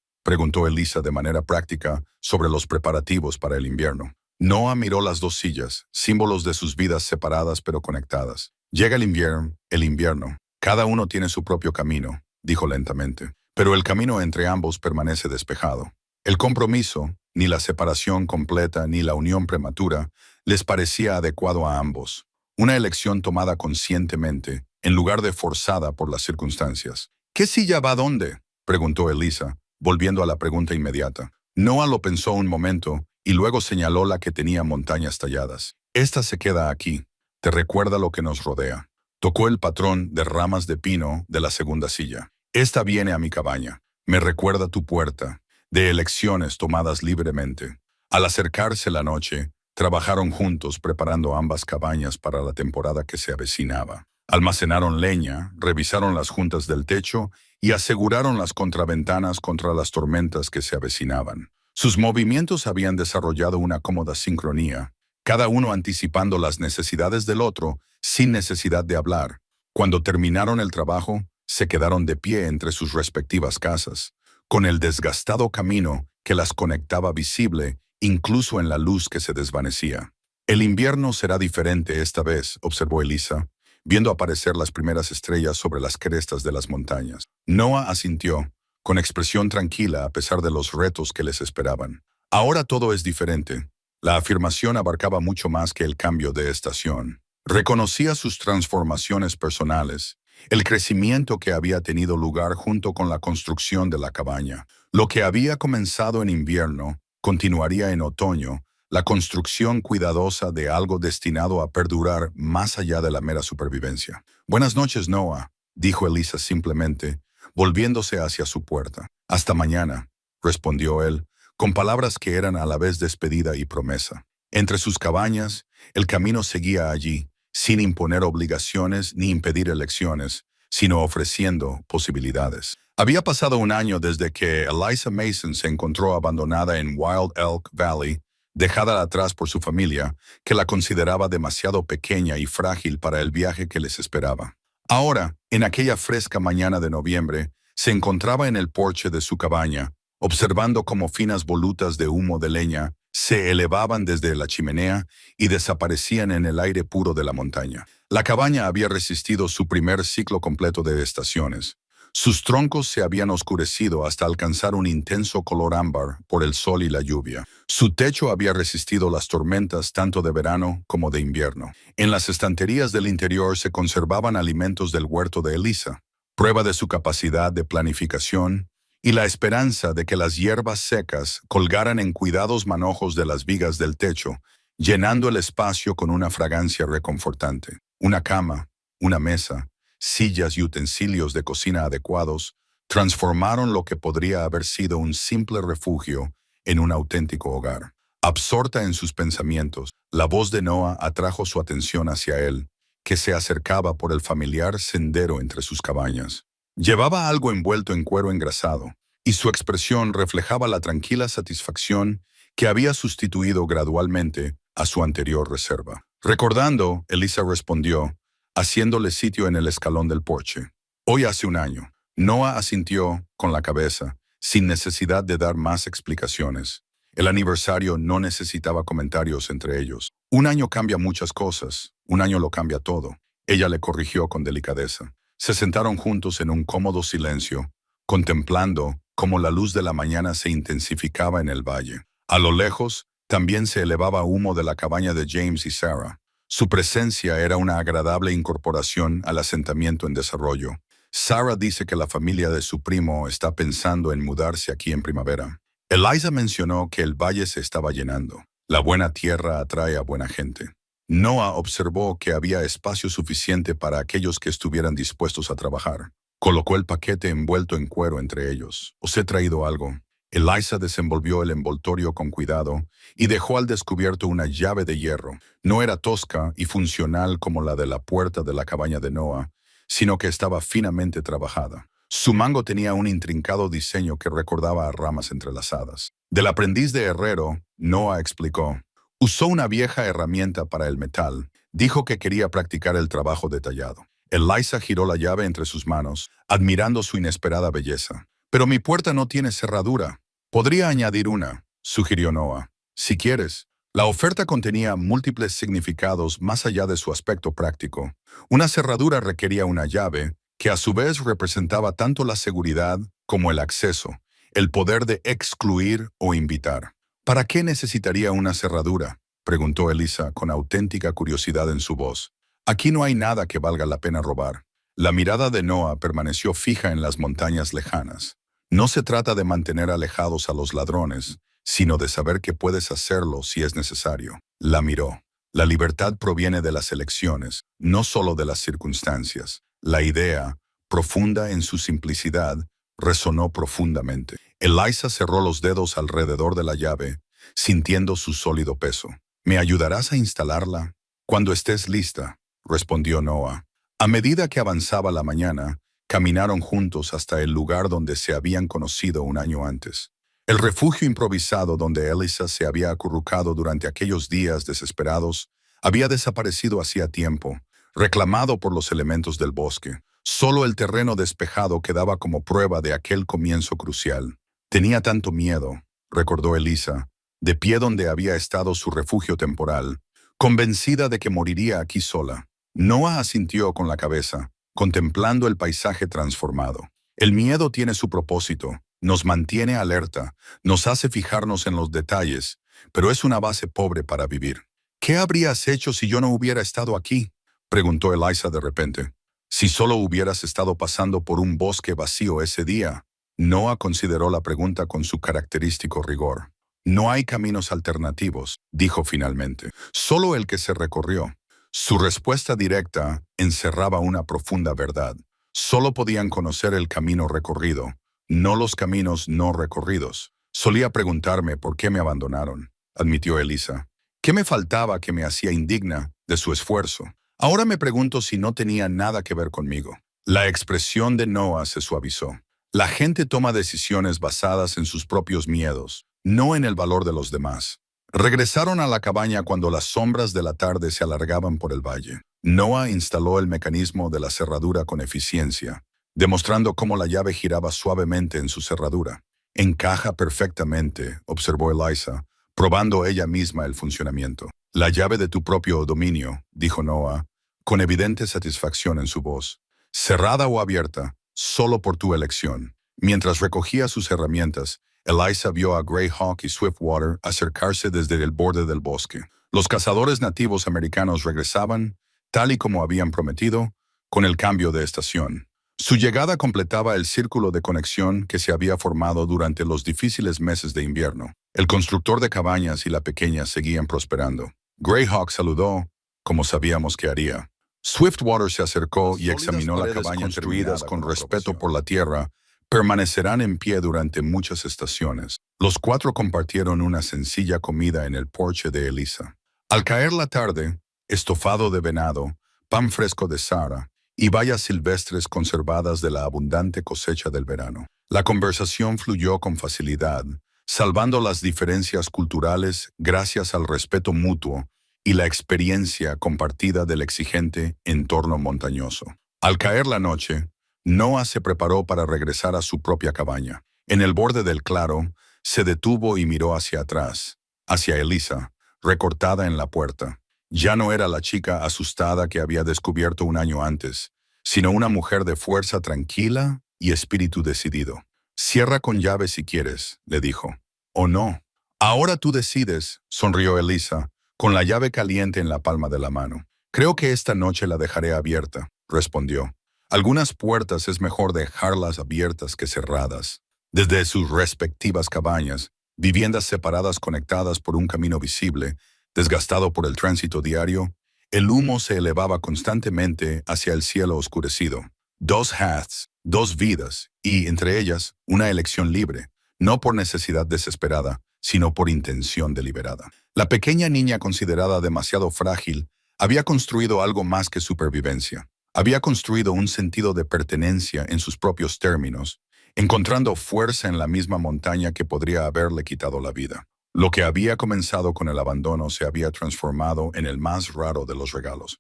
preguntó Elisa de manera práctica sobre los preparativos para el invierno. Noah miró las 2 sillas, símbolos de sus vidas separadas pero conectadas. Llega el invierno. Cada uno tiene su propio camino, dijo lentamente. Pero el camino entre ambos permanece despejado. El compromiso, ni la separación completa ni la unión prematura, les parecía adecuado a ambos. Una elección tomada conscientemente, en lugar de forzada por las circunstancias. ¿Qué silla va dónde?, preguntó Elisa, volviendo a la pregunta inmediata. Noah lo pensó un momento y luego señaló la que tenía montañas talladas. Esta se queda aquí. Te recuerda lo que nos rodea. Tocó el patrón de ramas de pino de la segunda silla. Esta viene a mi cabaña. Me recuerda tu puerta, de elecciones tomadas libremente. Al acercarse la noche, trabajaron juntos preparando ambas cabañas para la temporada que se avecinaba. Almacenaron leña, revisaron las juntas del techo y aseguraron las contraventanas contra las tormentas que se avecinaban. Sus movimientos habían desarrollado una cómoda sincronía, cada uno anticipando las necesidades del otro sin necesidad de hablar. Cuando terminaron el trabajo, se quedaron de pie entre sus respectivas casas, con el desgastado camino que las conectaba visible incluso en la luz que se desvanecía. El invierno será diferente esta vez, observó Elisa, viendo aparecer las primeras estrellas sobre las crestas de las montañas. Noah asintió, con expresión tranquila a pesar de los retos que les esperaban. Ahora todo es diferente. La afirmación abarcaba mucho más que el cambio de estación. Reconocía sus transformaciones personales, el crecimiento que había tenido lugar junto con la construcción de la cabaña. Lo que había comenzado en invierno continuaría en otoño, la construcción cuidadosa de algo destinado a perdurar más allá de la mera supervivencia. «Buenas noches, Noah», dijo Elisa simplemente, volviéndose hacia su puerta. «Hasta mañana», respondió él, con palabras que eran a la vez despedida y promesa. Entre sus cabañas, el camino seguía allí, sin imponer obligaciones ni impedir elecciones, sino ofreciendo posibilidades. Había pasado un año desde que Eliza Mason se encontró abandonada en Wild Elk Valley, dejada atrás por su familia, que la consideraba demasiado pequeña y frágil para el viaje que les esperaba. Ahora, en aquella fresca mañana de noviembre, se encontraba en el porche de su cabaña, observando cómo finas volutas de humo de leña se elevaban desde la chimenea y desaparecían en el aire puro de la montaña. La cabaña había resistido su primer ciclo completo de estaciones. Sus troncos se habían oscurecido hasta alcanzar un intenso color ámbar por el sol y la lluvia. Su techo había resistido las tormentas tanto de verano como de invierno. En las estanterías del interior se conservaban alimentos del huerto de Elisa, prueba de su capacidad de planificación y la esperanza de que las hierbas secas colgaran en cuidados manojos de las vigas del techo, llenando el espacio con una fragancia reconfortante. Una cama, una mesa, sillas y utensilios de cocina adecuados transformaron lo que podría haber sido un simple refugio en un auténtico hogar. Absorta en sus pensamientos, la voz de Noah atrajo su atención hacia él, que se acercaba por el familiar sendero entre sus cabañas. Llevaba algo envuelto en cuero engrasado, y su expresión reflejaba la tranquila satisfacción que había sustituido gradualmente a su anterior reserva. Recordando, Elisa respondió, haciéndole sitio en el escalón del porche. «Hoy hace un año». Noah asintió con la cabeza, sin necesidad de dar más explicaciones. El aniversario no necesitaba comentarios entre ellos. «Un año cambia muchas cosas, un año lo cambia todo», ella le corrigió con delicadeza. Se sentaron juntos en un cómodo silencio, contemplando cómo la luz de la mañana se intensificaba en el valle. A lo lejos, también se elevaba humo de la cabaña de James y Sarah. Su presencia era una agradable incorporación al asentamiento en desarrollo. «Sarah dice que la familia de su primo está pensando en mudarse aquí en primavera». Eliza mencionó que el valle se estaba llenando. La buena tierra atrae a buena gente. Noah observó que había espacio suficiente para aquellos que estuvieran dispuestos a trabajar. Colocó el paquete envuelto en cuero entre ellos. «¿Os he traído algo?» Eliza desenvolvió el envoltorio con cuidado y dejó al descubierto una llave de hierro. No era tosca y funcional como la de la puerta de la cabaña de Noah, sino que estaba finamente trabajada. Su mango tenía un intrincado diseño que recordaba a ramas entrelazadas. Del aprendiz de herrero, Noah explicó. Usó una vieja herramienta para el metal. Dijo que quería practicar el trabajo detallado. Eliza giró la llave entre sus manos, admirando su inesperada belleza. «Pero mi puerta no tiene cerradura». «Podría añadir una», sugirió Noah. «Si quieres». La oferta contenía múltiples significados más allá de su aspecto práctico. Una cerradura requería una llave, que a su vez representaba tanto la seguridad como el acceso, el poder de excluir o invitar. «¿Para qué necesitaría una cerradura?», preguntó Elisa con auténtica curiosidad en su voz. «Aquí no hay nada que valga la pena robar». La mirada de Noah permaneció fija en las montañas lejanas. «No se trata de mantener alejados a los ladrones, sino de saber que puedes hacerlo si es necesario». La miró. La libertad proviene de las elecciones, no solo de las circunstancias. La idea, profunda en su simplicidad, resonó profundamente. Eliza cerró los dedos alrededor de la llave, sintiendo su sólido peso. «¿Me ayudarás a instalarla?» «Cuando estés lista», respondió Noah. A medida que avanzaba la mañana, caminaron juntos hasta el lugar donde se habían conocido un año antes. El refugio improvisado donde Elisa se había acurrucado durante aquellos días desesperados había desaparecido hacía tiempo, reclamado por los elementos del bosque. Solo el terreno despejado quedaba como prueba de aquel comienzo crucial. «Tenía tanto miedo», recordó Elisa, de pie donde había estado su refugio temporal, convencida de que moriría aquí sola. Noah asintió con la cabeza, contemplando el paisaje transformado. «El miedo tiene su propósito, nos mantiene alerta, nos hace fijarnos en los detalles, pero es una base pobre para vivir». «¿Qué habrías hecho si yo no hubiera estado aquí?», preguntó Eliza de repente. «Si solo hubieras estado pasando por un bosque vacío ese día». Noah consideró la pregunta con su característico rigor. No hay caminos alternativos, dijo finalmente. Solo el que se recorrió. Su respuesta directa encerraba una profunda verdad. Solo podían conocer el camino recorrido, no los caminos no recorridos. Solía preguntarme por qué me abandonaron, admitió Elisa. ¿Qué me faltaba que me hacía indigna de su esfuerzo? Ahora me pregunto si no tenía nada que ver conmigo. La expresión de Noah se suavizó. La gente toma decisiones basadas en sus propios miedos, no en el valor de los demás. Regresaron a la cabaña cuando las sombras de la tarde se alargaban por el valle. Noah instaló el mecanismo de la cerradura con eficiencia, demostrando cómo la llave giraba suavemente en su cerradura. Encaja perfectamente, observó Eliza, probando ella misma el funcionamiento. La llave de tu propio dominio, dijo Noah, con evidente satisfacción en su voz. Cerrada o abierta, solo por tu elección. Mientras recogía sus herramientas, Eliza vio a Greyhawk y Swiftwater acercarse desde el borde del bosque. Los cazadores nativos americanos regresaban, tal y como habían prometido, con el cambio de estación. Su llegada completaba el círculo de conexión que se había formado durante los difíciles meses de invierno. El constructor de cabañas y la pequeña seguían prosperando. Greyhawk saludó, como sabíamos que haría. Swiftwater se acercó y examinó la cabaña construidas con respeto por la tierra, permanecerán en pie durante muchas estaciones. Los cuatro compartieron una sencilla comida en el porche de Elisa. Al caer la tarde, estofado de venado, pan fresco de Sara y bayas silvestres conservadas de la abundante cosecha del verano. La conversación fluyó con facilidad, salvando las diferencias culturales gracias al respeto mutuo y la experiencia compartida del exigente entorno montañoso. Al caer la noche, Noah se preparó para regresar a su propia cabaña. En el borde del claro, se detuvo y miró hacia atrás, hacia Elisa, recortada en la puerta. Ya no era la chica asustada que había descubierto un año antes, sino una mujer de fuerza tranquila y espíritu decidido. Cierra con llave si quieres, le dijo. ¿O no? Ahora tú decides, sonrió Elisa, con la llave caliente en la palma de la mano. Creo que esta noche la dejaré abierta, respondió. Algunas puertas es mejor dejarlas abiertas que cerradas. Desde sus respectivas cabañas, viviendas separadas conectadas por un camino visible, desgastado por el tránsito diario, el humo se elevaba constantemente hacia el cielo oscurecido. Dos Haths, dos vidas, y, entre ellas, una elección libre, no por necesidad desesperada, sino por intención deliberada. La pequeña niña considerada demasiado frágil había construido algo más que supervivencia. Había construido un sentido de pertenencia en sus propios términos, encontrando fuerza en la misma montaña que podría haberle quitado la vida. Lo que había comenzado con el abandono se había transformado en el más raro de los regalos.